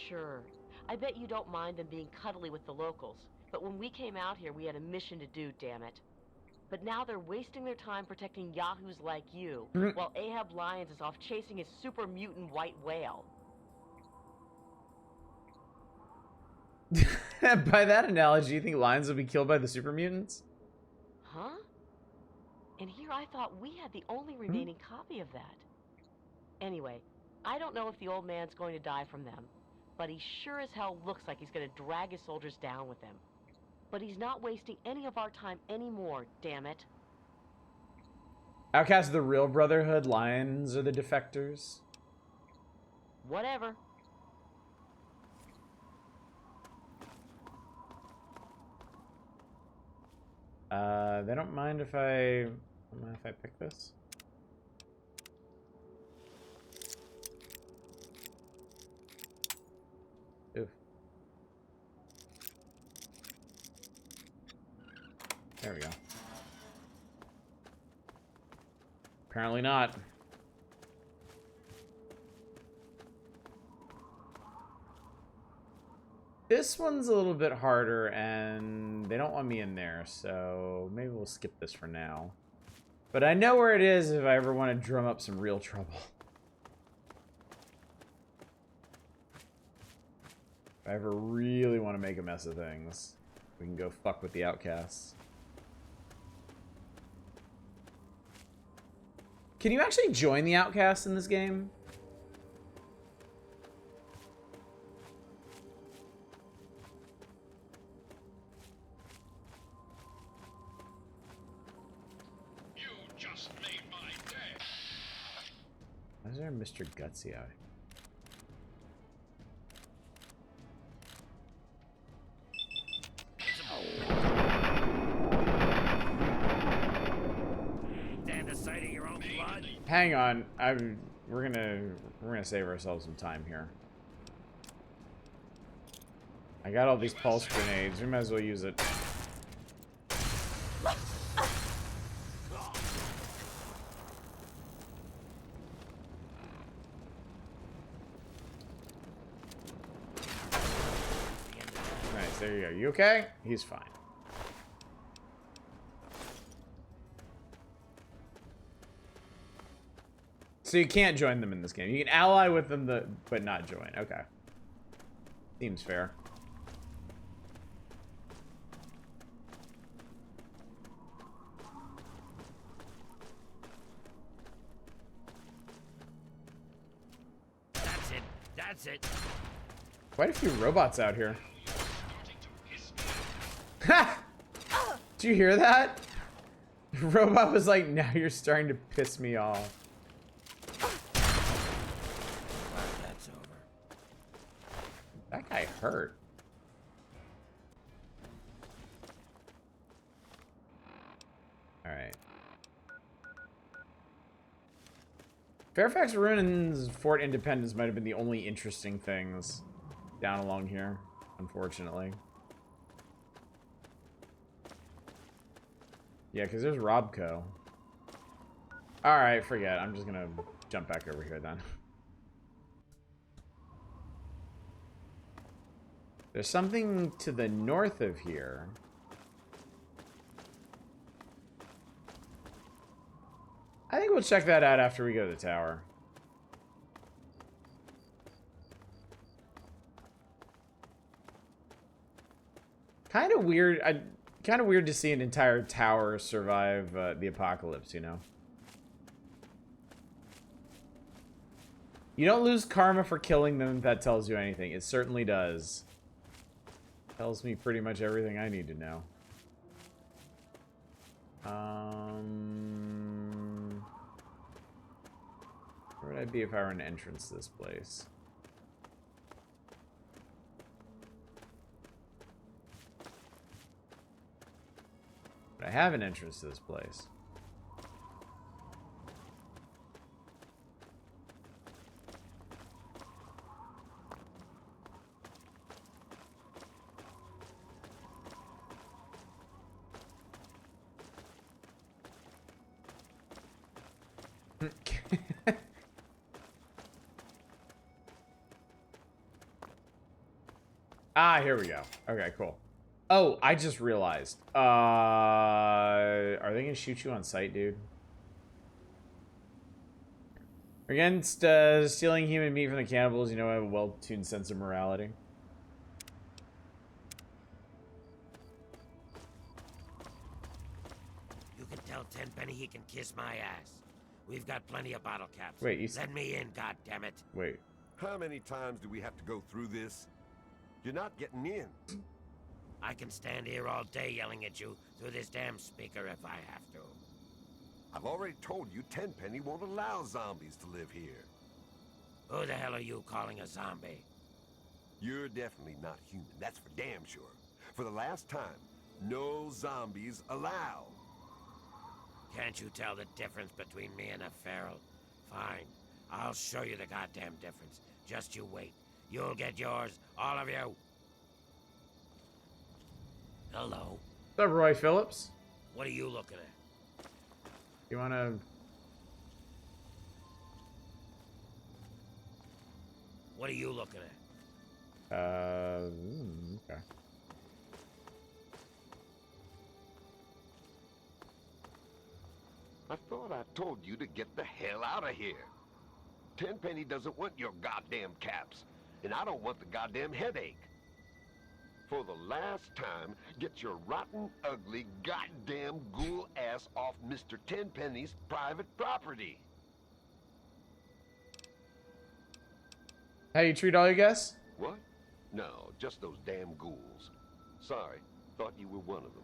Speaker 8: Sure. I bet you don't mind them being cuddly with the locals. But when we came out here, we had a mission to do, damn it. But now they're wasting their time protecting yahoos like you, while Ahab Lyons is off chasing his super mutant white whale.
Speaker 1: By that analogy, you think Lions will be killed by the super mutants?
Speaker 8: Huh? And here I thought we had the only remaining copy of that. Anyway, I don't know if the old man's going to die from them, but he sure as hell looks like he's going to drag his soldiers down with him. But he's not wasting any of our time anymore, damn it.
Speaker 1: Outcast of the real Brotherhood, Lions are the defectors.
Speaker 8: Whatever.
Speaker 1: They don't mind if I pick this. Ooh. There we go. Apparently not. This one's a little bit harder, and they don't want me in there, so maybe we'll skip this for now. But I know where it is if I ever want to drum up some real trouble. If I ever really want to make a mess of things, we can go fuck with the Outcasts. Can you actually join the Outcasts in this game? Why is there Mr. Gutsy out?
Speaker 3: Stand the sight of your own blood.
Speaker 1: Hang on, we're gonna save ourselves some time here. I got all these pulse grenades. We might as well use it. Nice, there you go. You okay? He's fine. So you can't join them in this game. You can ally with them, but not join. Okay. Seems fair.
Speaker 3: That's it. That's it.
Speaker 1: Quite a few robots out here. Ha! Did you hear that? The robot was like, now you're starting to piss me off.
Speaker 3: That's over.
Speaker 1: That guy hurt. Alright. Fairfax Ruins Fort Independence might have been the only interesting things down along here, unfortunately. Yeah, because there's Robco. Alright, forget. I'm just gonna jump back over here then. There's something to the north of here. I think we'll check that out after we go to the tower. Kind of weird to see an entire tower survive the apocalypse, you know? You don't lose karma for killing them if that tells you anything. It certainly does. Tells me pretty much everything I need to know. Where would I be if I were an entrance to this place? But I have an entrance to this place. Ah, here we go. Okay, cool. Oh, I just realized. Are they gonna shoot you on sight, dude? Against stealing human meat from the cannibals, you know I have a well-tuned sense of morality.
Speaker 3: You can tell Tenpenny he can kiss my ass. We've got plenty of bottle caps.
Speaker 1: Wait, you
Speaker 3: Let me in, goddammit.
Speaker 1: Wait.
Speaker 10: How many times do we have to go through this? You're not getting in.
Speaker 3: I can stand here all day yelling at you through this damn speaker if I have to.
Speaker 10: I've already told you Tenpenny won't allow zombies to live here.
Speaker 3: Who the hell are you calling a zombie?
Speaker 10: You're definitely not human, that's for damn sure. For the last time, no zombies allowed.
Speaker 3: Can't you tell the difference between me and a feral? Fine, I'll show you the goddamn difference. Just you wait. You'll get yours, all of you. Hello.
Speaker 1: What's up, Roy Phillips?
Speaker 3: What are you looking at?
Speaker 1: You wanna...
Speaker 3: What are you looking at?
Speaker 1: Okay.
Speaker 10: I thought I told you to get the hell out of here. Tenpenny doesn't want your goddamn caps, and I don't want the goddamn headache. For the last time, get your rotten, ugly, goddamn ghoul ass off Mr. Tenpenny's private property.
Speaker 1: How you treat all your guests?
Speaker 10: What? No, just those damn ghouls. Sorry, thought you were one of them.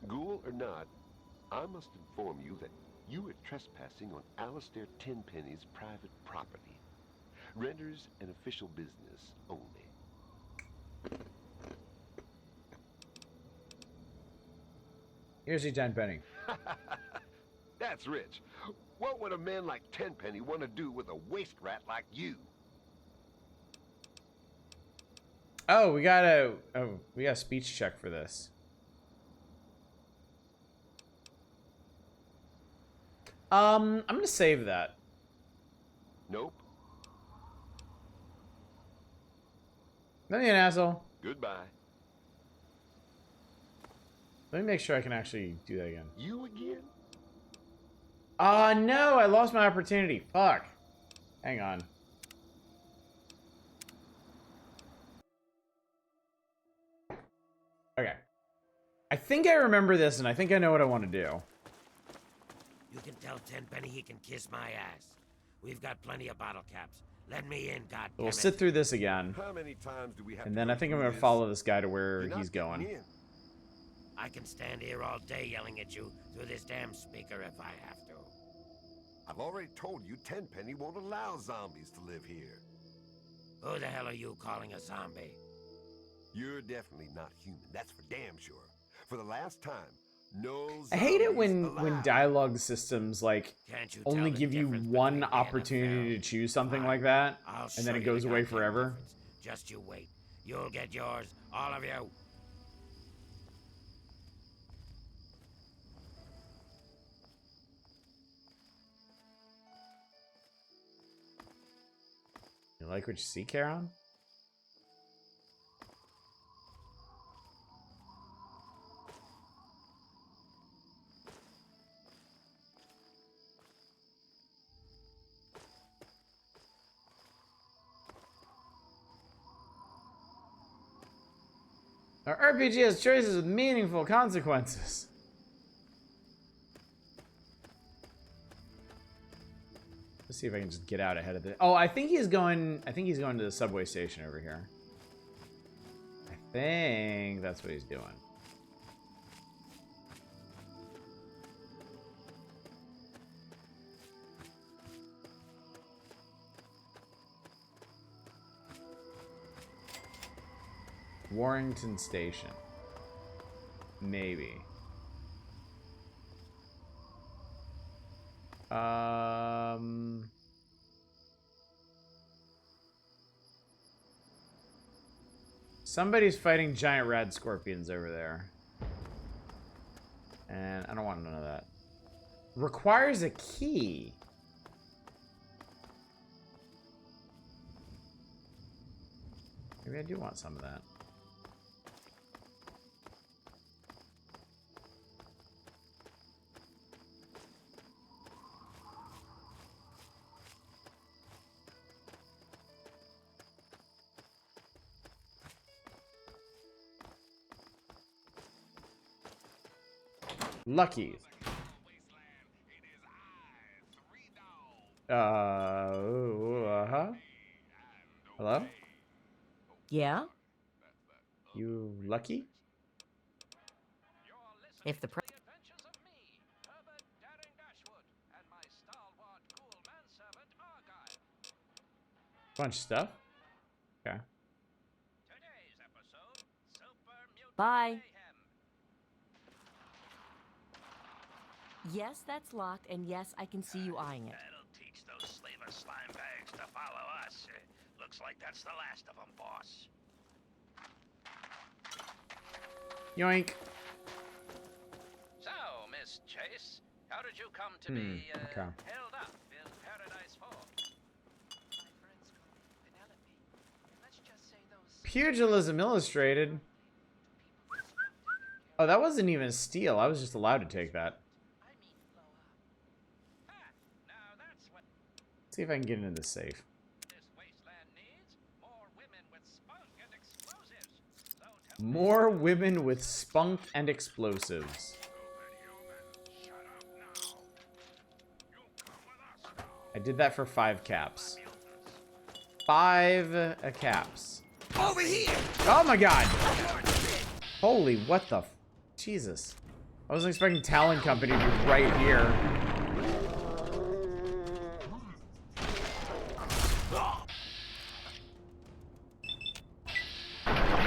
Speaker 10: Ghoul or not, I must inform you that you are trespassing on Alistair Tenpenny's private property. Renders an official business only.
Speaker 1: Here's your Tenpenny.
Speaker 10: That's rich. What would a man like Tenpenny want to do with a waste rat like you?
Speaker 1: Oh, we got a speech check for this. I'm gonna save that.
Speaker 10: Nope.
Speaker 1: Don't be an asshole.
Speaker 10: Goodbye.
Speaker 1: Let me make sure I can actually do that again.
Speaker 10: You again?
Speaker 1: No, I lost my opportunity. Fuck. Hang on. Okay. I think I remember this, and I think I know what I want to do.
Speaker 3: You can tell Tenpenny he can kiss my ass. We've got plenty of bottle caps. Let me in, goddammit.
Speaker 1: So we'll sit through this again.
Speaker 10: How many times do we have
Speaker 1: And
Speaker 10: to
Speaker 1: then
Speaker 10: go
Speaker 1: I think I'm
Speaker 10: through
Speaker 1: going to
Speaker 10: this?
Speaker 1: follow this guy to where
Speaker 10: You're not
Speaker 1: he's going.
Speaker 10: getting in.
Speaker 3: I can stand here all day yelling at you through this damn speaker if I have to.
Speaker 10: I've already told you Tenpenny won't allow zombies to live here.
Speaker 3: Who the hell are you calling a zombie?
Speaker 10: You're definitely not human, that's for damn sure. For the last time, no zombies
Speaker 1: I hate it when
Speaker 10: allowed.
Speaker 1: dialogue systems like
Speaker 3: Can't you
Speaker 1: only
Speaker 3: tell the
Speaker 1: give you
Speaker 3: difference
Speaker 1: one
Speaker 3: between me and a
Speaker 1: opportunity
Speaker 3: feral?
Speaker 1: to choose something
Speaker 3: Fine.
Speaker 1: like that,
Speaker 3: I'll
Speaker 1: and then
Speaker 3: show
Speaker 1: it
Speaker 3: you
Speaker 1: goes
Speaker 3: the
Speaker 1: away
Speaker 3: goddamn
Speaker 1: forever.
Speaker 3: difference. Just you wait. You'll get yours, all of you.
Speaker 1: You like what you see, Karen? Our RPG has choices with meaningful consequences. Let's see if I can just get out ahead of it. Oh, I think he's going to the subway station over here. I think that's what he's doing. Warrington Station. Maybe. Somebody's fighting giant rad scorpions over there. And I don't want none of that. Requires a key. Maybe I do want some of that. Lucky. Hello?
Speaker 8: Yeah?
Speaker 1: You lucky?
Speaker 8: If the
Speaker 1: Bunch of stuff? Okay.
Speaker 8: Bye. Yes, that's locked, and yes, I can see you eyeing it.
Speaker 3: That'll teach those slaver slime bags to follow us. Looks like that's the last of them, boss.
Speaker 1: Yoink.
Speaker 11: So, Miss Chase, how did you come to be
Speaker 1: okay.
Speaker 11: held up in Paradise Falls?
Speaker 1: Pugilism Illustrated. Oh, that wasn't even a steal. I was just allowed to take that. Let's see if I can get into the safe. More women with spunk and explosives. I did that for 5 caps. 5 caps.
Speaker 6: Over here!
Speaker 1: Oh my god! Holy, what the Jesus. I wasn't expecting Talon Company to be right here.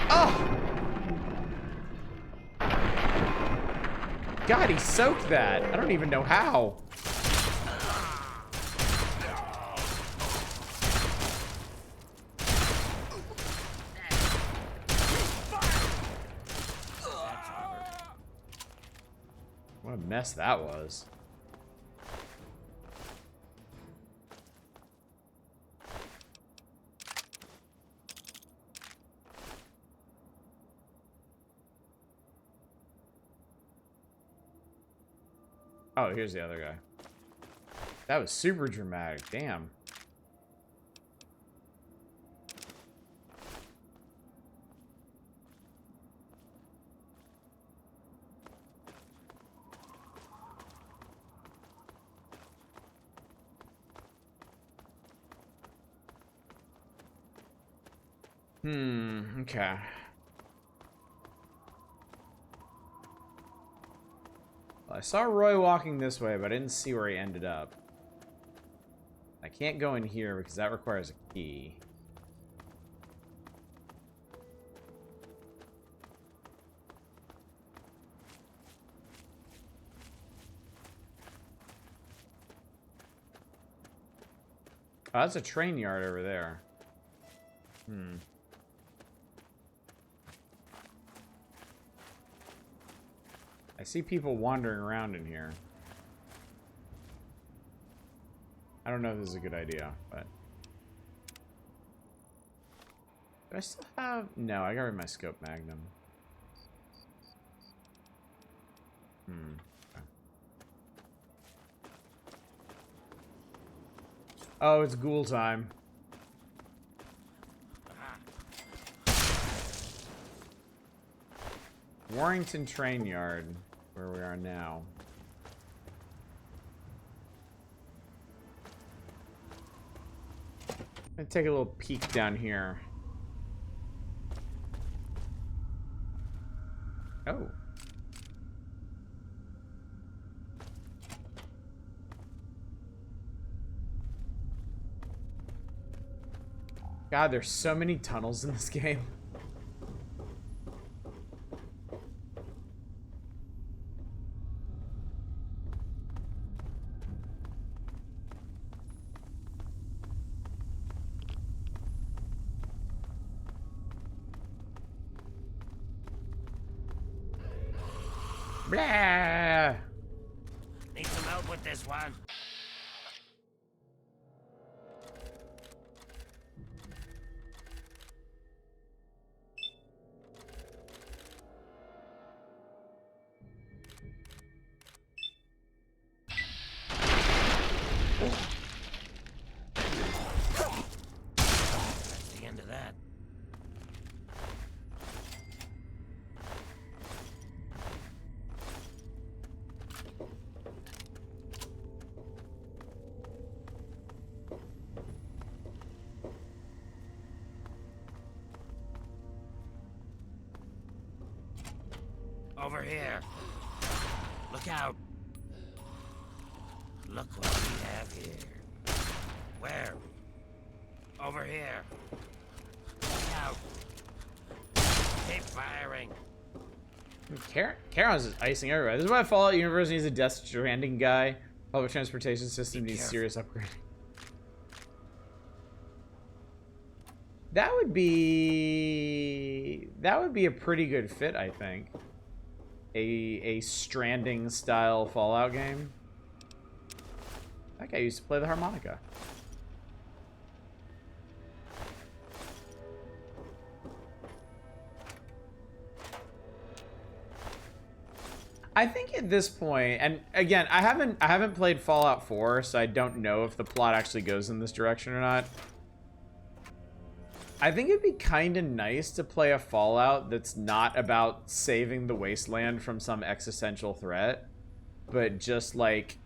Speaker 1: Oh! God, he soaked that. I don't even know how. What a mess that was. Oh, here's the other guy. That was super dramatic. Damn. Okay. Well, I saw Roy walking this way, but I didn't see where he ended up. I can't go in here because that requires a key. Oh, that's a train yard over there. I see people wandering around in here. I don't know if this is a good idea, but... Do I still have... No, I got rid of my scope magnum. Okay. Oh, it's ghoul time. Warrington Train Yard, where we are now. Let's take a little peek down here. Oh. God, there's so many tunnels in this game. Blah.
Speaker 3: Need some help with this one? That's the end of that. Over here. Look out. Look what we have here. Where? Over here. Look out. Keep firing.
Speaker 1: Charon's just icing everywhere. This is why Fallout Universe needs a Death Stranding guy. Public transportation system needs serious upgrading. That would be a pretty good fit, I think. A Stranding style Fallout game. That guy used to play the harmonica. I think at this point, and again, I haven't played Fallout 4, so I don't know if the plot actually goes in this direction or not. I think it'd be kind of nice to play a Fallout that's not about saving the wasteland from some existential threat, but just like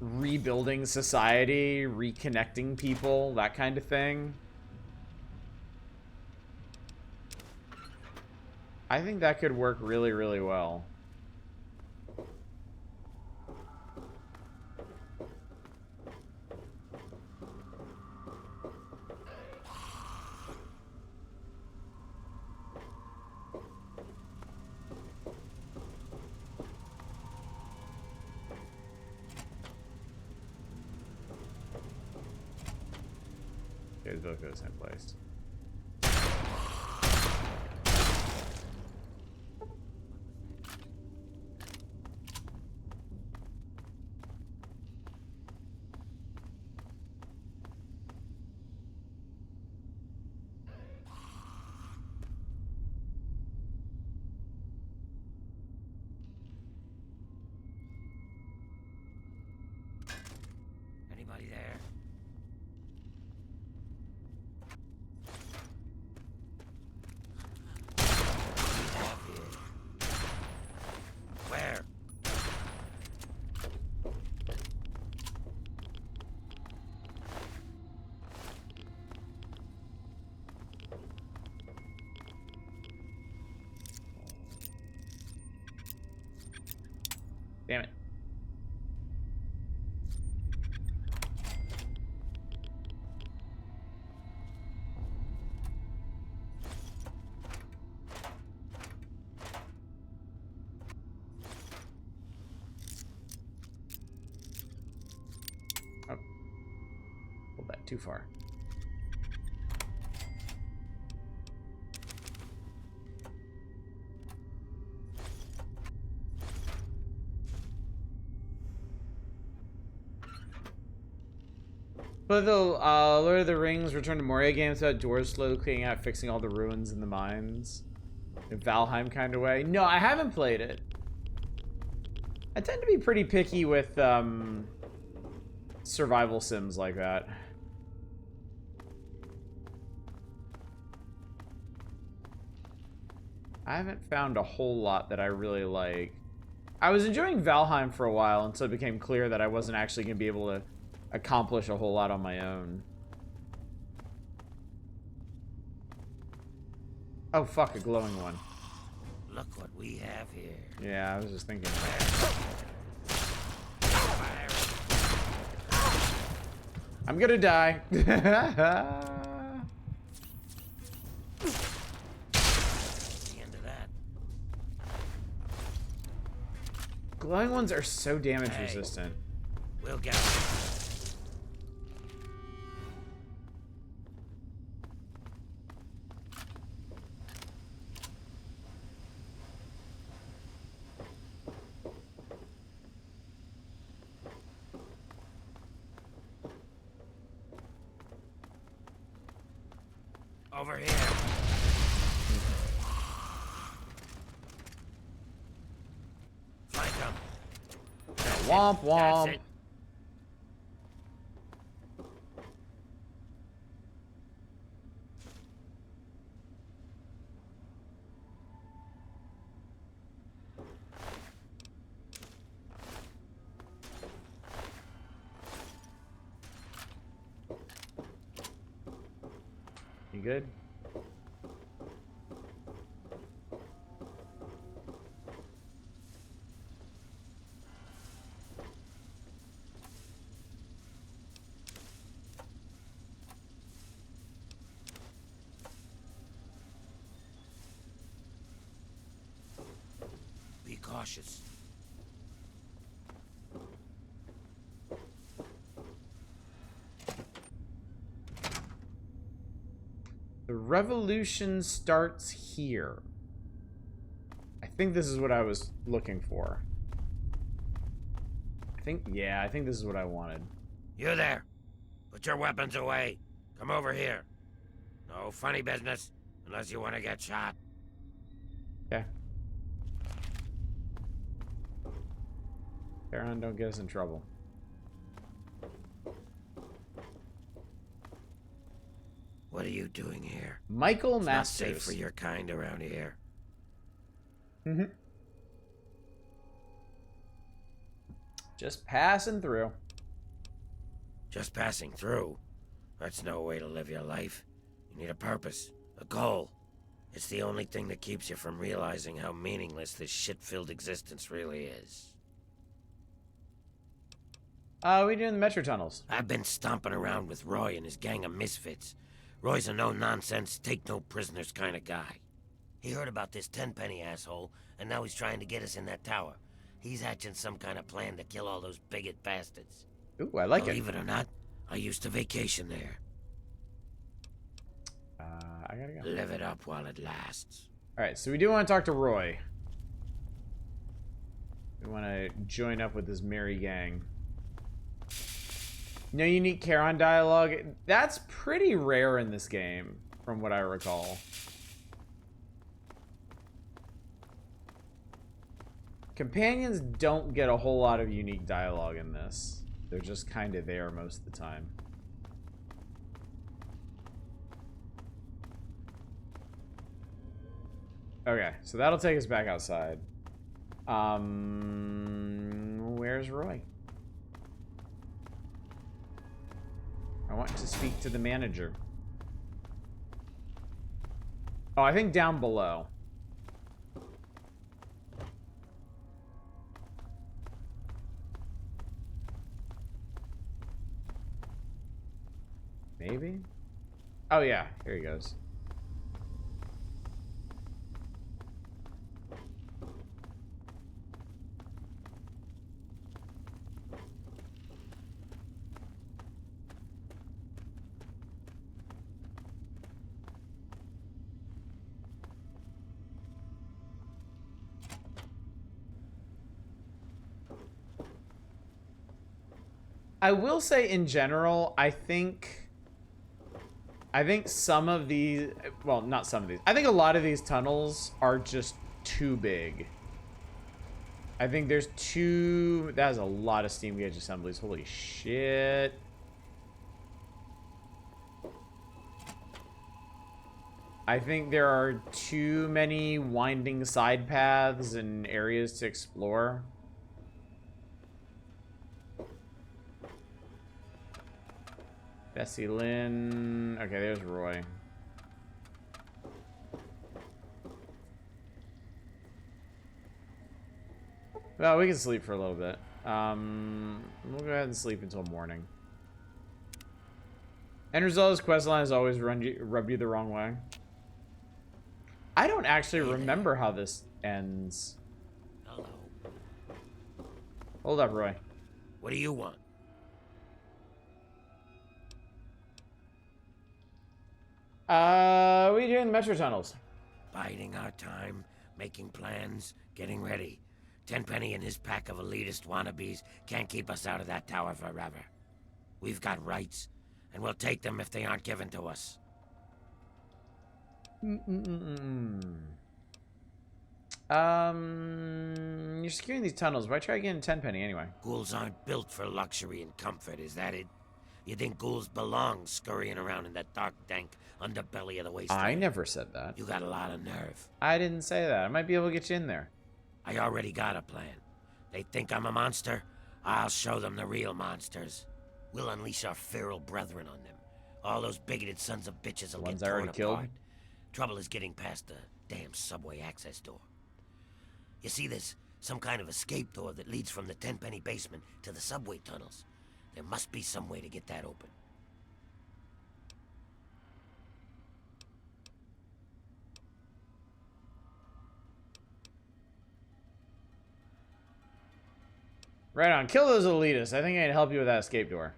Speaker 1: rebuilding society, reconnecting people, that kind of thing. I think that could work really, really well. Okay, both go to the same place.
Speaker 3: Anybody there? Where?
Speaker 1: Damn it. Oh. Pulled that too far. But the Lord of the Rings Return to Moria games about doors slowly cleaning out, fixing all the ruins in the mines. In Valheim kind of way. No, I haven't played it. I tend to be pretty picky with survival sims like that. I haven't found a whole lot that I really like. I was enjoying Valheim for a while until it became clear that I wasn't actually going to be able to accomplish a whole lot on my own. Oh, fuck, a glowing one.
Speaker 3: Look what we have here.
Speaker 1: Yeah, I was just thinking. I'm gonna die.
Speaker 3: The end of that.
Speaker 1: Glowing ones are so damage resistant.
Speaker 3: We'll get it. Over here. Flank him.
Speaker 1: Womp womp.
Speaker 3: That's it.
Speaker 1: You good?
Speaker 3: Be cautious.
Speaker 1: The revolution starts here. I think this is what I was looking for. I think this is what I wanted.
Speaker 3: You there. Put your weapons away. Come over here. No funny business, unless you want to get shot.
Speaker 1: Okay. Aaron, don't get us in trouble.
Speaker 3: What are you doing here?
Speaker 1: Michael
Speaker 3: It's not safe
Speaker 1: Masters.
Speaker 3: for your kind around here.
Speaker 1: Mm-hmm. Just passing through.
Speaker 3: Just passing through? That's no way to live your life. You need a purpose, a goal. It's the only thing that keeps you from realizing how meaningless this shit-filled existence really is.
Speaker 1: We doing the metro tunnels.
Speaker 3: I've been stomping around with Roy and his gang of misfits. Roy's a no-nonsense, take-no-prisoners kind of guy. He heard about this Tenpenny asshole, and now he's trying to get us in that tower. He's hatching some kind of plan to kill all those bigot bastards.
Speaker 1: Ooh, I like
Speaker 3: Believe it or not, I used to vacation there.
Speaker 1: I gotta go.
Speaker 3: Live it up while it lasts.
Speaker 1: Alright, so we do want to talk to Roy. We want to join up with this merry gang. No unique Charon dialogue. That's pretty rare in this game, from what I recall. Companions don't get a whole lot of unique dialogue in this. They're just kind of there most of the time. Okay, so that'll take us back outside. Where's Roy? I want to speak to the manager. Oh, I think down below. Maybe? Oh yeah, here he goes. I will say in general, I think some of these, well, not some of these. I think a lot of these tunnels are just too big. I think there's too, that has a lot of steam gauge assemblies. Holy shit. I think there are too many winding side paths and areas to explore. Bessie Lynn. Okay, there's Roy. Well, we can sleep for a little bit. We'll go ahead and sleep until morning. Enrizella's questline has always rubbed you the wrong way. I don't actually remember how this ends.
Speaker 3: Hello.
Speaker 1: Hold up, Roy.
Speaker 3: What do you want?
Speaker 1: What are you doing in the metro tunnels?
Speaker 3: Biding our time, making plans, getting ready. Tenpenny and his pack of elitist wannabes can't keep us out of that tower forever. We've got rights, and we'll take them if they aren't given to us.
Speaker 1: You're securing these tunnels. Why try getting Tenpenny anyway?
Speaker 3: Ghouls aren't built for luxury and comfort, is that it? You think ghouls belong scurrying around in that dark, dank underbelly of the wasteland?
Speaker 1: I never said that.
Speaker 3: You got a lot of nerve.
Speaker 1: I didn't say that. I might be able to get you in there.
Speaker 3: I already got a plan. They think I'm a monster? I'll show them the real monsters. We'll unleash our feral brethren on them. All those bigoted sons of bitches will get
Speaker 1: Ones I already
Speaker 3: torn
Speaker 1: killed?
Speaker 3: apart. Trouble is getting past the damn subway access door. You see, there's some kind of escape door that leads from the Tenpenny basement to the subway tunnels. There must be some way to get that open.
Speaker 1: Right on. Kill those elitists. I think I can help you with that escape door.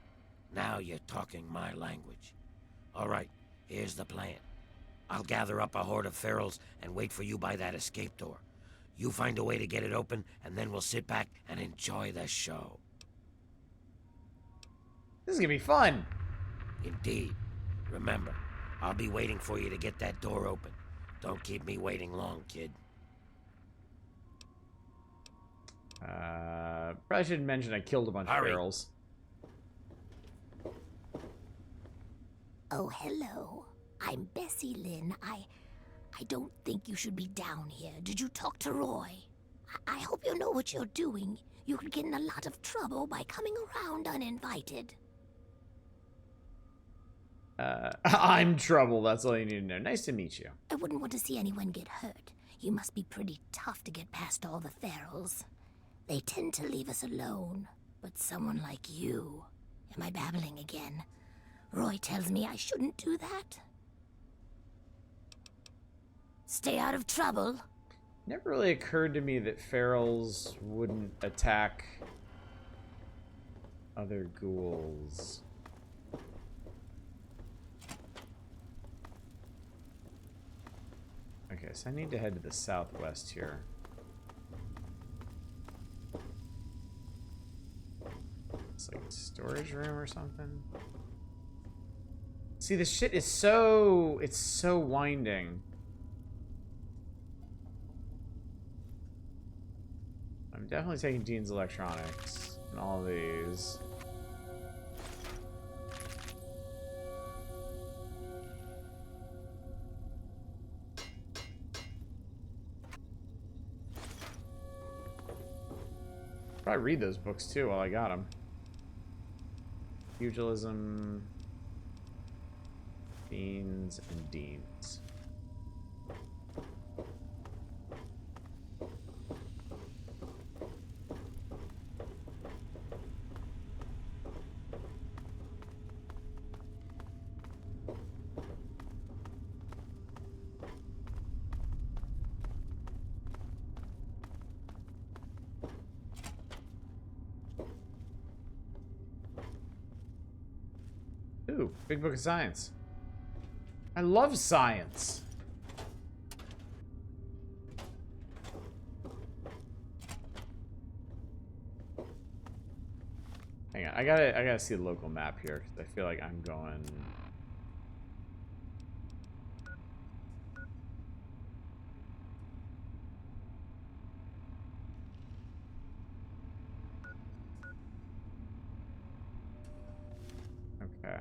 Speaker 3: Now you're talking my language. All right, here's the plan. I'll gather up a horde of ferals and wait for you by that escape door. You find a way to get it open, and then we'll sit back and enjoy the show.
Speaker 1: This is gonna be fun.
Speaker 3: Indeed. Remember, I'll be waiting for you to get that door open. Don't keep me waiting long, kid.
Speaker 1: Probably should mention I killed a bunch
Speaker 3: Hurry.
Speaker 1: of ferals.
Speaker 12: Oh, hello. I'm Bessie Lynn. I don't think you should be down here. Did you talk to Roy? I hope you know what you're doing. You could get in a lot of trouble by coming around uninvited.
Speaker 1: I'm trouble. That's all you need to know. Nice to meet you.
Speaker 12: I wouldn't want to see anyone get hurt. You must be pretty tough to get past all the ferals. They tend to leave us alone. But someone like you... Am I babbling again? Roy tells me I shouldn't do that. Stay out of trouble.
Speaker 1: Never really occurred to me that ferals wouldn't attack other ghouls. Okay, so I need to head to the southwest here. It's like a storage room or something. See, this shit is so... It's so winding. I'm definitely taking Dean's electronics and all these. Probably read those books too while I got them. Pugilism, Fiends, and Deans. Ooh, Big Book of Science. I love science. Hang on, I gotta see the local map here because I feel like I'm going. Okay.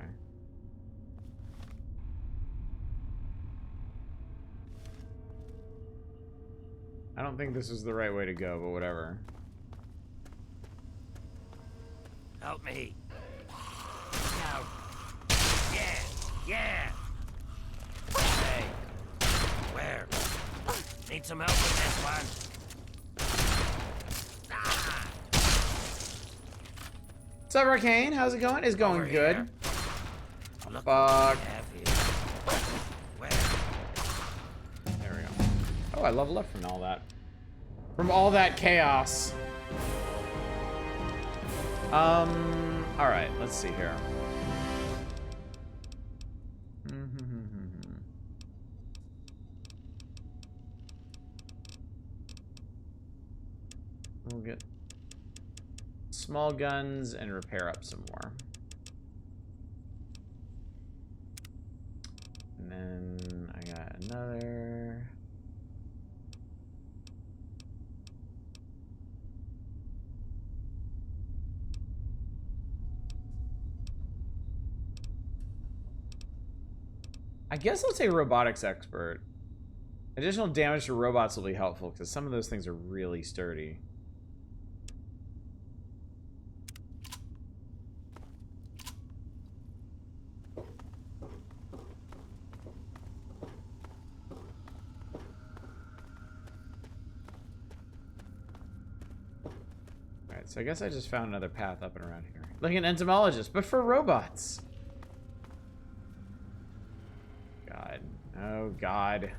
Speaker 1: I don't think this is the right way to go, but whatever.
Speaker 3: Help me. Out. Yeah, yeah. Hey, where? Need some help with this one? Ah.
Speaker 1: What's up, Arcane? How's it going? It's going
Speaker 3: Over
Speaker 1: good.
Speaker 3: here. Look
Speaker 1: Fuck.
Speaker 3: what we have here. Where?
Speaker 1: There we go. Oh, I leveled up from all that. From all that chaos. Alright, let's see here. We'll get small guns and repair up some more. And then I got another I guess I'll take robotics expert. Additional damage to robots will be helpful because some of those things are really sturdy. Alright, so I guess I just found another path up and around here. Like an entomologist, but for robots. God. Oh, God.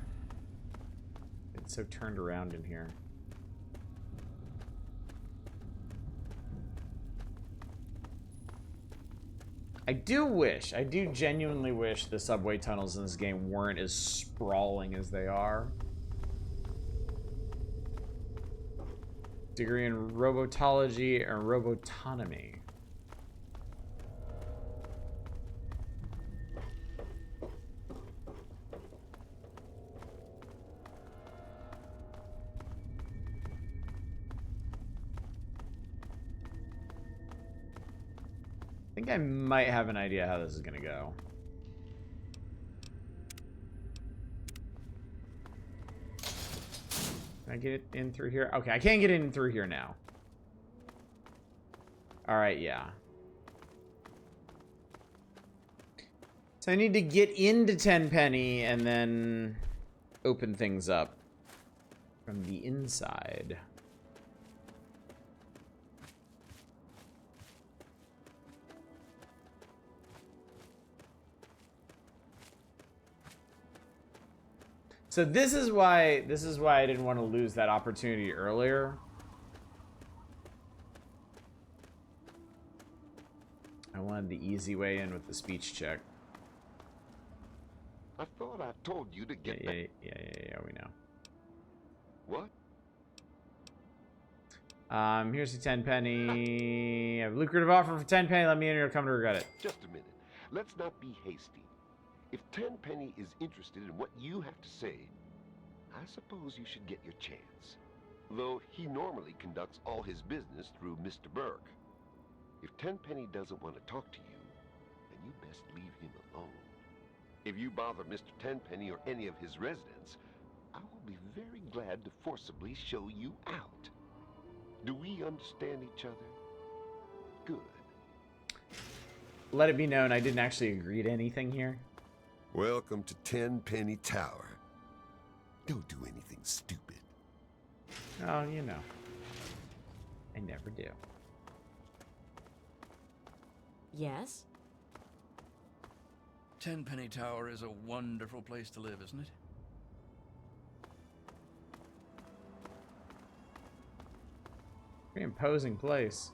Speaker 1: It's so turned around in here. I do genuinely wish the subway tunnels in this game weren't as sprawling as they are. Degree in robotology and robotonomy. I think I might have an idea how this is gonna go. Can I get it in through here? Okay, I can't get in through here now. Alright, yeah. So I need to get into Tenpenny and then open things up from the inside. So this is why I didn't want to lose that opportunity earlier. I wanted the easy way in with the speech check.
Speaker 10: I thought I told you to get back.
Speaker 1: Yeah, we know.
Speaker 10: What?
Speaker 1: Here's the Tenpenny. I have a lucrative offer for Tenpenny. Let me in or you'll come to regret it.
Speaker 10: Just a minute. Let's not be hasty. If Tenpenny is interested in what you have to say, I suppose you should get your chance. Though he normally conducts all his business through Mr. Burke. If Tenpenny doesn't want to talk to you, then you best leave him alone. If you bother Mr. Tenpenny or any of his residents, I will be very glad to forcibly show you out. Do we understand each other? Good.
Speaker 1: Let it be known I didn't actually agree to anything here.
Speaker 10: Welcome to Tenpenny Tower. Don't do anything stupid.
Speaker 1: Oh, you know. I never do.
Speaker 5: Yes?
Speaker 9: Tenpenny Tower is a wonderful place to live, isn't it?
Speaker 1: Very imposing place.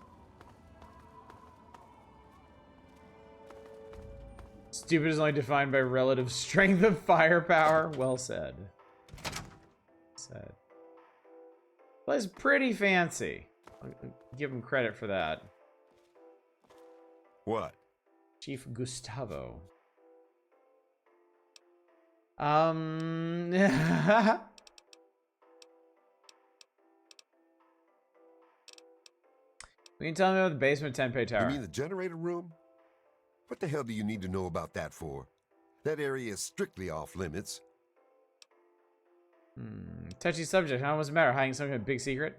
Speaker 1: Stupid is only defined by relative strength of firepower. Well said. Said. Place pretty fancy. I'll give him credit for that.
Speaker 10: What?
Speaker 1: Chief Gustavo. Can you tell me about the basement Tenpenny Tower?
Speaker 10: You mean the generator room? What the hell do you need to know about that for? That area is strictly off limits.
Speaker 1: Touchy subject, huh? What's the matter? Hiding some kind of big secret?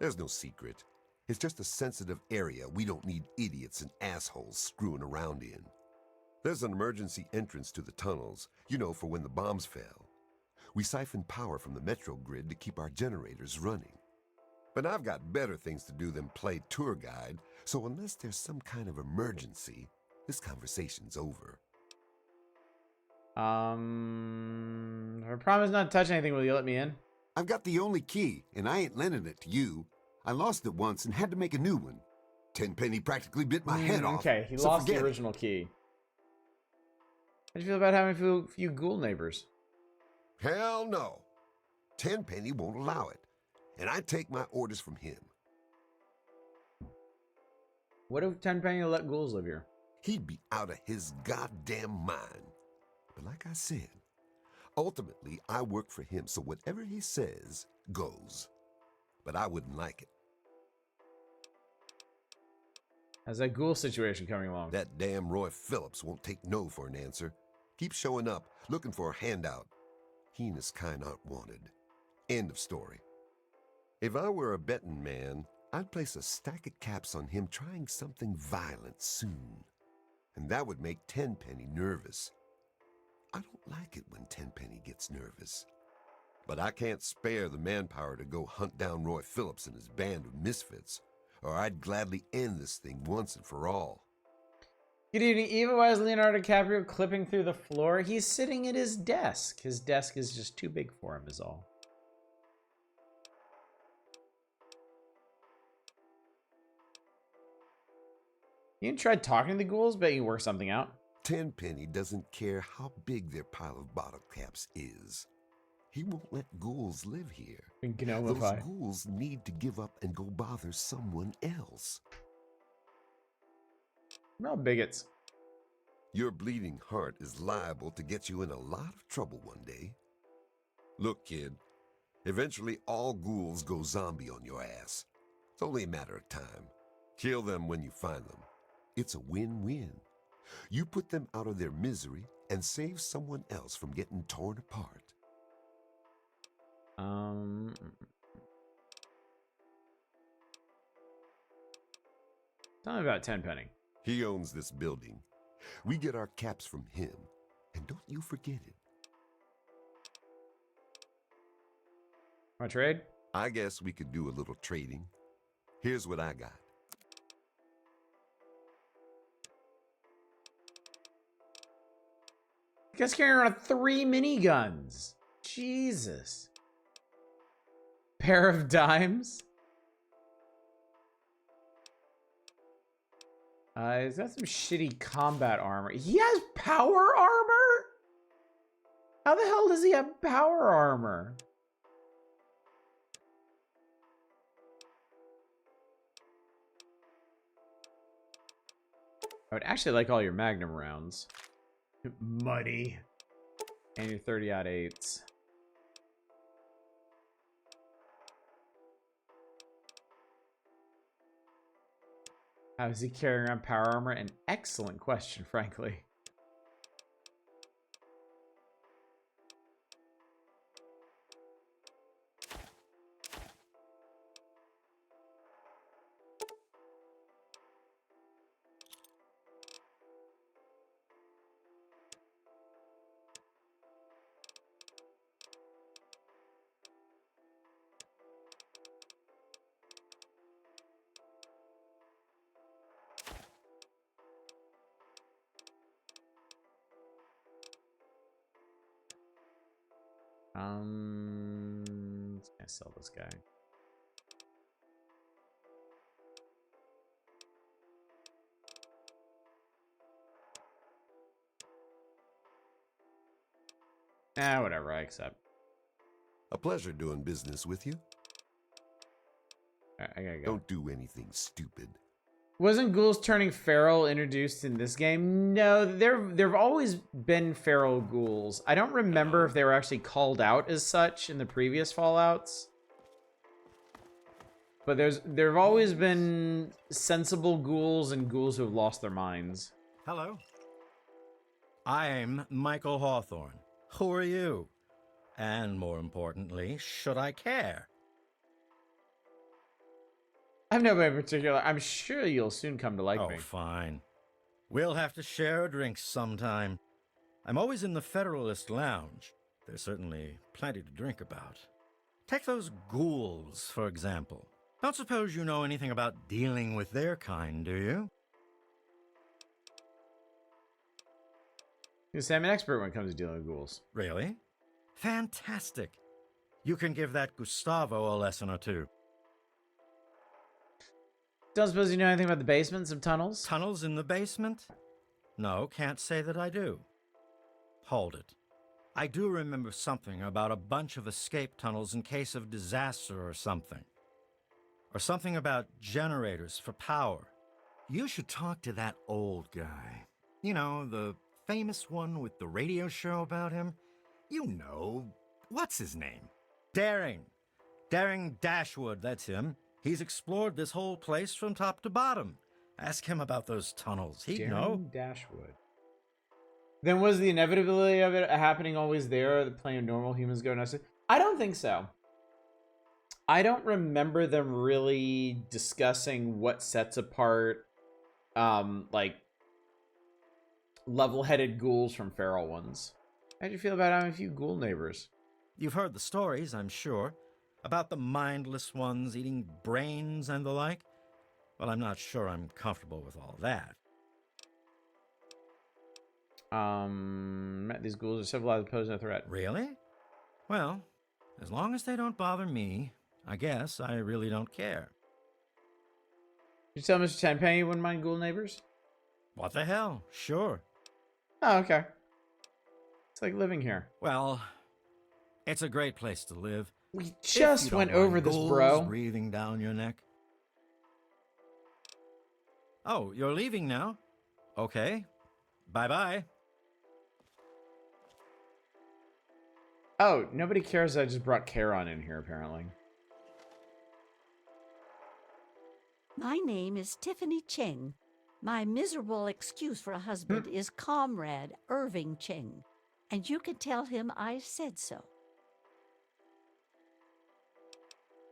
Speaker 10: There's no secret. It's just a sensitive area we don't need idiots and assholes screwing around in. There's an emergency entrance to the tunnels, you know, for when the bombs fell. We siphon power from the metro grid to keep our generators running. But I've got better things to do than play tour guide, so unless there's some kind of emergency, this conversation's over.
Speaker 1: I promise not to touch anything. Will you let me in?
Speaker 10: I've got the only key, and I ain't lending it to you. I lost it once and had to make a new one. Tenpenny practically bit my head off.
Speaker 1: Okay, he lost the original key. How do you feel about having a few ghoul neighbors?
Speaker 10: Hell no. Tenpenny won't allow it, and I take my orders from him.
Speaker 1: What if Tenpenny let ghouls live here?
Speaker 10: He'd be out of his goddamn mind. But like I said, ultimately I work for him, so whatever he says goes. But I wouldn't like it.
Speaker 1: How's that ghoul situation coming along?
Speaker 10: That damn Roy Phillips won't take no for an answer. Keep showing up, looking for a handout. He and his kind aren't wanted. End of story. If I were a betting man, I'd place a stack of caps on him trying something violent soon. And that would make Tenpenny nervous. I don't like it when Tenpenny gets nervous. But I can't spare the manpower to go hunt down Roy Phillips and his band of misfits, or I'd gladly end this thing once and for all.
Speaker 1: Good evening, Eva. Why is Leonardo DiCaprio clipping through the floor? He's sitting at his desk. His desk is just too big for him, is all. You tried talking to the ghouls? Bet you work something out.
Speaker 10: Tenpenny doesn't care how big their pile of bottle caps is. He won't let ghouls live here. Those ghouls need to give up and go bother someone else.
Speaker 1: We're all bigots.
Speaker 10: Your bleeding heart is liable to get you in a lot of trouble one day. Look, kid, eventually all ghouls go zombie on your ass. It's only a matter of time. Kill them when you find them. It's a win-win. You put them out of their misery and save someone else from getting torn apart.
Speaker 1: Tell me about Tenpenny.
Speaker 10: He owns this building. We get our caps from him, and don't you forget it.
Speaker 1: Want to trade?
Speaker 10: I guess we could do a little trading. Here's what I got.
Speaker 1: You guys carrying around 3 miniguns. Jesus. Pair of dimes. He's got some shitty combat armor. He has power armor? How the hell does he have power armor? I would actually like all your Magnum rounds. Money. And your 30-08s. How is he carrying around power armor? An excellent question, frankly. Let's sell this guy. Whatever, I accept.
Speaker 10: A pleasure doing business with you.
Speaker 1: Alright, I gotta go.
Speaker 10: Don't do anything stupid.
Speaker 1: Wasn't ghouls turning feral introduced in this game? No, there've always been feral ghouls. I don't remember if they were actually called out as such in the previous Fallouts. But there've always been sensible ghouls and ghouls who have lost their minds.
Speaker 6: Hello. I'm Michael Hawthorne. Who are you? And more importantly, should I care?
Speaker 1: I have nobody in particular. I'm sure you'll soon come to like me.
Speaker 6: Oh, fine. We'll have to share a drink sometime. I'm always in the Federalist Lounge. There's certainly plenty to drink about. Take those ghouls, for example. Don't suppose you know anything about dealing with their kind, do you?
Speaker 1: You say I'm an expert when it comes to dealing with ghouls.
Speaker 6: Really? Fantastic. You can give that Gustavo a lesson or two.
Speaker 1: Don't suppose you know anything about the basements of tunnels?
Speaker 6: Tunnels in the basement? No, can't say that I do. Hold it. I do remember something about a bunch of escape tunnels in case of disaster or something. Or something about generators for power. You should talk to that old guy. You know, the famous one with the radio show about him. You know, what's his name? Daring. Daring Dashwood, that's him. He's explored this whole place from top to bottom. Ask him about those tunnels. He'd know.
Speaker 1: Dashwood. Then was the inevitability of it happening always there? The plenty of normal humans go nuts? I don't think so. I don't remember them really discussing what sets apart, like, level-headed ghouls from feral ones. How'd you feel about having a few ghoul neighbors?
Speaker 6: You've heard the stories, I'm sure, about the mindless ones eating brains and the like. Well, I'm not sure I'm comfortable with all that.
Speaker 1: These ghouls are civilized, pose no threat.
Speaker 6: Really? Well, as long as they don't bother me, I guess I really don't care.
Speaker 1: Did you tell Mr. Tenpenny you wouldn't mind ghoul neighbors?
Speaker 6: What the hell? Sure.
Speaker 1: Oh, okay. It's like living here.
Speaker 6: Well, it's a great place to live.
Speaker 1: We just went over this,
Speaker 6: ghouls
Speaker 1: bro.
Speaker 6: Breathing down your neck. Oh, you're leaving now? Okay. Bye-bye.
Speaker 1: Oh, nobody cares I just brought Charon in here, apparently.
Speaker 13: My name is Tiffany Cheng. My miserable excuse for a husband is Comrade Irving Cheng. And you can tell him I said so.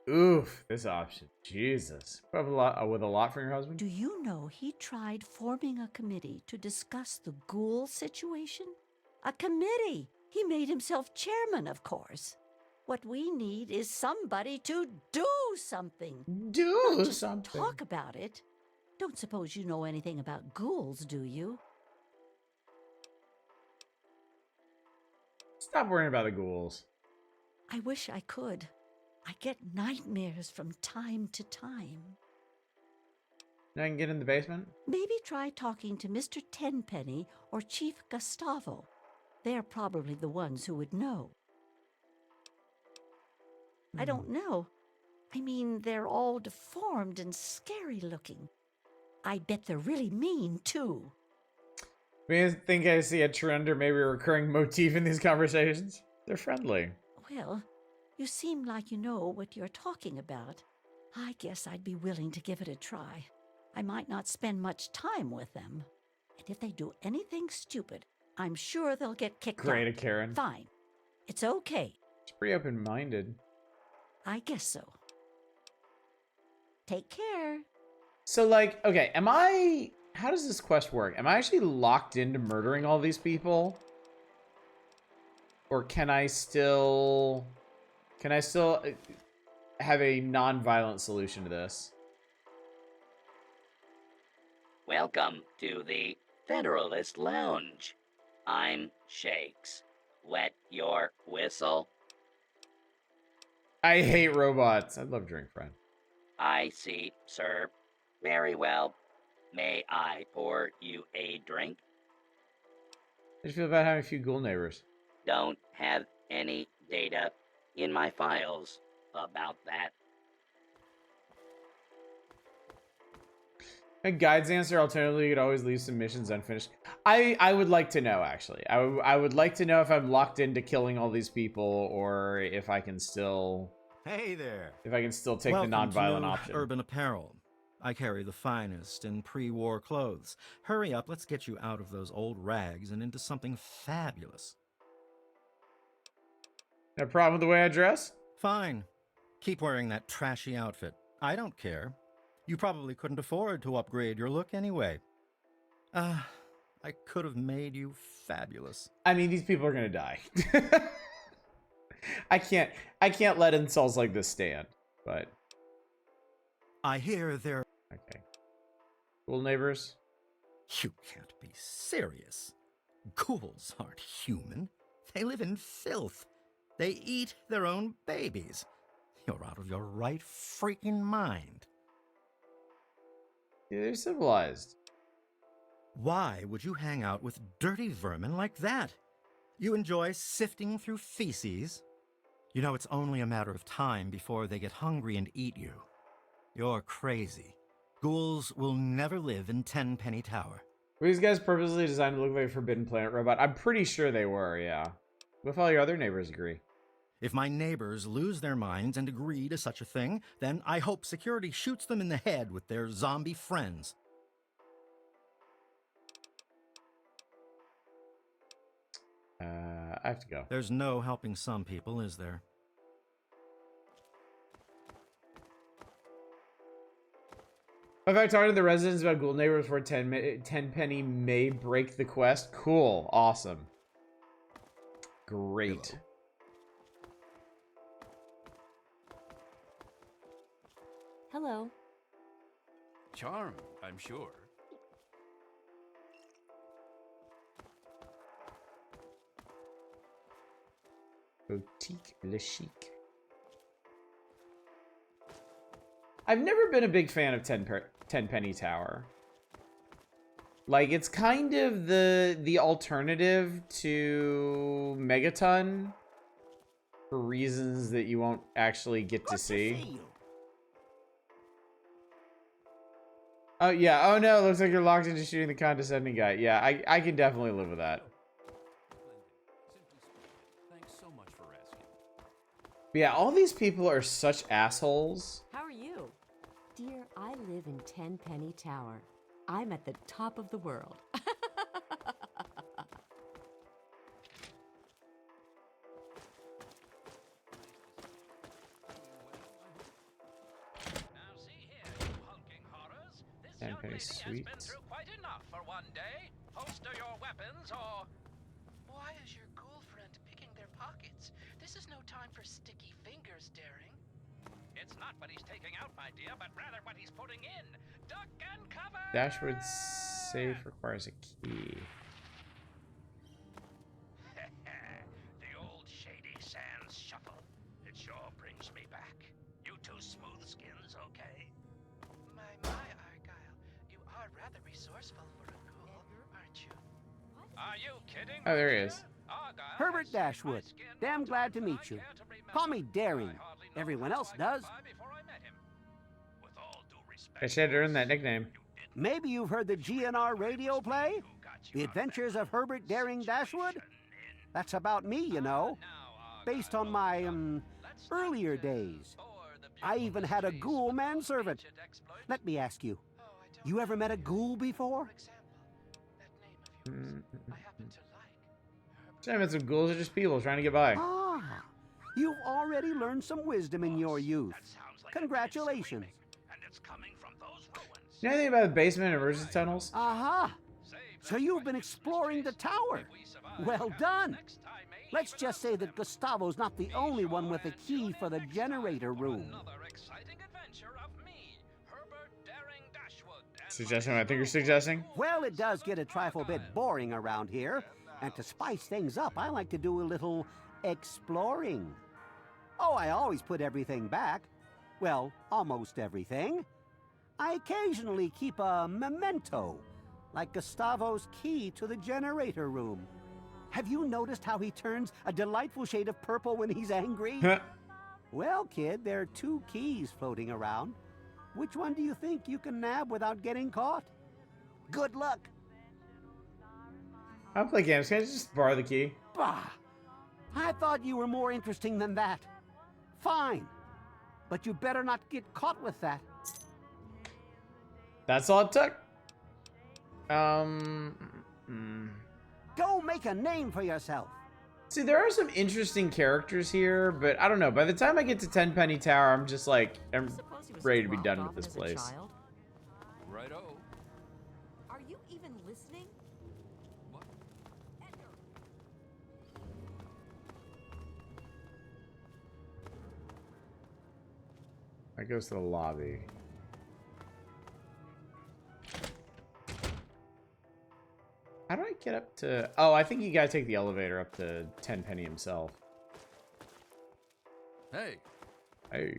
Speaker 1: Oof, this option. Jesus. With a lot from your husband?
Speaker 13: Do you know he tried forming a committee to discuss the ghoul situation? A committee! He made himself chairman, of course. What we need is somebody to do something.
Speaker 1: Do
Speaker 13: Not just
Speaker 1: something.
Speaker 13: talk about it. Don't suppose you know anything about ghouls, do you?
Speaker 1: Stop worrying about the ghouls.
Speaker 13: I wish I could. I get nightmares from time to time.
Speaker 1: Now I can get in the basement?
Speaker 13: Maybe try talking to Mr. Tenpenny or Chief Gustavo. They're probably the ones who would know. I don't know. I mean, they're all deformed and scary looking. I bet they're really mean, too.
Speaker 1: I think I see a trend or maybe a recurring motif in these conversations. They're friendly.
Speaker 13: Well, you seem like you know what you're talking about. I guess I'd be willing to give it a try. I might not spend much time with them. And if they do anything stupid, I'm sure they'll get kicked out.
Speaker 1: Great, a Karen.
Speaker 13: Fine. It's okay.
Speaker 1: It's pretty open-minded.
Speaker 13: I guess so. Take care.
Speaker 1: So, like, okay, how does this quest work? Am I actually locked into murdering all these people? Or can I still have a non-violent solution to this?
Speaker 14: Welcome to the Federalist Lounge. I'm Shakes. Wet your whistle?
Speaker 1: I hate robots. I'd love to drink, friend.
Speaker 14: I see, sir. Very well. May I pour you a drink?
Speaker 1: How do you feel about having a few ghoul neighbors?
Speaker 14: Don't have any data in my files about that.
Speaker 1: A guide's answer. Alternatively, you could always leave some missions unfinished. I would like to know, actually. I would like to know if I'm locked into killing all these people or if I can still...
Speaker 6: Hey there.
Speaker 1: If I can still take
Speaker 6: Welcome
Speaker 1: the non-violent
Speaker 6: to
Speaker 1: option.
Speaker 6: Urban Apparel. I carry the finest in pre-war clothes. Hurry up, let's get you out of those old rags and into something fabulous.
Speaker 1: No problem with the way I dress?
Speaker 6: Fine. Keep wearing that trashy outfit. I don't care. You probably couldn't afford to upgrade your look anyway. I could have made you fabulous.
Speaker 1: I mean, these people are gonna die. I can't let insults like this stand, but...
Speaker 6: I hear they're...
Speaker 1: Okay. Ghoul neighbors?
Speaker 6: You can't be serious. Ghouls aren't human. They live in filth. They eat their own babies. You're out of your right freaking mind.
Speaker 1: Yeah, they're civilized.
Speaker 6: Why would you hang out with dirty vermin like that? You enjoy sifting through feces? You know it's only a matter of time before they get hungry and eat you. You're crazy. Ghouls will never live in Tenpenny Tower.
Speaker 1: Were these guys purposely designed to look like a Forbidden Planet robot? I'm pretty sure they were, yeah. What if all your other neighbors agree?
Speaker 6: If my neighbors lose their minds and agree to such a thing, then I hope security shoots them in the head with their zombie friends.
Speaker 1: I have to go.
Speaker 6: There's no helping some people, is there?
Speaker 1: If I talk to the residents about ghoul neighbors before Tenpenny may break the quest. Cool. Awesome. Great.
Speaker 5: Hello.
Speaker 9: Charm, I'm sure.
Speaker 1: Boutique Le Chic. I've never been a big fan of Tenpenny Tower. Like, it's kind of the alternative to Megaton for reasons that you won't actually get to see. Oh, yeah. Oh, no. It looks like you're locked into shooting the condescending guy. Yeah, I can definitely live with that.
Speaker 9: Thanks so much for asking.
Speaker 1: But yeah, all these people are such assholes.
Speaker 8: How are you?
Speaker 15: Dear, I live in Tenpenny Tower. I'm at the top of the world.
Speaker 1: Tenpenny Suites.
Speaker 11: Been through quite enough for one day. Holster your weapons or...
Speaker 16: Why is your ghoul friend picking their pockets? This is no time for sticky fingers, Daring.
Speaker 11: It's not what he's taking out, my dear, but rather what he's putting in. Duck and cover!
Speaker 1: Dashwood safe requires a key.
Speaker 11: The old Shady Sands shuffle. It sure brings me back. You two smooth skins, okay?
Speaker 16: My, Argyle. You are rather resourceful for a ghoul, aren't you?
Speaker 11: Are you kidding?
Speaker 1: Oh, there he is.
Speaker 17: Herbert Dashwood. Damn glad to meet you. Call me Daring. Everyone else does.
Speaker 1: I should earn that nickname.
Speaker 17: Maybe you've heard the GNR radio play? The Adventures of Herbert Daring Dashwood? That's about me, you know. Based on my, earlier days. I even had a ghoul manservant. Let me ask you, you ever met a ghoul before?
Speaker 1: I met some ghouls are just people trying to get by.
Speaker 17: Ah, you've already learned some wisdom in your youth. Congratulations.
Speaker 1: You know anything about the basement and emergency tunnels?
Speaker 17: Aha! So you've been exploring the tower. Well done. Let's just say that Gustavo's not the only one with a key for the generator room.
Speaker 1: Suggesting what I think you're suggesting?
Speaker 17: Well, it does get a trifle bit boring around here. And to spice things up, I like to do a little exploring. Oh, I always put everything back. Well, almost everything. I occasionally keep a memento, like Gustavo's key to the generator room. Have you noticed how he turns a delightful shade of purple when he's angry? Well, kid, there are 2 keys floating around. Which one do you think you can nab without getting caught? Good luck.
Speaker 1: I'll play games. Can I just borrow the key?
Speaker 17: Bah! I thought you were more interesting than that. Fine. But you better not get caught with that.
Speaker 1: That's all it took.
Speaker 17: Go make a name for yourself.
Speaker 1: See, there are some interesting characters here, but I don't know. By the time I get to Tenpenny Tower, I'm just like, I'm ready to be done with this place.
Speaker 9: Righto.
Speaker 7: Are you even listening?
Speaker 9: What?
Speaker 1: That goes to the lobby. How do I get up to... Oh, I think you gotta take the elevator up to Tenpenny himself.
Speaker 9: Hey.
Speaker 1: Hey.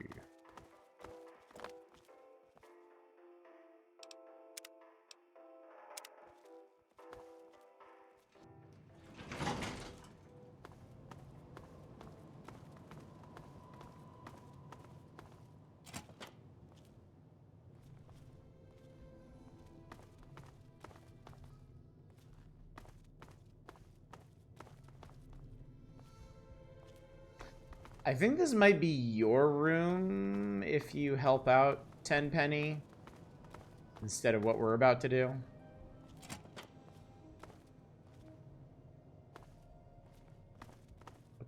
Speaker 1: I think this might be your room if you help out Tenpenny instead of what we're about to do.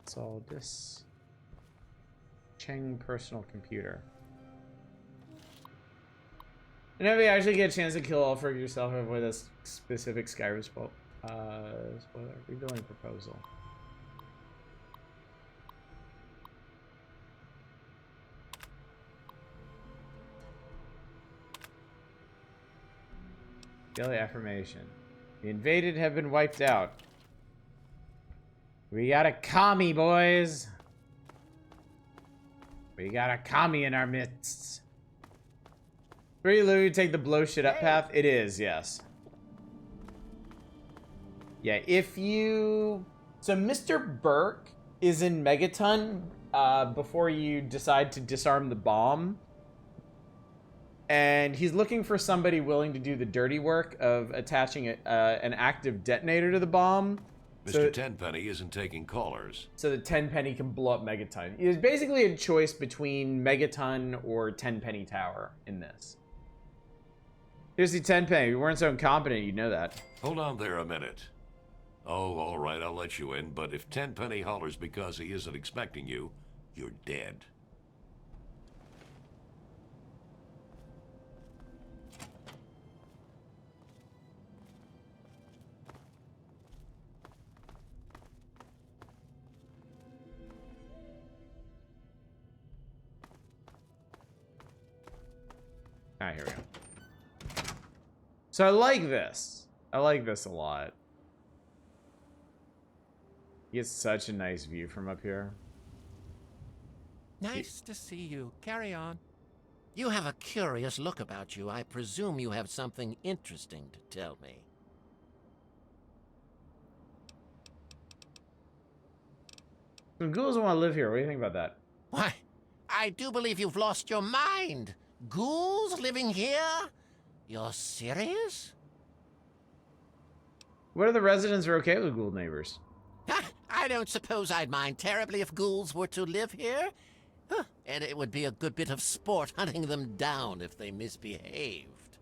Speaker 1: What's all this? Cheng personal computer. And if you actually get a chance to kill all for yourself, avoid that specific Skyrim spoiler. Rebuilding proposal. Daily affirmation. The invaded have been wiped out. We got a commie, boys. We got a commie in our midst. Pretty literally take the blow shit up path? It is, yes. Yeah, if you... So Mr. Burke is in Megaton before you decide to disarm the bomb. And he's looking for somebody willing to do the dirty work of attaching an active detonator to the bomb.
Speaker 18: Mr. Tenpenny isn't taking callers.
Speaker 1: So that Tenpenny can blow up Megaton. It's basically a choice between Megaton or Tenpenny Tower in this. Here's the Tenpenny. If you weren't so incompetent, you'd know that.
Speaker 18: Hold on there a minute. Oh, all right, I'll let you in, but if Tenpenny hollers because he isn't expecting you, you're dead.
Speaker 1: Alright, here we go. So I like this. I like this a lot. You get such a nice view from up here.
Speaker 19: Nice to see you. Carry on. You have a curious look about you. I presume you have something interesting to tell me.
Speaker 1: The ghouls want to live here. What do you think about that?
Speaker 19: Why, I do believe you've lost your mind. Ghouls living here? You're serious?
Speaker 1: What if the residents are okay with ghoul neighbors?
Speaker 19: I don't suppose I'd mind terribly if ghouls were to live here. And it would be a good bit of sport hunting them down if they misbehaved.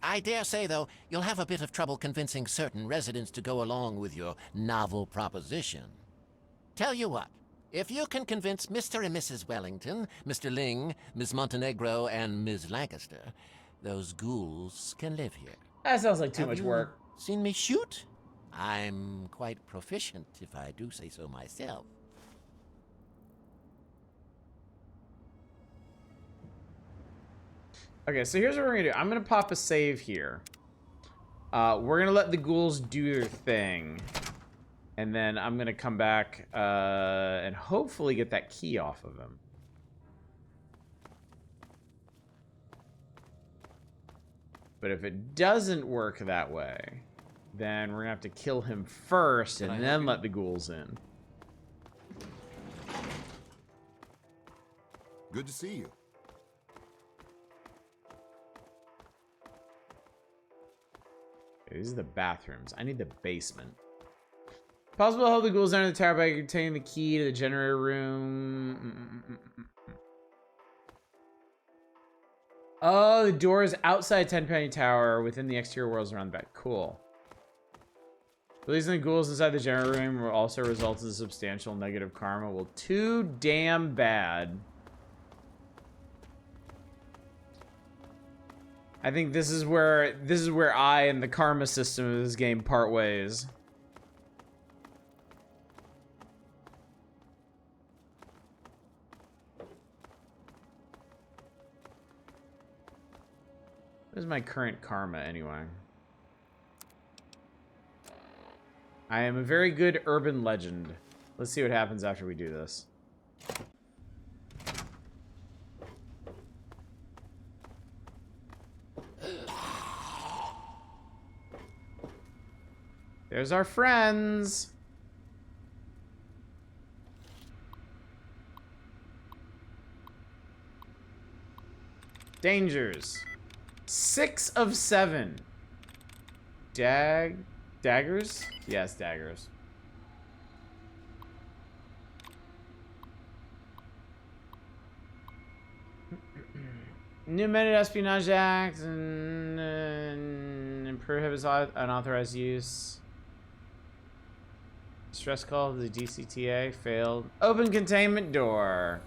Speaker 19: I dare say, though, you'll have a bit of trouble convincing certain residents to go along with your novel proposition. Tell you what, if you can convince Mr. and Mrs. Wellington, Mr. Ling, Miss Montenegro, and Ms. Lancaster, those ghouls can live here.
Speaker 1: That sounds like too much work.
Speaker 19: Seen me shoot? I'm quite proficient, if I do say so myself.
Speaker 1: Okay, so here's what we're gonna do. I'm gonna pop a save here. We're gonna let the ghouls do their thing. And then I'm gonna come back and hopefully get that key off of him. But if it doesn't work that way, then we're gonna have to kill him first and then let the ghouls in.
Speaker 20: Good to see you.
Speaker 1: Okay, these are the bathrooms. I need the basement. Possible to help the ghouls enter the tower by obtaining the key to the generator room. Oh, the door is outside Tenpenny Tower within the exterior worlds around the back. Cool. Releasing the ghouls inside the generator room will also result in substantial negative karma. Well, too damn bad. I think this is where I and the karma system of this game part ways. What is my current karma anyway? I am a very good urban legend. Let's see what happens after we do this. There's our friends. Dangers. 6 of 7. Daggers? Yes, daggers. New amended Espionage Act and prohibits unauthorized use. Stress call to the DCTA failed. Open containment door.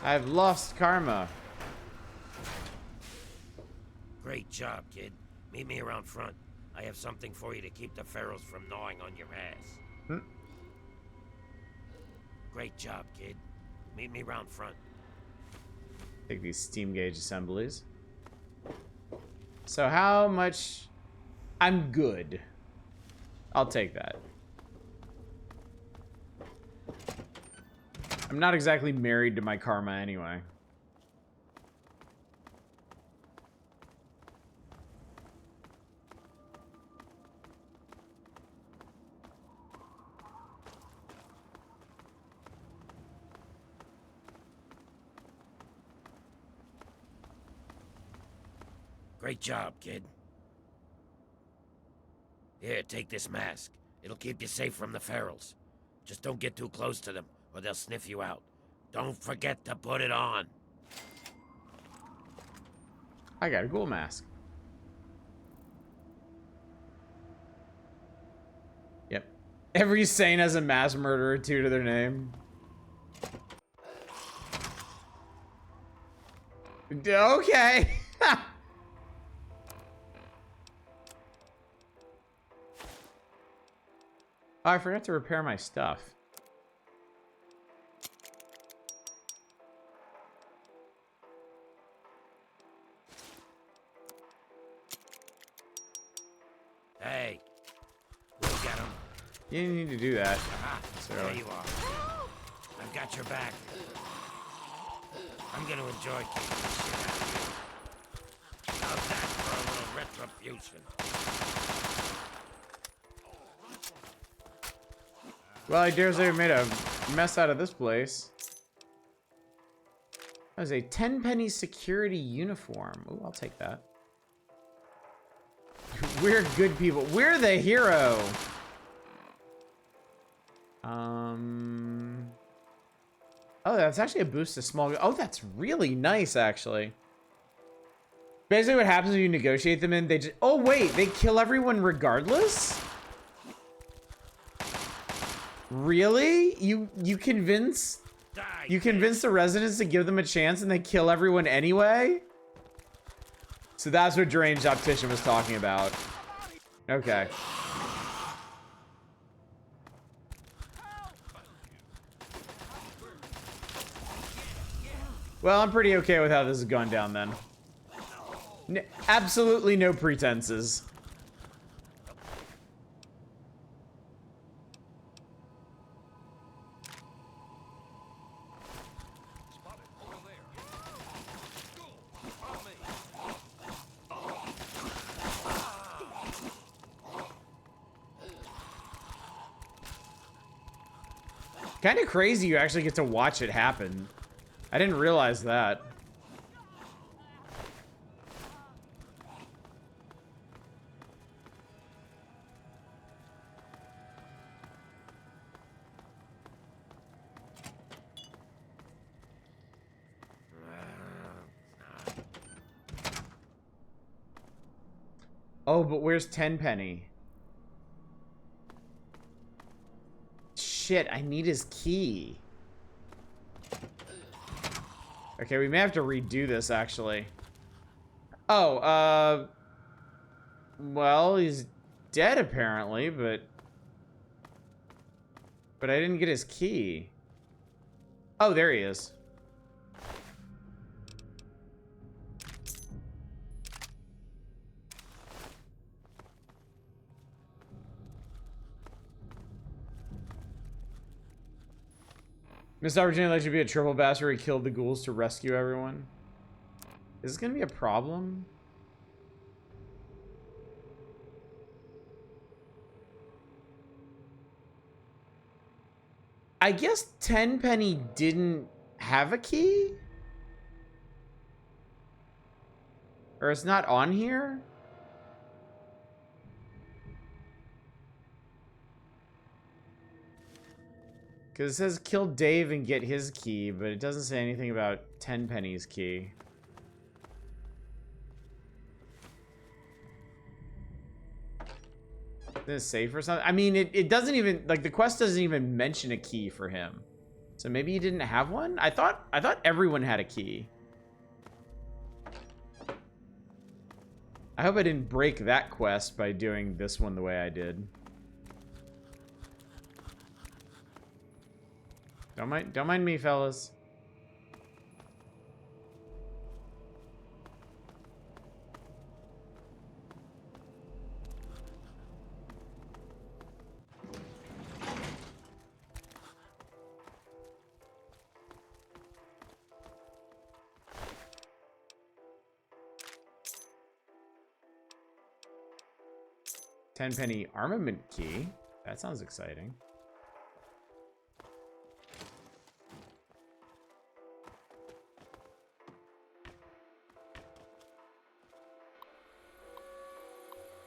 Speaker 1: I've lost karma.
Speaker 3: Great job, kid. Meet me around front. I have something for you to keep the ferals from gnawing on your ass.
Speaker 1: Hmm.
Speaker 3: Great job, kid. Meet me around front.
Speaker 1: Take these steam gauge assemblies. So how much? I'm good. I'll take that. I'm not exactly married to my karma anyway.
Speaker 3: Great job, kid. Here, take this mask. It'll keep you safe from the ferals. Just don't get too close to them, or they'll sniff you out. Don't forget to put it on.
Speaker 1: I got a ghoul mask. Yep. Every saint has a mass murderer too to their name. Okay. Oh, I forgot to repair my stuff.
Speaker 3: Hey, look at him.
Speaker 1: You didn't need to do that.
Speaker 3: Aha,
Speaker 1: So.
Speaker 3: there you are. I've got your back. I'm gonna enjoy kicking the shit out of you. How's that for a little retribution?
Speaker 1: Well, I dare say we made a mess out of this place. That was a Tenpenny security uniform. Ooh, I'll take that. We're good people. We're the hero. Oh, that's actually a boost to small. Oh, that's really nice, actually. Basically, what happens when you negotiate them in, they just. Oh wait, they kill everyone regardless. Really? You convince the residents to give them a chance and they kill everyone anyway? So that's what Deranged Optician was talking about. Okay. Well, I'm pretty okay with how this has gone down then. Absolutely no pretenses. Kind of crazy you actually get to watch it happen. I didn't realize that. Oh, but where's Tenpenny? Shit, I need his key. Okay, we may have to redo this, actually. Oh, well, he's dead, apparently, but I didn't get his key. Oh, there he is. Missed opportunity let you be a triple bastard where he killed the ghouls to rescue everyone. Is this gonna be a problem? I guess Tenpenny didn't have a key? Or it's not on here? Because it says kill Dave and get his key, but it doesn't say anything about Tenpenny's key. Is it safe or something? I mean, it doesn't even, like, the quest doesn't even mention a key for him. So maybe he didn't have one? I thought everyone had a key. I hope I didn't break that quest by doing this one the way I did. Don't mind me, fellas. Tenpenny armament key. That sounds exciting.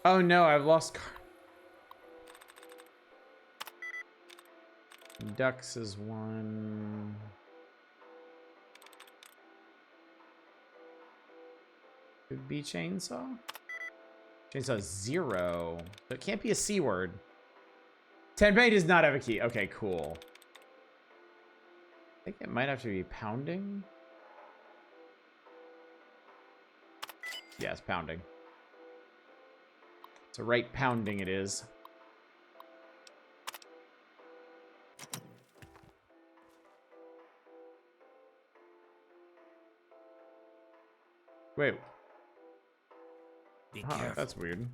Speaker 1: Oh no, I've lost Ducks is one. Could be chainsaw? Chainsaw is 0. So it can't be a C word. Tenpenny does not have a key. Okay, cool. I think it might have to be pounding. Yes, pounding. It's a right pounding it is. Wait.
Speaker 3: Be
Speaker 1: Huh,
Speaker 3: careful.
Speaker 1: that's weird.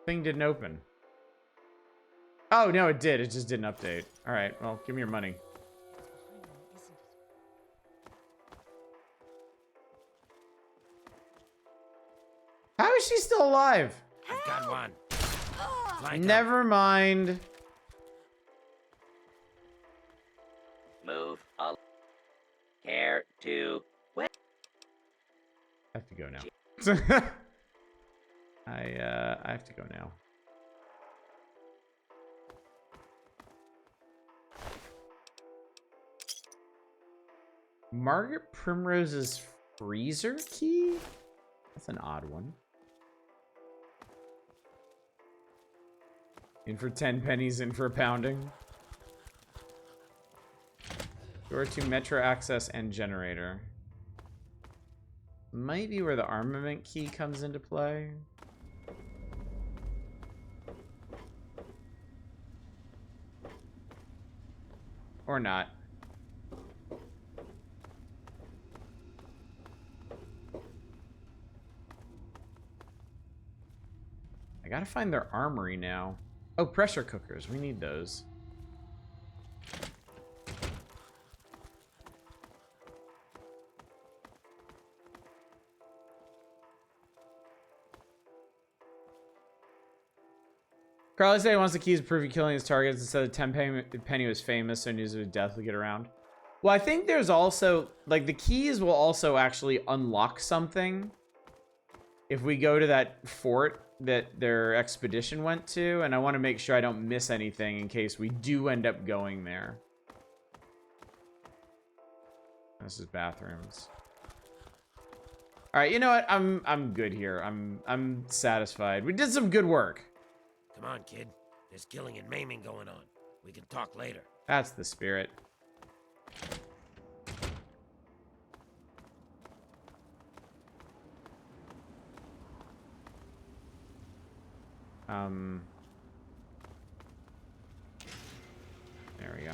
Speaker 1: Thing didn't open. Oh, no, it did. It just didn't update. All right, well, give me your money. How is she still alive?
Speaker 3: I've got one. Flank 'em.
Speaker 1: Never mind.
Speaker 14: Move up. Care to
Speaker 1: I have to go now. I have to go now. Margaret Primrose's freezer key? That's an odd one. In for 10 pennies, in for a pounding. Door to Metro access and generator. Might be where the armament key comes into play. Or not. I gotta find their armory now. Oh, pressure cookers. We need those. Carly said he wants the keys to prove he killing his targets instead of Tenpenny was famous, so news of his death would get around. Well, I think there's also, like, the keys will also actually unlock something if we go to that fort that their expedition went to, and I want to make sure I don't miss anything in case we do end up going there. This is bathrooms. All right, you know what? I'm good here. I'm satisfied. We did some good work.
Speaker 3: Come on, kid. There's killing and maiming going on. We can talk later.
Speaker 1: That's the spirit. There we go.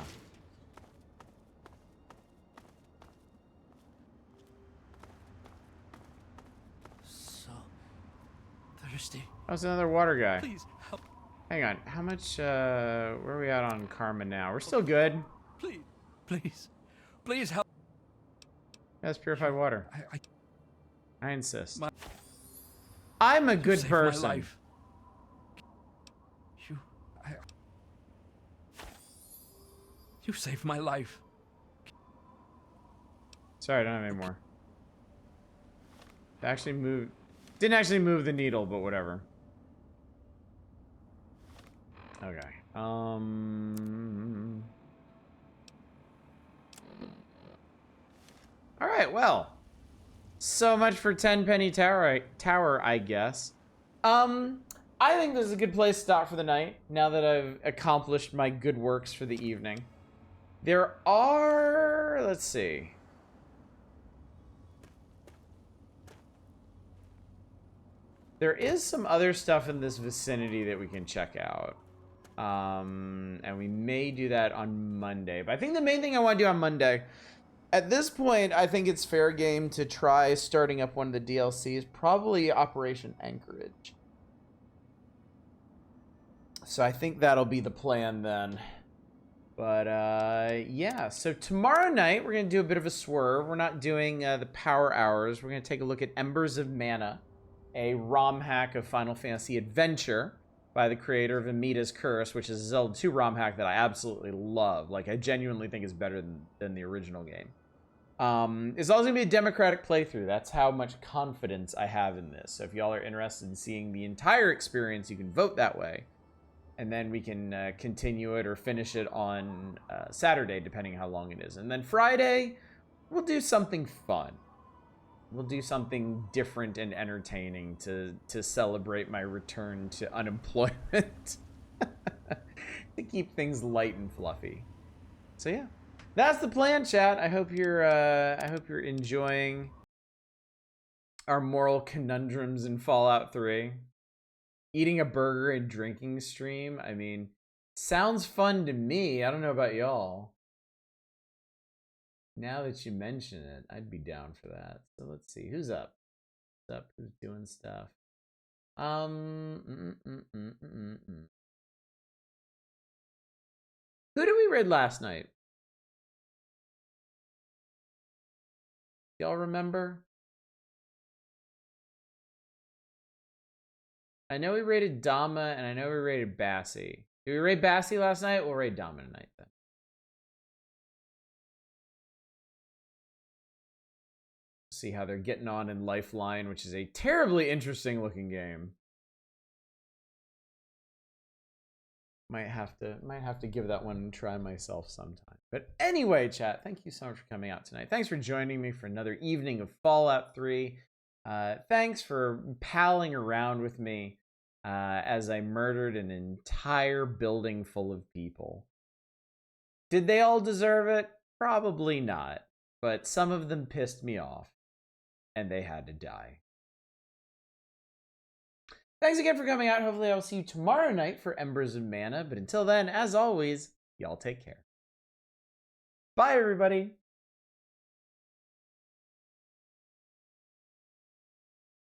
Speaker 9: So thirsty.
Speaker 1: Oh, it's another water guy.
Speaker 9: Please help.
Speaker 1: Hang on. How much, where are we at on karma now? We're still good.
Speaker 9: Please, please help.
Speaker 1: That's purified water. I insist. I'm a
Speaker 9: You
Speaker 1: good
Speaker 9: saved my
Speaker 1: person.
Speaker 9: life. You saved my life.
Speaker 1: Sorry, I don't have any more. Didn't actually move the needle, but whatever. Okay. All right, well. So much for Tenpenny Tower, I guess. I think this is a good place to stop for the night, now that I've accomplished my good works for the evening. There are... let's see. There is some other stuff in this vicinity that we can check out. And we may do that on Monday. But I think the main thing I want to do on Monday... At this point, I think it's fair game to try starting up one of the DLCs, probably Operation Anchorage. So I think that'll be the plan then. But, yeah. So tomorrow night, we're going to do a bit of a swerve. We're not doing the Power Hours. We're going to take a look at Embers of Mana, a ROM hack of Final Fantasy Adventure by the creator of Amita's Curse, which is a Zelda 2 ROM hack that I absolutely love. Like, I genuinely think is better than the original game. It's also going to be a democratic playthrough. That's how much confidence I have in this. So if y'all are interested in seeing the entire experience, you can vote that way. And then we can continue it or finish it on Saturday, depending how long it is. And then Friday, we'll do something fun. We'll do something different and entertaining to celebrate my return to unemployment. To keep things light and fluffy. So yeah. That's the plan, chat. I hope you're enjoying our moral conundrums in Fallout 3. Eating a burger and drinking stream. I mean, sounds fun to me. I don't know about y'all. Now that you mention it, I'd be down for that. So let's see. Who's up? Who's up? Who's doing stuff? Who did we raid last night? Y'all remember? I know we raided Dama, and I know we raided Bassie. Did we raid Bassie last night? We'll raid Dama tonight, then. See how they're getting on in Lifeline, which is a terribly interesting looking game. Might have to give that one a try myself sometime. But anyway, chat, thank you so much for coming out tonight. Thanks for joining me for another evening of Fallout 3. Thanks for palling around with me as I murdered an entire building full of people. Did they all deserve it? Probably not. But some of them pissed me off, and they had to die. Thanks again for coming out. Hopefully I'll see you tomorrow night for Embers of Mana. But until then, as always, y'all take care. Bye, everybody.